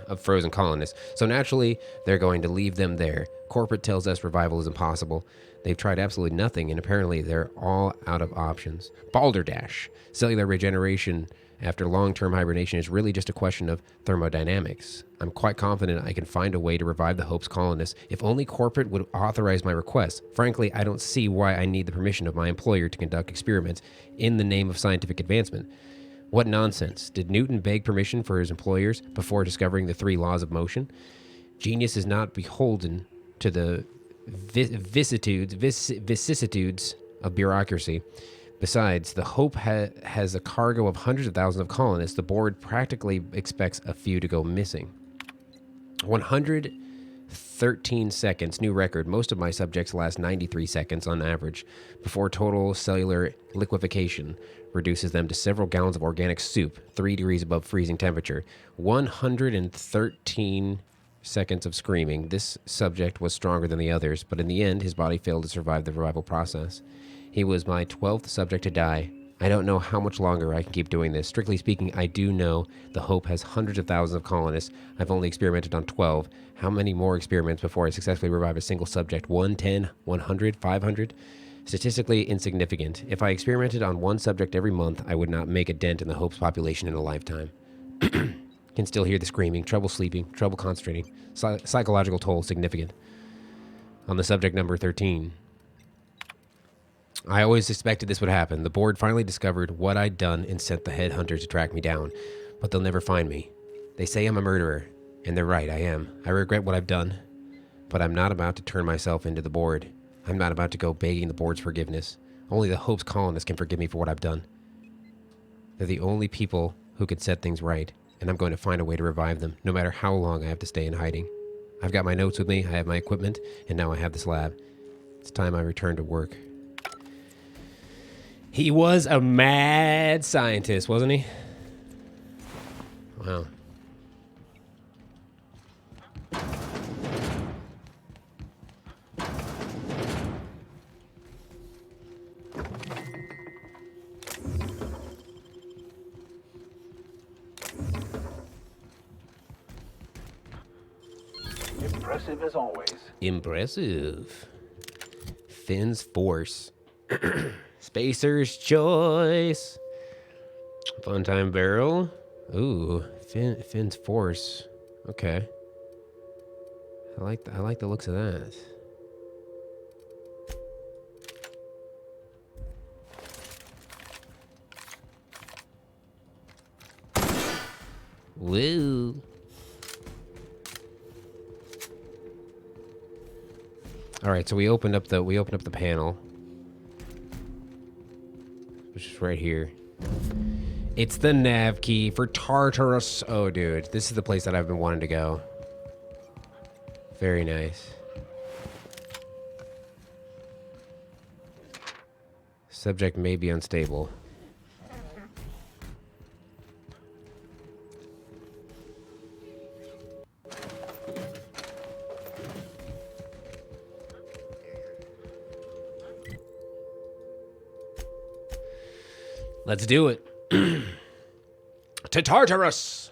of frozen colonists, so naturally they're going to leave them there. Corporate tells us revival is impossible. They've tried absolutely nothing, and apparently they're all out of options. Balderdash. Cellular regeneration after long-term hibernation is really just a question of thermodynamics. I'm quite confident I can find a way to revive the Hope's colonists if only corporate would authorize my request. Frankly, I don't see why I need the permission of my employer to conduct experiments in the name of scientific advancement. What nonsense. Did Newton beg permission for his employers before discovering the 3 laws of motion? Genius is not beholden to the vicissitudes of bureaucracy. Besides, the Hope has a cargo of hundreds of thousands of colonists. The board practically expects a few to go missing. 113 seconds, new record. Most of my subjects last 93 seconds on average before total cellular liquefaction reduces them to several gallons of organic soup, 3 degrees above freezing temperature. 113 seconds of screaming. This subject was stronger than the others, but in the end, his body failed to survive the revival process. He was my 12th subject to die. I don't know how much longer I can keep doing this. Strictly speaking, I do know the Hope has hundreds of thousands of colonists. I've only experimented on 12. How many more experiments before I successfully revive a single subject? 1, 10, 100, 500? Statistically insignificant. If I experimented on one subject every month, I would not make a dent in the Hope's population in a lifetime. Can still hear the screaming, trouble sleeping, trouble concentrating. Psychological toll significant. On the subject number 13. I always suspected this would happen. The board finally discovered what I'd done and sent the headhunters to track me down. But they'll never find me. They say I'm a murderer, and they're right, I am. I regret what I've done. But I'm not about to turn myself into the board. I'm not about to go begging the board's forgiveness. Only the Hope's colonists can forgive me for what I've done. They're the only people who can set things right, and I'm going to find a way to revive them, no matter how long I have to stay in hiding. I've got my notes with me, I have my equipment, and now I have this lab. It's time I return to work. He was a mad scientist, wasn't he? Wow. Impressive as always. Impressive. Finn's Force. Spacer's Choice. Fun Time Barrel. Ooh, Finn's Force. Okay. I like the looks of that. Woo. All right, so we opened up the panel, which is right here. It's the nav key for Tartarus. Oh, dude, this is the place that I've been wanting to go. Very nice. Subject may be unstable. Let's do it. To Tartarus!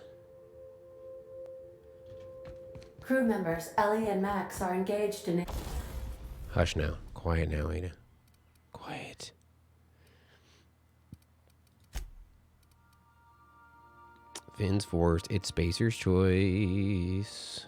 Crew members Ellie and Max are engaged in... Hush now. Quiet now, Ada. Quiet. Finn's Force. It's Spacer's Choice.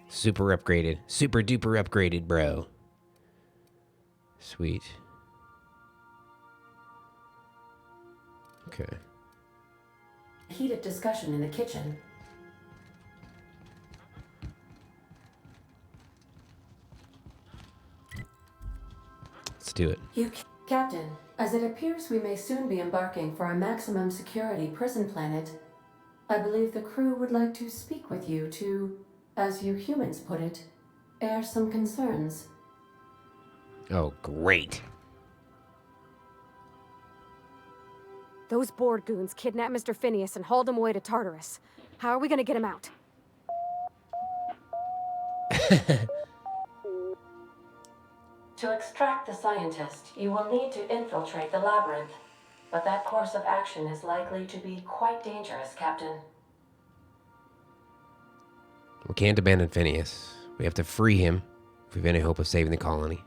Super upgraded. Super duper upgraded, bro. Sweet. Okay. Heated discussion in the kitchen. Let's do it. Captain, as it appears we may soon be embarking for a maximum security prison planet, I believe the crew would like to speak with you to, as you humans put it, air some concerns. Oh, great. Those Borg goons kidnapped Mr. Phineas and hauled him away to Tartarus. How are we gonna get him out? To extract the scientist, you will need to infiltrate the labyrinth. But that course of action is likely to be quite dangerous, Captain. We can't abandon Phineas. We have to free him if we've any hope of saving the colony.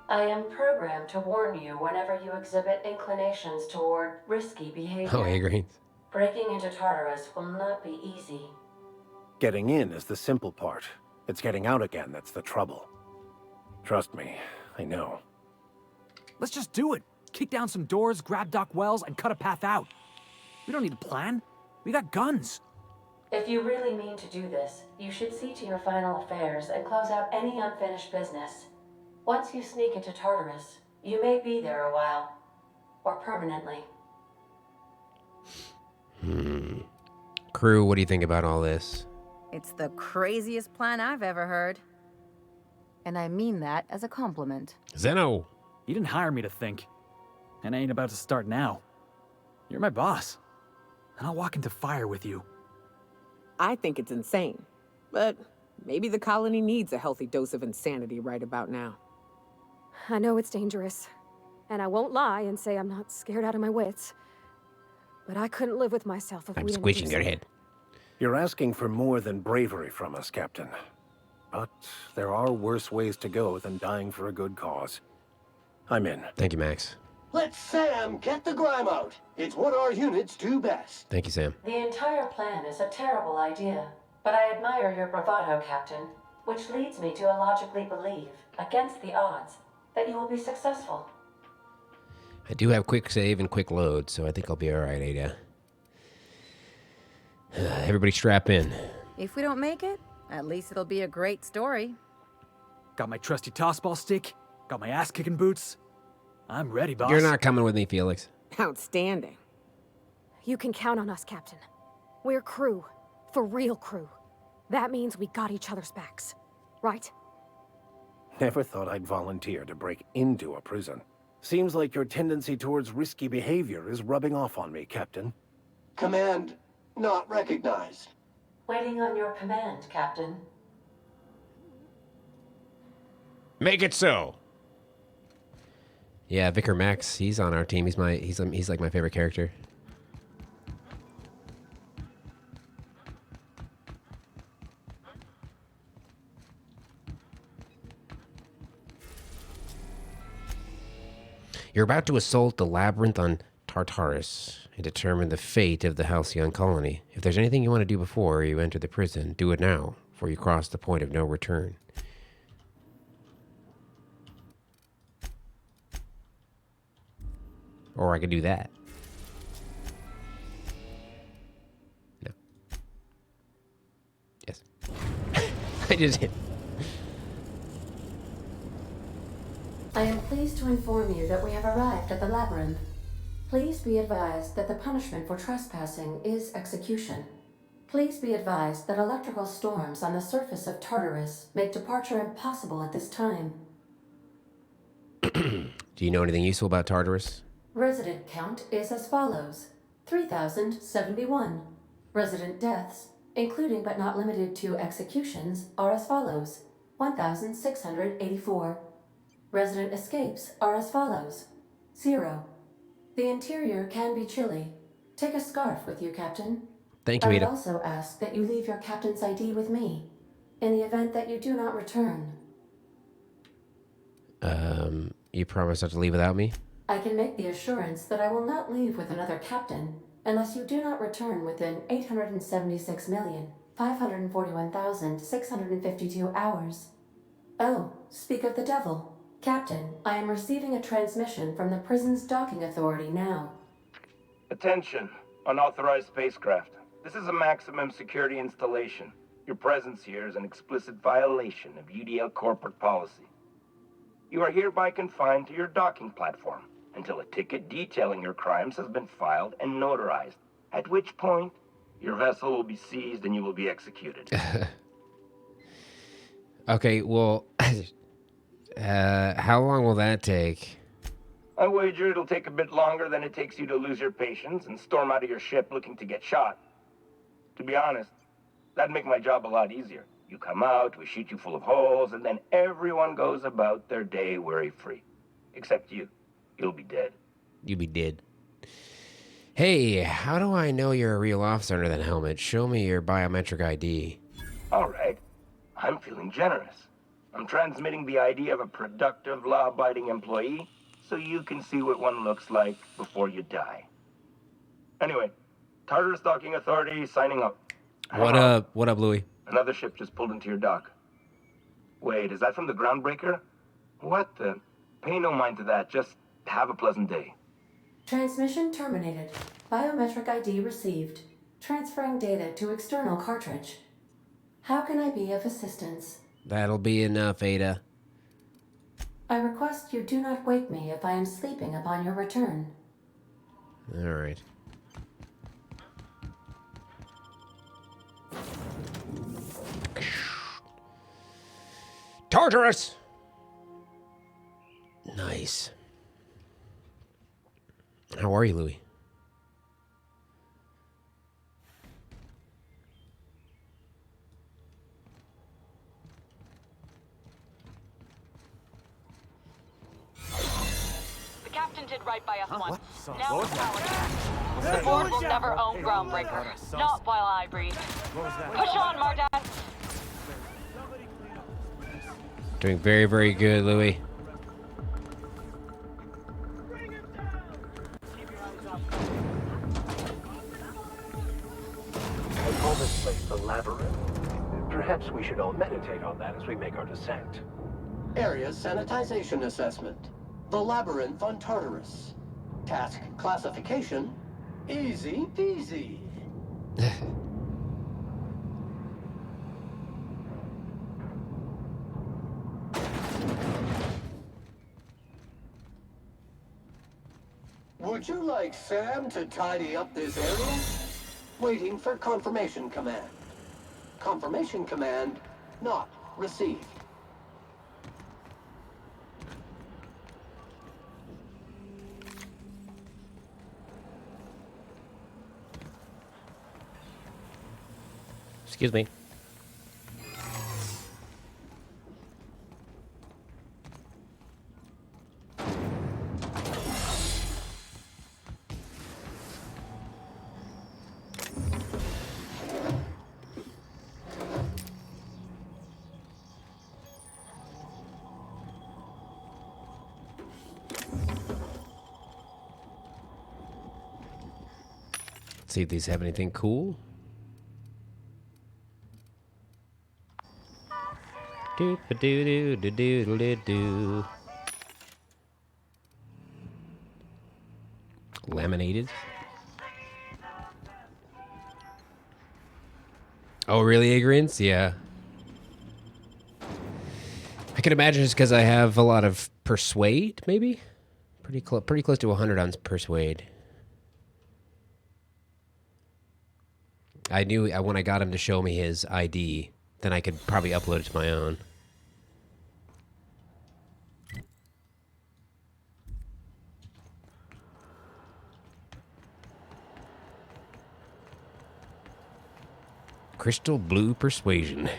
I am programmed to warn you whenever you exhibit inclinations toward risky behavior. Oh, hey, Green. Breaking into Tartarus will not be easy. Getting in is the simple part. It's getting out again that's the trouble. Trust me, I know. Let's just do it. Kick down some doors, grab Doc Wells, and cut a path out. We don't need a plan. We got guns. If you really mean to do this, you should see to your final affairs and close out any unfinished business. Once you sneak into Tartarus, you may be there a while. Or permanently. Crew, what do you think about all this? It's the craziest plan I've ever heard. And I mean that as a compliment. Zeno! You didn't hire me to think. And I ain't about to start now. You're my boss. And I'll walk into fire with you. I think it's insane. But maybe the colony needs a healthy dose of insanity right about now. I know it's dangerous. And I won't lie and say I'm not scared out of my wits. But I couldn't live with myself if we didn't do squishing your something. head. You're asking for more than bravery from us, Captain. But there are worse ways to go than dying for a good cause. I'm in. Thank you, Max. Let Sam get the grime out. It's what our units do best. Thank you, Sam. The entire plan is a terrible idea. But I admire your bravado, Captain. Which leads me to illogically believe, against the odds, that you will be successful. I do have quick save and quick load, so I think I'll be alright, Ada. Everybody strap in. If we don't make it, at least it'll be a great story. Got my trusty tossball stick. Got my ass-kicking boots. I'm ready, boss. You're not coming with me, Felix. Outstanding. You can count on us, Captain. We're crew. For real crew. That means we got each other's backs. Right? Never thought I'd volunteer to break into a prison. Seems like your tendency towards risky behavior is rubbing off on me, Captain. Command not recognized. Waiting on your command, Captain. Make it so. Yeah, Vicar Max, he's on our team. He's like my favorite character. You're about to assault the labyrinth on Tartarus and determine the fate of the Halcyon colony. If there's anything you want to do before you enter the prison, do it now, before you cross the point of no return. Or I could do that. No. Yes. I just hit. I am pleased to inform you that we have arrived at the labyrinth. Please be advised that the punishment for trespassing is execution. Please be advised that electrical storms on the surface of Tartarus make departure impossible at this time. Do you know anything useful about Tartarus? Resident count is as follows: 3,071. Resident deaths, including but not limited to executions, are as follows: 1,684. Resident escapes are as follows: 0. The interior can be chilly. Take a scarf with you, Captain. Thank you, I would Ada. also ask that you leave your captain's ID with me, in the event that you do not return. You promise not to leave without me? I can make the assurance that I will not leave with another captain unless you do not return within 876,541,652 hours. Oh, speak of the devil. Captain, I am receiving a transmission from the prison's docking authority now. Attention, unauthorized spacecraft. This is a maximum security installation. Your presence here is an explicit violation of UDL corporate policy. You are hereby confined to your docking platform until a ticket detailing your crimes has been filed and notarized, at which point your vessel will be seized and you will be executed. Okay, well, how long will that take? I wager it'll take a bit longer than it takes you to lose your patience and storm out of your ship looking to get shot. To be honest, that'd make my job a lot easier. You come out, we shoot you full of holes, and then everyone goes about their day worry-free. Except you. You'll be dead. You'll be dead. Hey, how do I know you're a real officer under that helmet? Show me your biometric ID. All right. I'm feeling generous. I'm transmitting the ID of a productive, law-abiding employee so you can see what one looks like before you die. Anyway, Tartarus Docking Authority signing up. What up? What up, Louie? Another ship just pulled into your dock. Wait, is that from the groundbreaker? What the? Pay no mind to that. Just have a pleasant day. Transmission terminated. Biometric ID received. Transferring data to external cartridge. How can I be of assistance? That'll be enough, Ada. I request you do not wake me if I am sleeping upon your return. All right. Tartarus! Nice. How are you, Louie? The captain did right by us once. What? Now What it's was that? our What's turn. that? The board What will was that? never own Hey, Groundbreaker. Not while I breathe. What was that? Push on, Mardan. Doing very, very good, Louie. I call this place the Labyrinth. Perhaps we should all meditate on that as we make our descent. Area sanitization assessment. The labyrinth on Tartarus. Task classification. Easy peasy. Would you like Sam to tidy up this area? Waiting for confirmation command. Confirmation command not received. Excuse me. See if these have anything cool. Do do do do do do do. Laminated. Oh, really, Ignorance? Yeah. I can imagine it's because I have a lot of Persuade, maybe? Pretty close to 100 on Persuade. I knew when I got him to show me his ID, then I could probably upload it to my own. Crystal Blue Persuasion.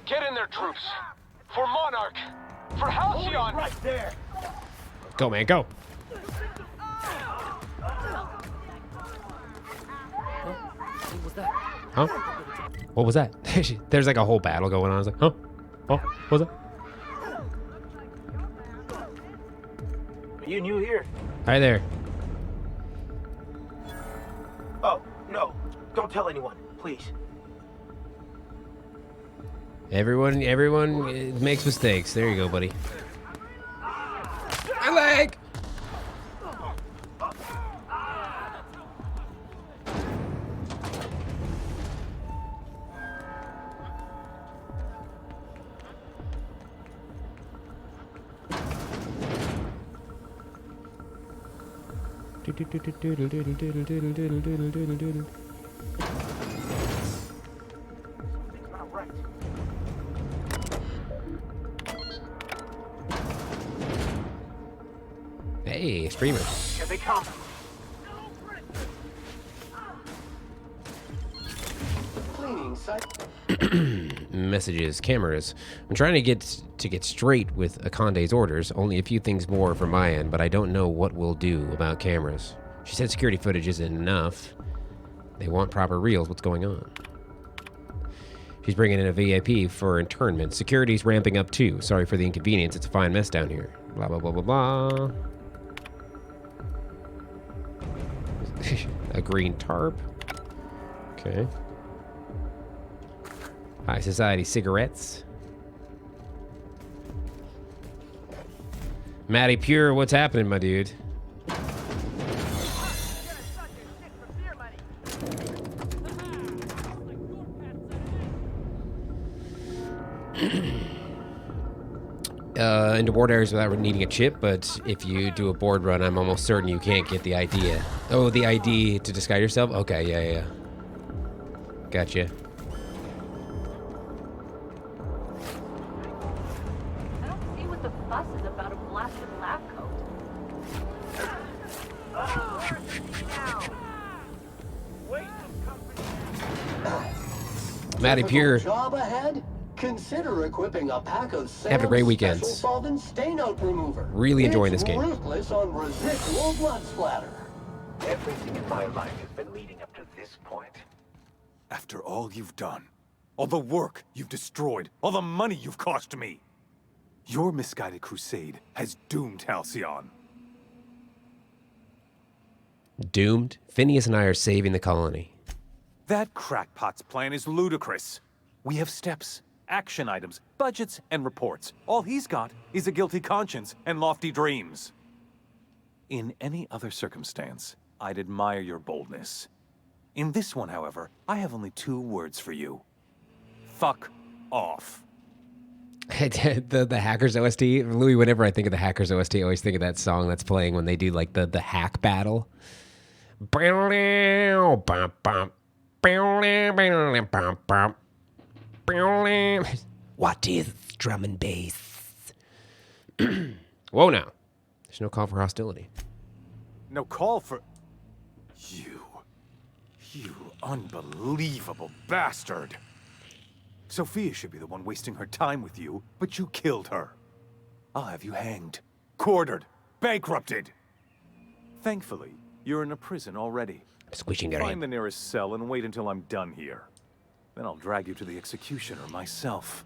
Get in there, troops. For Monarch. For Halcyon. Right there. Go, man, go. What was that? Huh? What was that? There's like a whole battle going on. I was like, huh? Oh, what was that? Are you new here? Hi there. Oh, no. Don't tell anyone, please. Everyone makes mistakes. There you go, buddy. My leg! Hey, streamer. Here they come. Cleaning site. Messages, cameras. I'm trying to get straight with Akande's orders. Only a few things more from my end, but I don't know what we'll do about cameras. She said security footage isn't enough. They want proper reels. What's going on? She's bringing in a VIP for internment. Security's ramping up too. Sorry for the inconvenience. It's a fine mess down here. Blah, blah, blah, blah, blah. A green tarp. Okay. High society cigarettes. Matty Pure, what's happening, my dude? Into board areas without needing a chip, but if you do a board run, I'm almost certain you can't get the idea. Oh, the ID to disguise yourself? Okay, yeah. Gotcha. I don't see what the fuss is about a blasted lab coat. Matty Pure. Job ahead? Consider equipping a pack of Having a great weekend. Special solvent stain out remover. Really enjoying this game. Ruthless on residual blood splatter. Everything in my life has been leading up to this point. After all you've done, all the work you've destroyed, all the money you've cost me, your misguided crusade has doomed Halcyon. Doomed? Phineas and I are saving the colony. That crackpot's plan is ludicrous. We have steps, action items, budgets, and reports. All he's got is a guilty conscience and lofty dreams. In any other circumstance, I'd admire your boldness. In this one, however, I have only 2 words for you. Fuck off. The Hackers OST, Louis. Whenever I think of the Hackers OST, I always think of that song that's playing when they do like the hack battle. What is drum and bass? Whoa, now there's no call for hostility. No call for... You unbelievable bastard. Sophia should be the one wasting her time with you, but you killed her. I'll have you hanged, quartered, bankrupted. Thankfully, you're in a prison already. Squishing their Find the nearest cell and wait until I'm done here. Then I'll drag you to the executioner myself.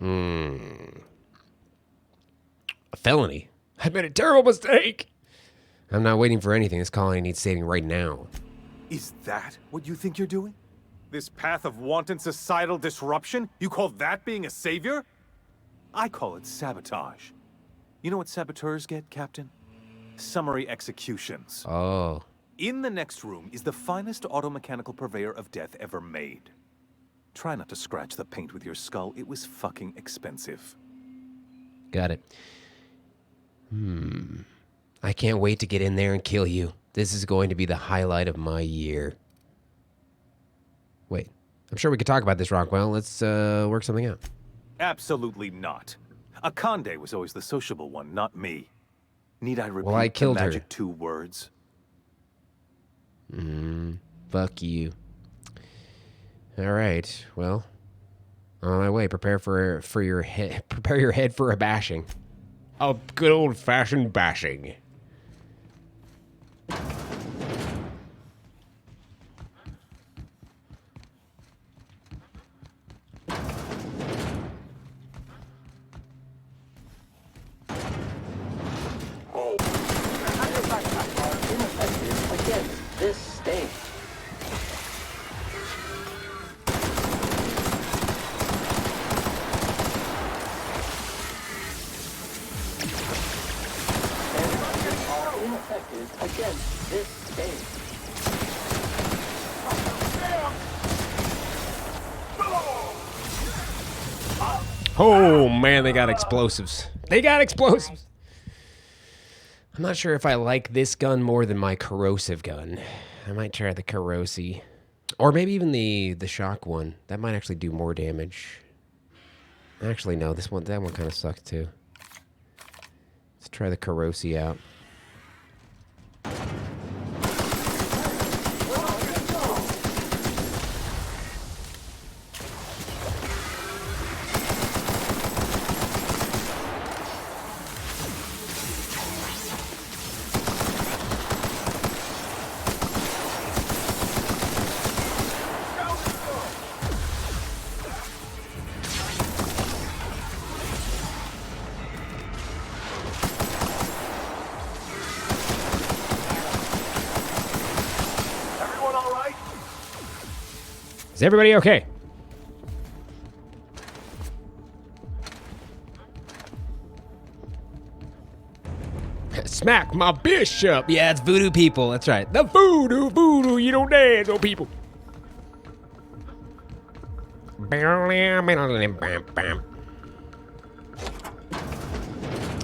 A felony? I made a terrible mistake. I'm not waiting for anything. This colony needs saving right now. Is that what you think you're doing? This path of wanton societal disruption? You call that being a savior? I call it sabotage. You know what saboteurs get, Captain? Summary executions. Oh. In the next room is the finest automechanical purveyor of death ever made. Try not to scratch the paint with your skull. It was fucking expensive. Got it. I can't wait to get in there and kill you. This is going to be the highlight of my year. Wait, I'm sure we could talk about this, Rockwell. Let's work something out. Absolutely not. Akande was always the sociable one, not me. Need I repeat Well, I killed the magic her. 2 words? Fuck you. All right. Well, on my way. Prepare for your head. Prepare your head for a bashing. A good old-fashioned bashing. Ineffective against this state. Ineffective against this state. Oh, man, they got explosives. They got explosives. I'm not sure if I like this gun more than my corrosive gun. I might try the corrosive. Or maybe even the shock one. That might actually do more damage. Actually, no, that one kind of sucks too. Let's try the corrosive out. Is everybody okay? Smack my bishop. Yeah, it's voodoo people. That's right. The voodoo. You don't dance, no people.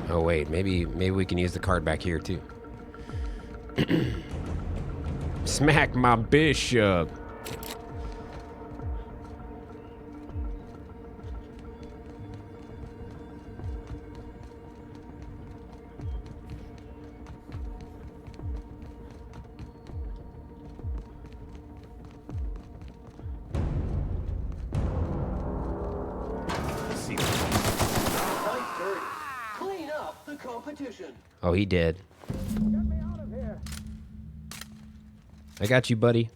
Oh wait, maybe we can use the card back here too. Smack my bishop. Clean up the competition. Oh, he did. Get me out of here. I got you, buddy.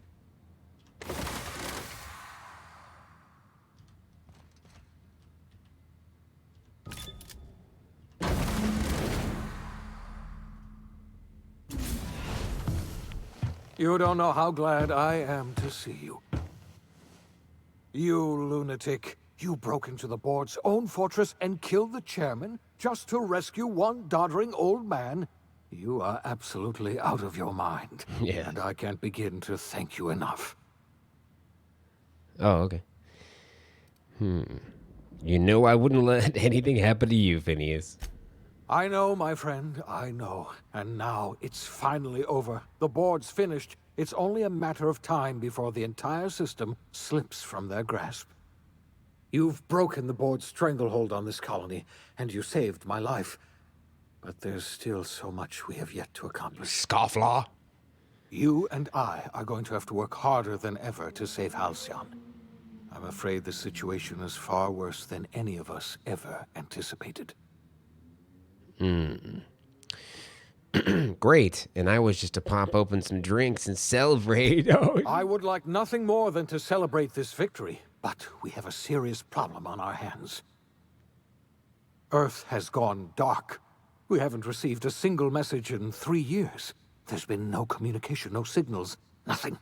You don't know how glad I am to see you. You lunatic. You broke into the board's own fortress and killed the chairman just to rescue one doddering old man. You are absolutely out of your mind. Yeah. And I can't begin to thank you enough. Oh, okay. You know I wouldn't let anything happen to you, Phineas. I know, my friend, I know. And now it's finally over. The board's finished. It's only a matter of time before the entire system slips from their grasp. You've broken the board's stranglehold on this colony, and you saved my life. But there's still so much we have yet to accomplish. Scofflaw. You and I are going to have to work harder than ever to save Halcyon. I'm afraid the situation is far worse than any of us ever anticipated. Great. And I was just to pop open some drinks and celebrate. I would like nothing more than to celebrate this victory, but we have a serious problem on our hands. Earth has gone dark. We haven't received a single message in 3 years. There's been no communication, no signals, nothing.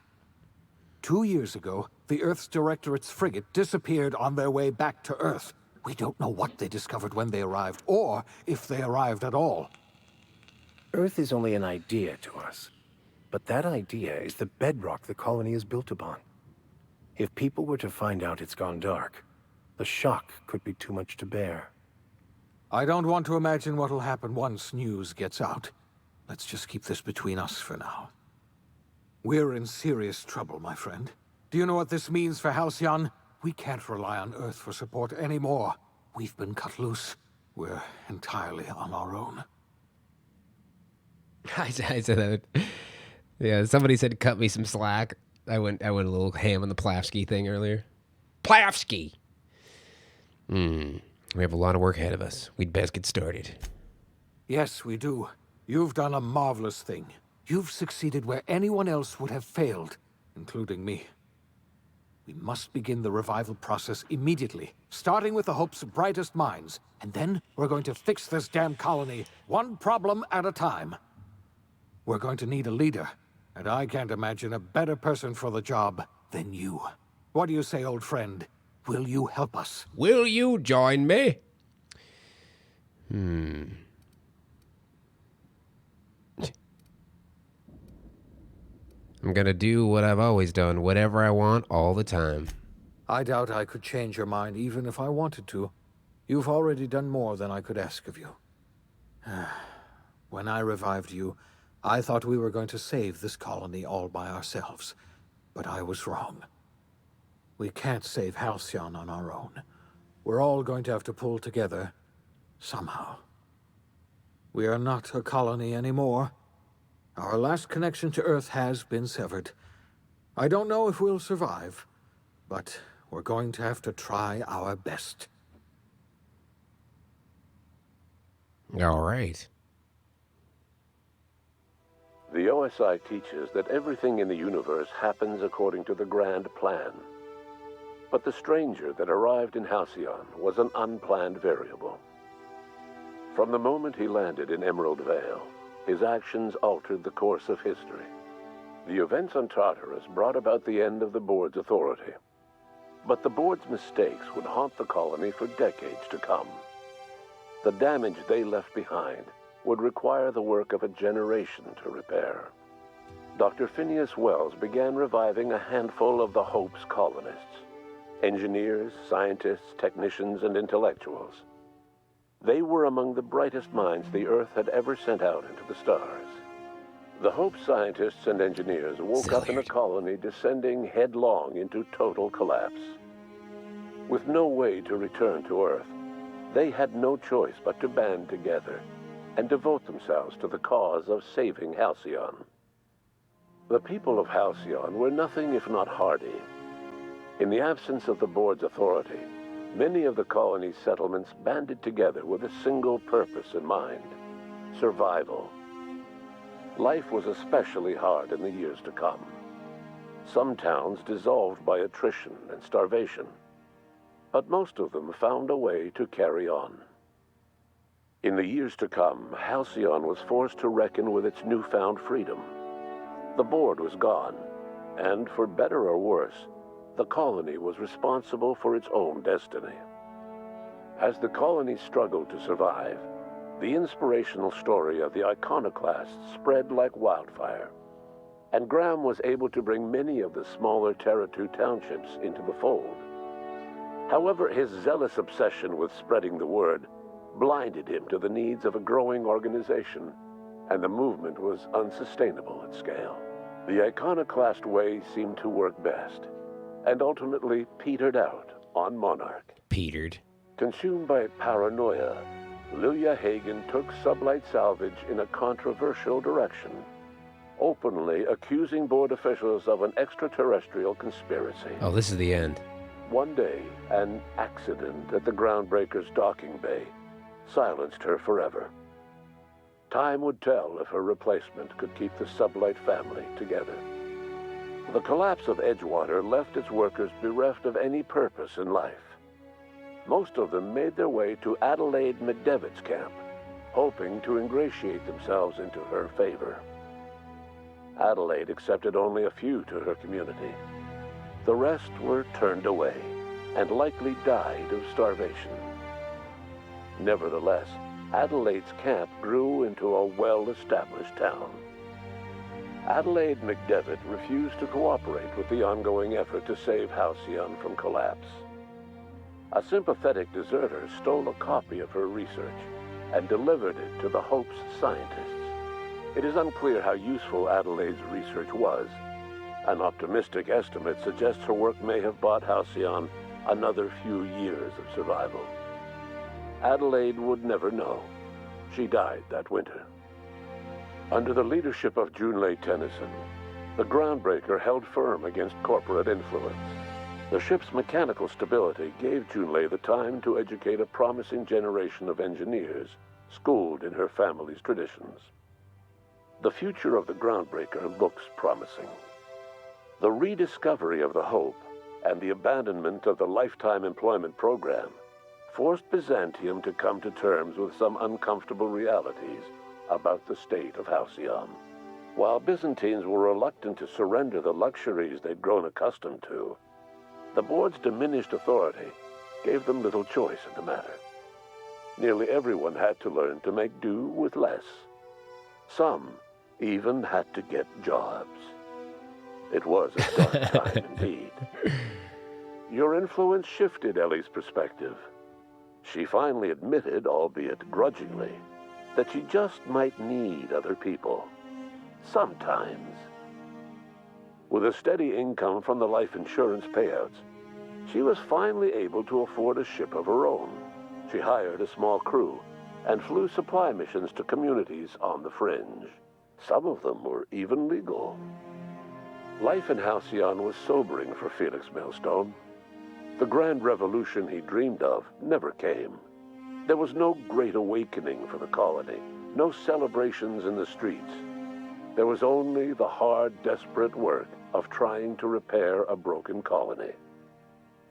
2 years ago, the Earth's Directorate's frigate disappeared on their way back to Earth. We don't know what they discovered when they arrived, or if they arrived at all. Earth is only an idea to us. But that idea is the bedrock the colony is built upon. If people were to find out it's gone dark, the shock could be too much to bear. I don't want to imagine what'll happen once news gets out. Let's just keep this between us for now. We're in serious trouble, my friend. Do you know what this means for Halcyon? We can't rely on Earth for support anymore. We've been cut loose. We're entirely on our own. I said that. Yeah, somebody said cut me some slack. I went a little ham on the Plavsky thing earlier. Plavsky! We have a lot of work ahead of us. We'd best get started. Yes, we do. You've done a marvelous thing. You've succeeded where anyone else would have failed, including me. We must begin the revival process immediately, starting with the Hope's brightest minds, and then we're going to fix this damn colony, one problem at a time. We're going to need a leader, and I can't imagine a better person for the job than you. What do you say, old friend? Will you help us? Will you join me? I'm gonna do what I've always done, whatever I want, all the time. I doubt I could change your mind even if I wanted to. You've already done more than I could ask of you. When I revived you, I thought we were going to save this colony all by ourselves. But I was wrong. We can't save Halcyon on our own. We're all going to have to pull together, somehow. We are not a colony anymore. Our last connection to Earth has been severed. I don't know if we'll survive, but we're going to have to try our best. All right. The OSI teaches that everything in the universe happens according to the grand plan. But the stranger that arrived in Halcyon was an unplanned variable. From the moment he landed in Emerald Vale, his actions altered the course of history. The events on Tartarus brought about the end of the board's authority. But the board's mistakes would haunt the colony for decades to come. The damage they left behind would require the work of a generation to repair. Dr. Phineas Wells began reviving a handful of the Hope's colonists. Engineers, scientists, technicians, and intellectuals. They were among the brightest minds the Earth had ever sent out into the stars. The Hope scientists and engineers woke up in a colony descending headlong into total collapse. With no way to return to Earth, they had no choice but to band together and devote themselves to the cause of saving Halcyon. The people of Halcyon were nothing if not hardy. In the absence of the board's authority, many of the colony's settlements banded together with a single purpose in mind: survival. Life was especially hard in the years to come. Some towns dissolved by attrition and starvation, but most of them found a way to carry on. In the years to come, Halcyon was forced to reckon with its newfound freedom. The board was gone, and for better or worse, the colony was responsible for its own destiny. As the colony struggled to survive, the inspirational story of the iconoclasts spread like wildfire, and Graham was able to bring many of the smaller Terra 2 townships into the fold. However, his zealous obsession with spreading the word blinded him to the needs of a growing organization, and the movement was unsustainable at scale. The iconoclast way seemed to work best, and ultimately petered out on Monarch. Petered. Consumed by paranoia, Lilia Hagen took Sublight Salvage in a controversial direction, openly accusing board officials of an extraterrestrial conspiracy. Oh, this is the end. One day, an accident at the Groundbreaker's docking bay silenced her forever. Time would tell if her replacement could keep the Sublight family together. The collapse of Edgewater left its workers bereft of any purpose in life. Most of them made their way to Adelaide McDevitt's camp, hoping to ingratiate themselves into her favor. Adelaide accepted only a few to her community. The rest were turned away and likely died of starvation. Nevertheless, Adelaide's camp grew into a well-established town. Adelaide McDevitt refused to cooperate with the ongoing effort to save Halcyon from collapse. A sympathetic deserter stole a copy of her research and delivered it to the Hope's scientists. It is unclear how useful Adelaide's research was. An optimistic estimate suggests her work may have bought Halcyon another few years of survival. Adelaide would never know. She died that winter. Under the leadership of Junlei Tennyson, the Groundbreaker held firm against corporate influence. The ship's mechanical stability gave Junlei the time to educate a promising generation of engineers schooled in her family's traditions. The future of the Groundbreaker looks promising. The rediscovery of the Hope and the abandonment of the lifetime employment program forced Byzantium to come to terms with some uncomfortable realities about the state of Halcyon. While Byzantines were reluctant to surrender the luxuries they'd grown accustomed to, the board's diminished authority gave them little choice in the matter. Nearly everyone had to learn to make do with less. Some even had to get jobs. It was a dark time indeed. Your influence shifted Ellie's perspective. She finally admitted, albeit grudgingly, that she just might need other people. Sometimes. With a steady income from the life insurance payouts, she was finally able to afford a ship of her own. She hired a small crew and flew supply missions to communities on the fringe. Some of them were even legal. Life in Halcyon was sobering for Felix Millstone. The grand revolution he dreamed of never came. There was no great awakening for the colony, no celebrations in the streets. There was only the hard, desperate work of trying to repair a broken colony.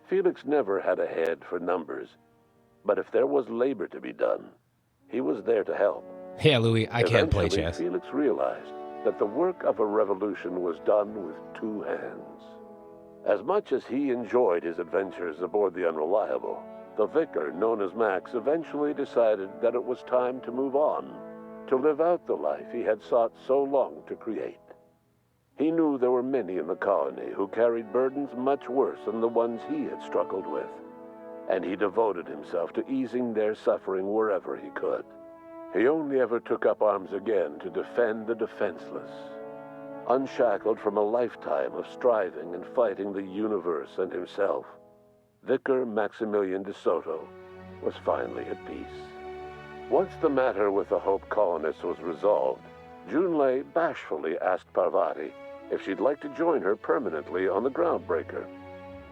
Felix never had a head for numbers, but if there was labor to be done, he was there to help. Yeah, Louis, I can't play Eventually, chess. Felix realized that the work of a revolution was done with two hands. As much as he enjoyed his adventures aboard the Unreliable, the vicar, known as Max, eventually decided that it was time to move on, to live out the life he had sought so long to create. He knew there were many in the colony who carried burdens much worse than the ones he had struggled with, and he devoted himself to easing their suffering wherever he could. He only ever took up arms again to defend the defenseless. Unshackled from a lifetime of striving and fighting the universe and himself, Vicar Maximilian de Soto was finally at peace. Once the matter with the Hope colonists was resolved, Junlei bashfully asked Parvati if she'd like to join her permanently on the Groundbreaker,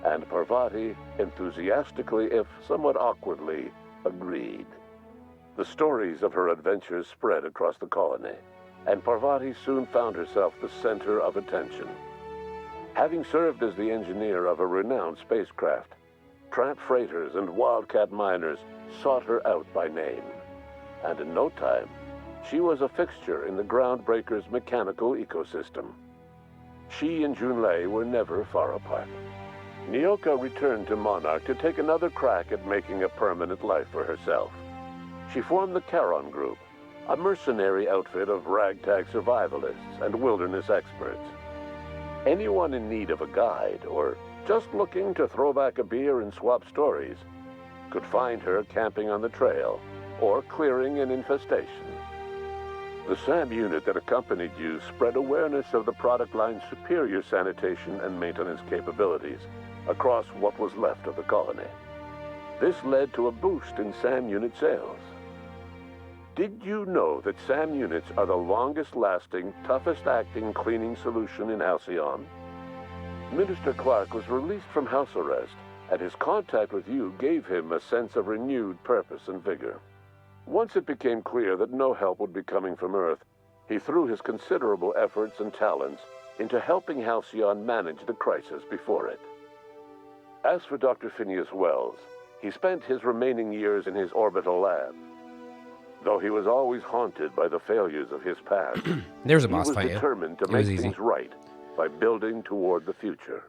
and Parvati enthusiastically, if somewhat awkwardly, agreed. The stories of her adventures spread across the colony, and Parvati soon found herself the center of attention. Having served as the engineer of a renowned spacecraft, tramp freighters and wildcat miners sought her out by name, and in no time, she was a fixture in the Groundbreaker's mechanical ecosystem. She and Junlei were never far apart. Nyoka returned to Monarch to take another crack at making a permanent life for herself. She formed the Charon Group, a mercenary outfit of ragtag survivalists and wilderness experts. Anyone in need of a guide, or just looking to throw back a beer and swap stories, could find her camping on the trail or clearing an infestation. The SAM unit that accompanied you spread awareness of the product line's superior sanitation and maintenance capabilities across what was left of the colony. This led to a boost in SAM unit sales. Did you know that SAM units are the longest-lasting, toughest-acting cleaning solution in Halcyon? Minister Clark was released from house arrest, and his contact with you gave him a sense of renewed purpose and vigor. Once it became clear that no help would be coming from Earth, he threw his considerable efforts and talents into helping Halcyon manage the crisis before it. As for Dr. Phineas Wells, he spent his remaining years in his orbital lab. Though he was always haunted by the failures of his past, There's a boss fight, he was determined to make things right by building toward the future.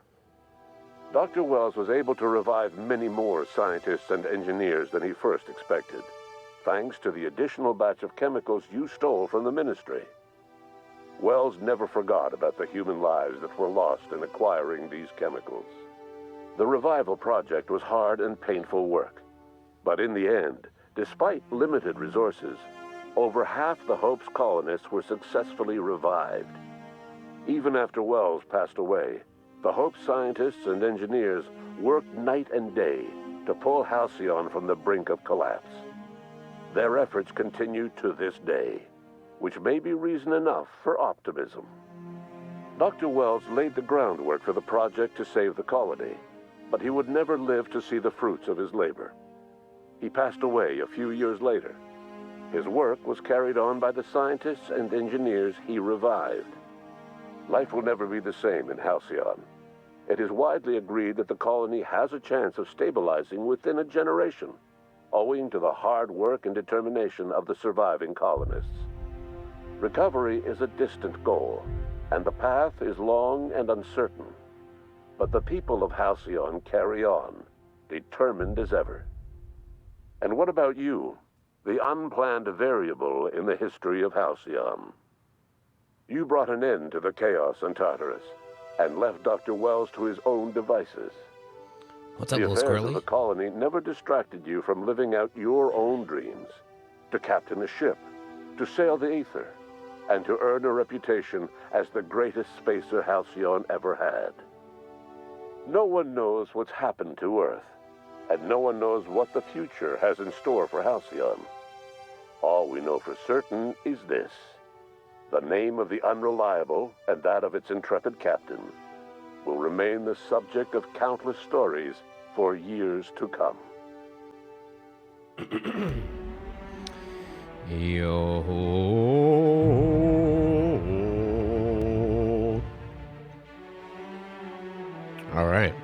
Dr. Wells was able to revive many more scientists and engineers than he first expected, thanks to the additional batch of chemicals you stole from the Ministry. Wells never forgot about the human lives that were lost in acquiring these chemicals. The revival project was hard and painful work, but in the end, despite limited resources, over half the Hope's colonists were successfully revived. Even after Wells passed away, the Hope scientists and engineers worked night and day to pull Halcyon from the brink of collapse. Their efforts continue to this day, which may be reason enough for optimism. Dr. Wells laid the groundwork for the project to save the colony, but he would never live to see the fruits of his labor. He passed away a few years later. His work was carried on by the scientists and engineers he revived. Life will never be the same in Halcyon. It is widely agreed that the colony has a chance of stabilizing within a generation, owing to the hard work and determination of the surviving colonists. Recovery is a distant goal, and the path is long and uncertain. But the people of Halcyon carry on, determined as ever. And what about you, the unplanned variable in the history of Halcyon? You brought an end to the chaos on Tartarus, and left Dr. Wells to his own devices. What's up, the little affairs squirrely? of the colony never distracted you from living out your own dreams, to captain a ship, to sail the ether, and to earn a reputation as the greatest spacer Halcyon ever had. No one knows what's happened to Earth, and no one knows what the future has in store for Halcyon. All we know for certain is this: the name of the Unreliable and that of its intrepid captain will remain the subject of countless stories for years to come. Yo. All right.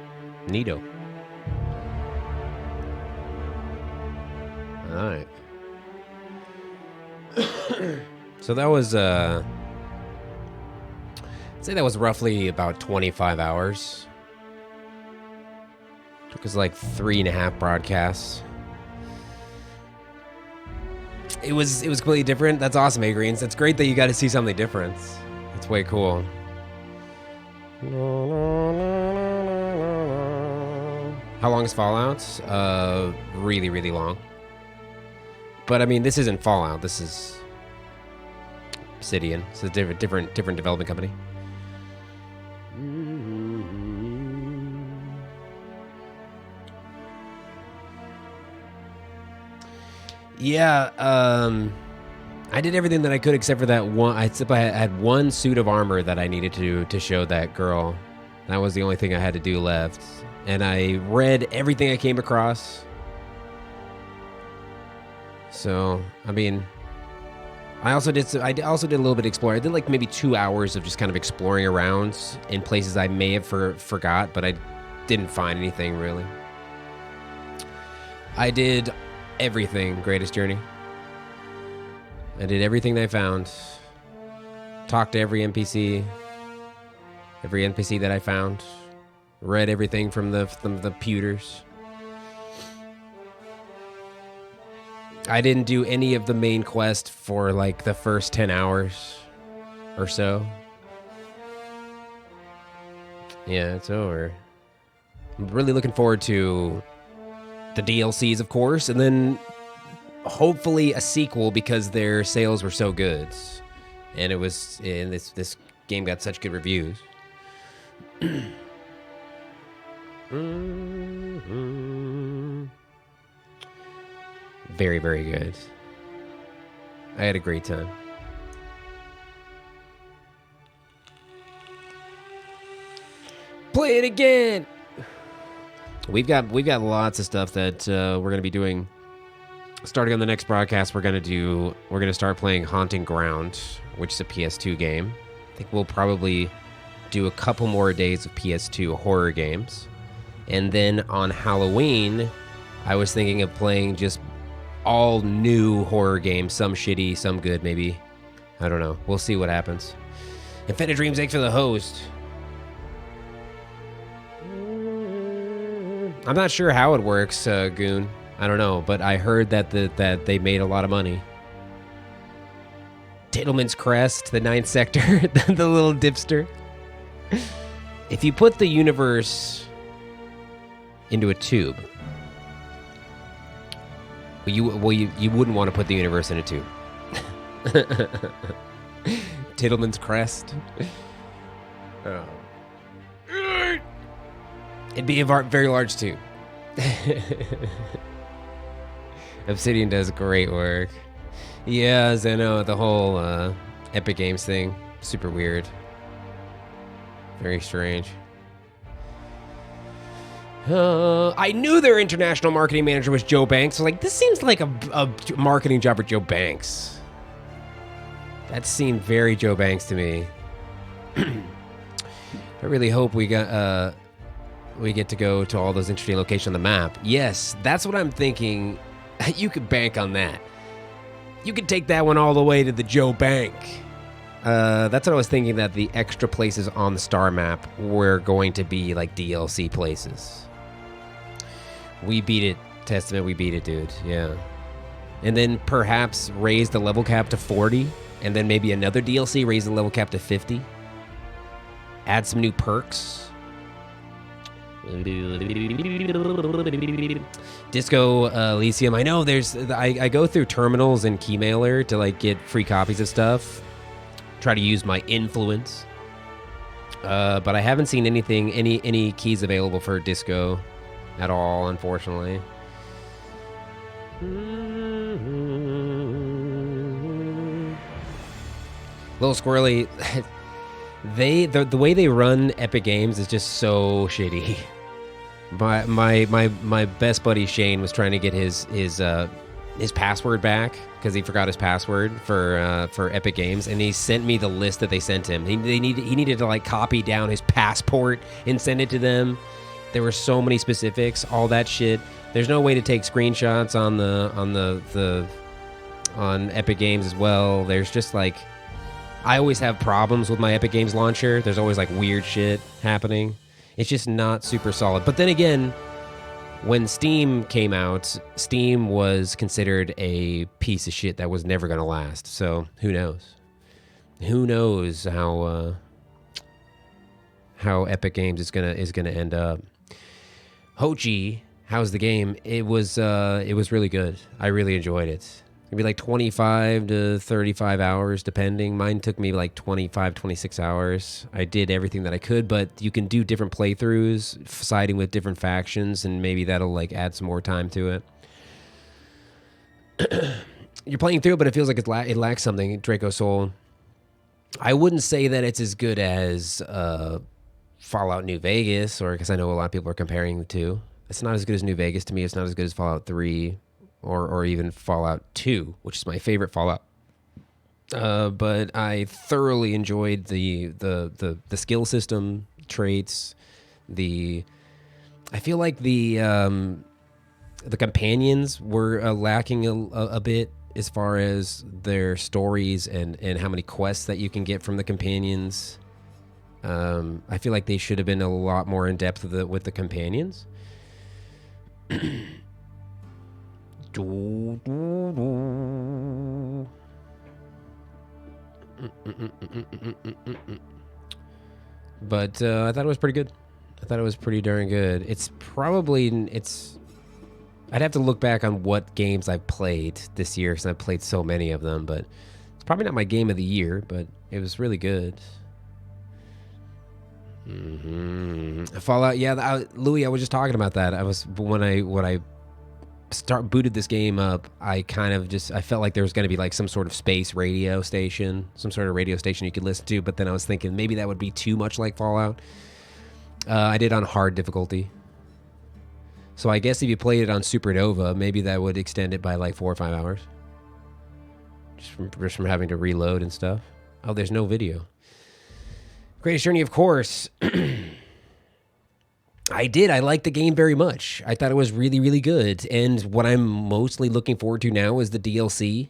Neato. All right. So that was, I'd say that was roughly about 25 hours. Took us like 3.5 broadcasts. It was completely different. That's awesome, A-Greens. It's great that you got to see something different. It's way cool. How long is Fallout? Really, really long. But I mean, this isn't Fallout. This is Obsidian. It's a different development company. Yeah, I did everything that I could except for that one. I had one suit of armor that I needed to show that girl. That was the only thing I had to do left. And I read everything I came across. So, I mean, I also did a little bit of exploring. I did like maybe 2 hours of just kind of exploring around in places I may have forgot, but I didn't find anything really. I did everything, Greatest Journey. I did everything they found. Talked to every NPC that I found. Read everything from the pewters. I didn't do any of the main quest for like the first 10 hours or so. Yeah, it's over. I'm really looking forward to the DLCs, of course, and then hopefully a sequel because their sales were so good, and this game got such good reviews. Very, very good. I had a great time. Play it again. We've got lots of stuff that we're gonna be doing. Starting on the next broadcast, we're gonna start playing Haunting Ground, which is a PS2 game. I think we'll probably do a couple more days of PS2 horror games, and then on Halloween, I was thinking of playing just all new horror games, some shitty, some good, maybe. I don't know. We'll see what happens. Infinite Dreams, thanks for the host. I'm not sure how it works, Goon. I don't know, but I heard that that they made a lot of money. Tittleman's Crest, the 9th sector, the little dipster. If you put the universe into a tube, you wouldn't want to put the universe in a tube. Tittleman's Crest. Oh. It'd be a very large tube. Obsidian does great work. Yeah, Zeno, the whole Epic Games thing, super weird. Very strange. I knew their international marketing manager was Joe Banks. I was like, this seems like a marketing job for Joe Banks. That seemed very Joe Banks to me. I really hope we get to go to all those interesting locations on the map. Yes, that's what I'm thinking. You could bank on that. You could take that one all the way to the Joe Bank. That's what I was thinking, that the extra places on the star map were going to be like DLC places. We beat it, Testament. We beat it, dude. Yeah. And then perhaps raise the level cap to 40. And then maybe another DLC, raise the level cap to 50. Add some new perks. Disco Elysium. I know there's... I go through terminals and Keymailer to like get free copies of stuff. Try to use my influence. But I haven't seen anything, any keys available for Disco at all, unfortunately. Little Squirrely, the way they run Epic Games is just so shitty. My best buddy Shane was trying to get his password back because he forgot his password for Epic Games, and he sent me the list that they sent him. He needed to like copy down his passport and send it to them. There were so many specifics, all that shit. There's no way to take screenshots on Epic Games as well. There's just like, I always have problems with my Epic Games launcher. There's always like weird shit happening. It's just not super solid. But then again, when Steam came out, Steam was considered a piece of shit that was never going to last. So who knows? Who knows how Epic Games is gonna end up? Hochi, how's the game? It was really good. I really enjoyed it. It'd be like 25 to 35 hours, depending. Mine took me like 25, 26 hours. I did everything that I could, but you can do different playthroughs, siding with different factions, and maybe that'll like add some more time to it. You're playing through it, but it feels like it lacks something. Draco Soul. I wouldn't say that it's as good as Fallout New Vegas, or because I know a lot of people are comparing the two. It's not as good as New Vegas to me. It's not as good as Fallout 3. Or even Fallout 2, which is my favorite Fallout. But I thoroughly enjoyed the skill system, traits, I feel like the companions were lacking a bit as far as their stories and how many quests that you can get from the companions. I feel like they should have been a lot more in depth with the companions. But I thought it was pretty good. I thought it was pretty darn good. It's probably, I'd have to look back on what games I've played this year because I've played so many of them, but it's probably not my game of the year, but it was really good. Fallout, yeah, Louis, I was just talking about that. When I booted this game up, I kind of I felt like there was going to be like some sort of space radio station, some sort of radio station you could listen to, but then I was thinking maybe that would be too much like Fallout. I did on hard difficulty. So I guess if you played it on Supernova, maybe that would extend it by like 4 or 5 hours. Just from having to reload and stuff. Oh, there's no video. Greatest Journey, of course. I did. I liked the game very much. I thought it was really, really good. And what I'm mostly looking forward to now is the DLC.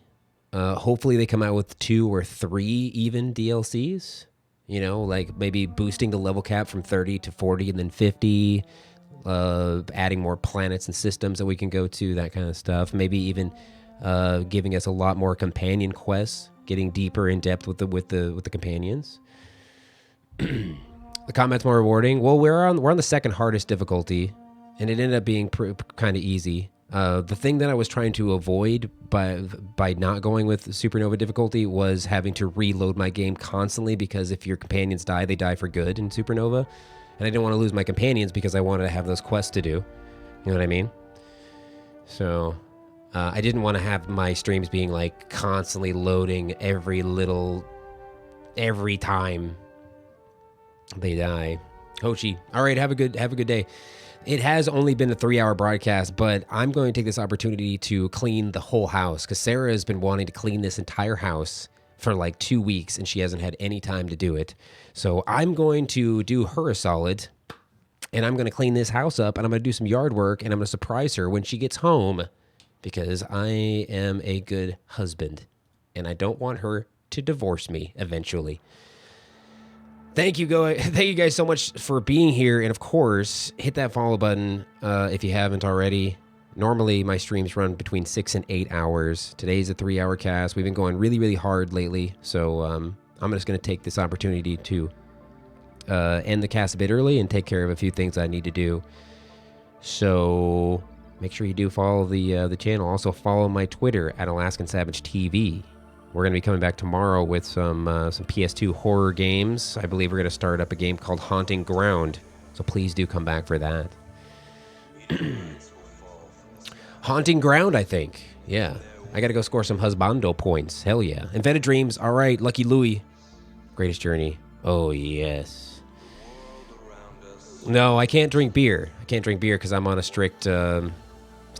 Hopefully they come out with 2 or 3 even DLCs. You know, like maybe boosting the level cap from 30 to 40 and then 50. Adding more planets and systems that we can go to, that kind of stuff. Maybe even giving us a lot more companion quests, getting deeper in depth with the companions. The combat's more rewarding. Well, we're on the second hardest difficulty, and it ended up being kind of easy. The thing that I was trying to avoid by not going with Supernova difficulty was having to reload my game constantly, because if your companions die, they die for good in Supernova. And I didn't want to lose my companions because I wanted to have those quests to do. You know what I mean? So I didn't want to have my streams being like constantly loading every time they die. Hochi, all right, have a good day. It has only been a 3-hour broadcast, but I'm going to take this opportunity to clean the whole house because Sarah has been wanting to clean this entire house for like 2 weeks and she hasn't had any time to do it. So I'm going to do her a solid and I'm going to clean this house up and I'm going to do some yard work and I'm going to surprise her when she gets home because I am a good husband and I don't want her to divorce me eventually. Thank you guys so much for being here. And of course, hit that follow button if you haven't already. Normally, my streams run between 6 and 8 hours. Today's a 3-hour cast. We've been going really, really hard lately. So I'm just going to take this opportunity to end the cast a bit early and take care of a few things I need to do. So make sure you do follow the channel. Also, follow my Twitter at AlaskanSavage TV. We're going to be coming back tomorrow with some PS2 horror games. I believe we're going to start up a game called Haunting Ground. So please do come back for that. Haunting Ground, I think. Yeah. I got to go score some husbando points. Hell yeah. Invented Dreams. All right. Lucky Louie. Greatest Journey. Oh, yes. No, I can't drink beer. I can't drink beer because I'm on a strict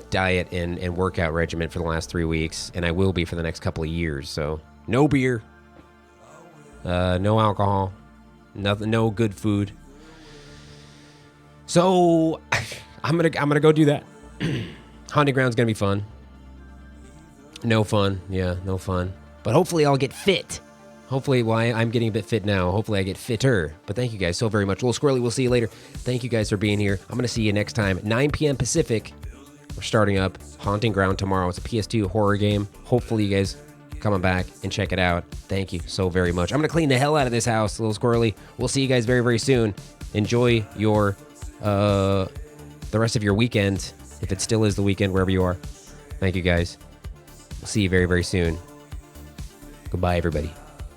diet and workout regimen for the last 3 weeks, and I will be for the next couple of years. So no beer, no alcohol, nothing, no good food. So I'm gonna go do that. Haunting Ground's gonna be fun. No fun, yeah, no fun. But hopefully I'll get fit. Hopefully, I'm getting a bit fit now. Hopefully I get fitter. But thank you guys so very much. Little Squirrely, we'll see you later. Thank you guys for being here. I'm gonna see you next time, 9 p.m. Pacific. We're starting up Haunting Ground tomorrow. It's a PS2 horror game. Hopefully you guys come back and check it out. Thank you so very much. I'm going to clean the hell out of this house, Little Squirrely. We'll see you guys very, very soon. Enjoy your the rest of your weekend, if it still is the weekend, wherever you are. Thank you, guys. We'll see you very, very soon. Goodbye, everybody.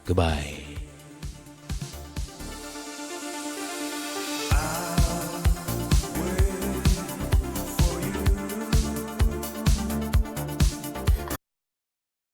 Goodbye.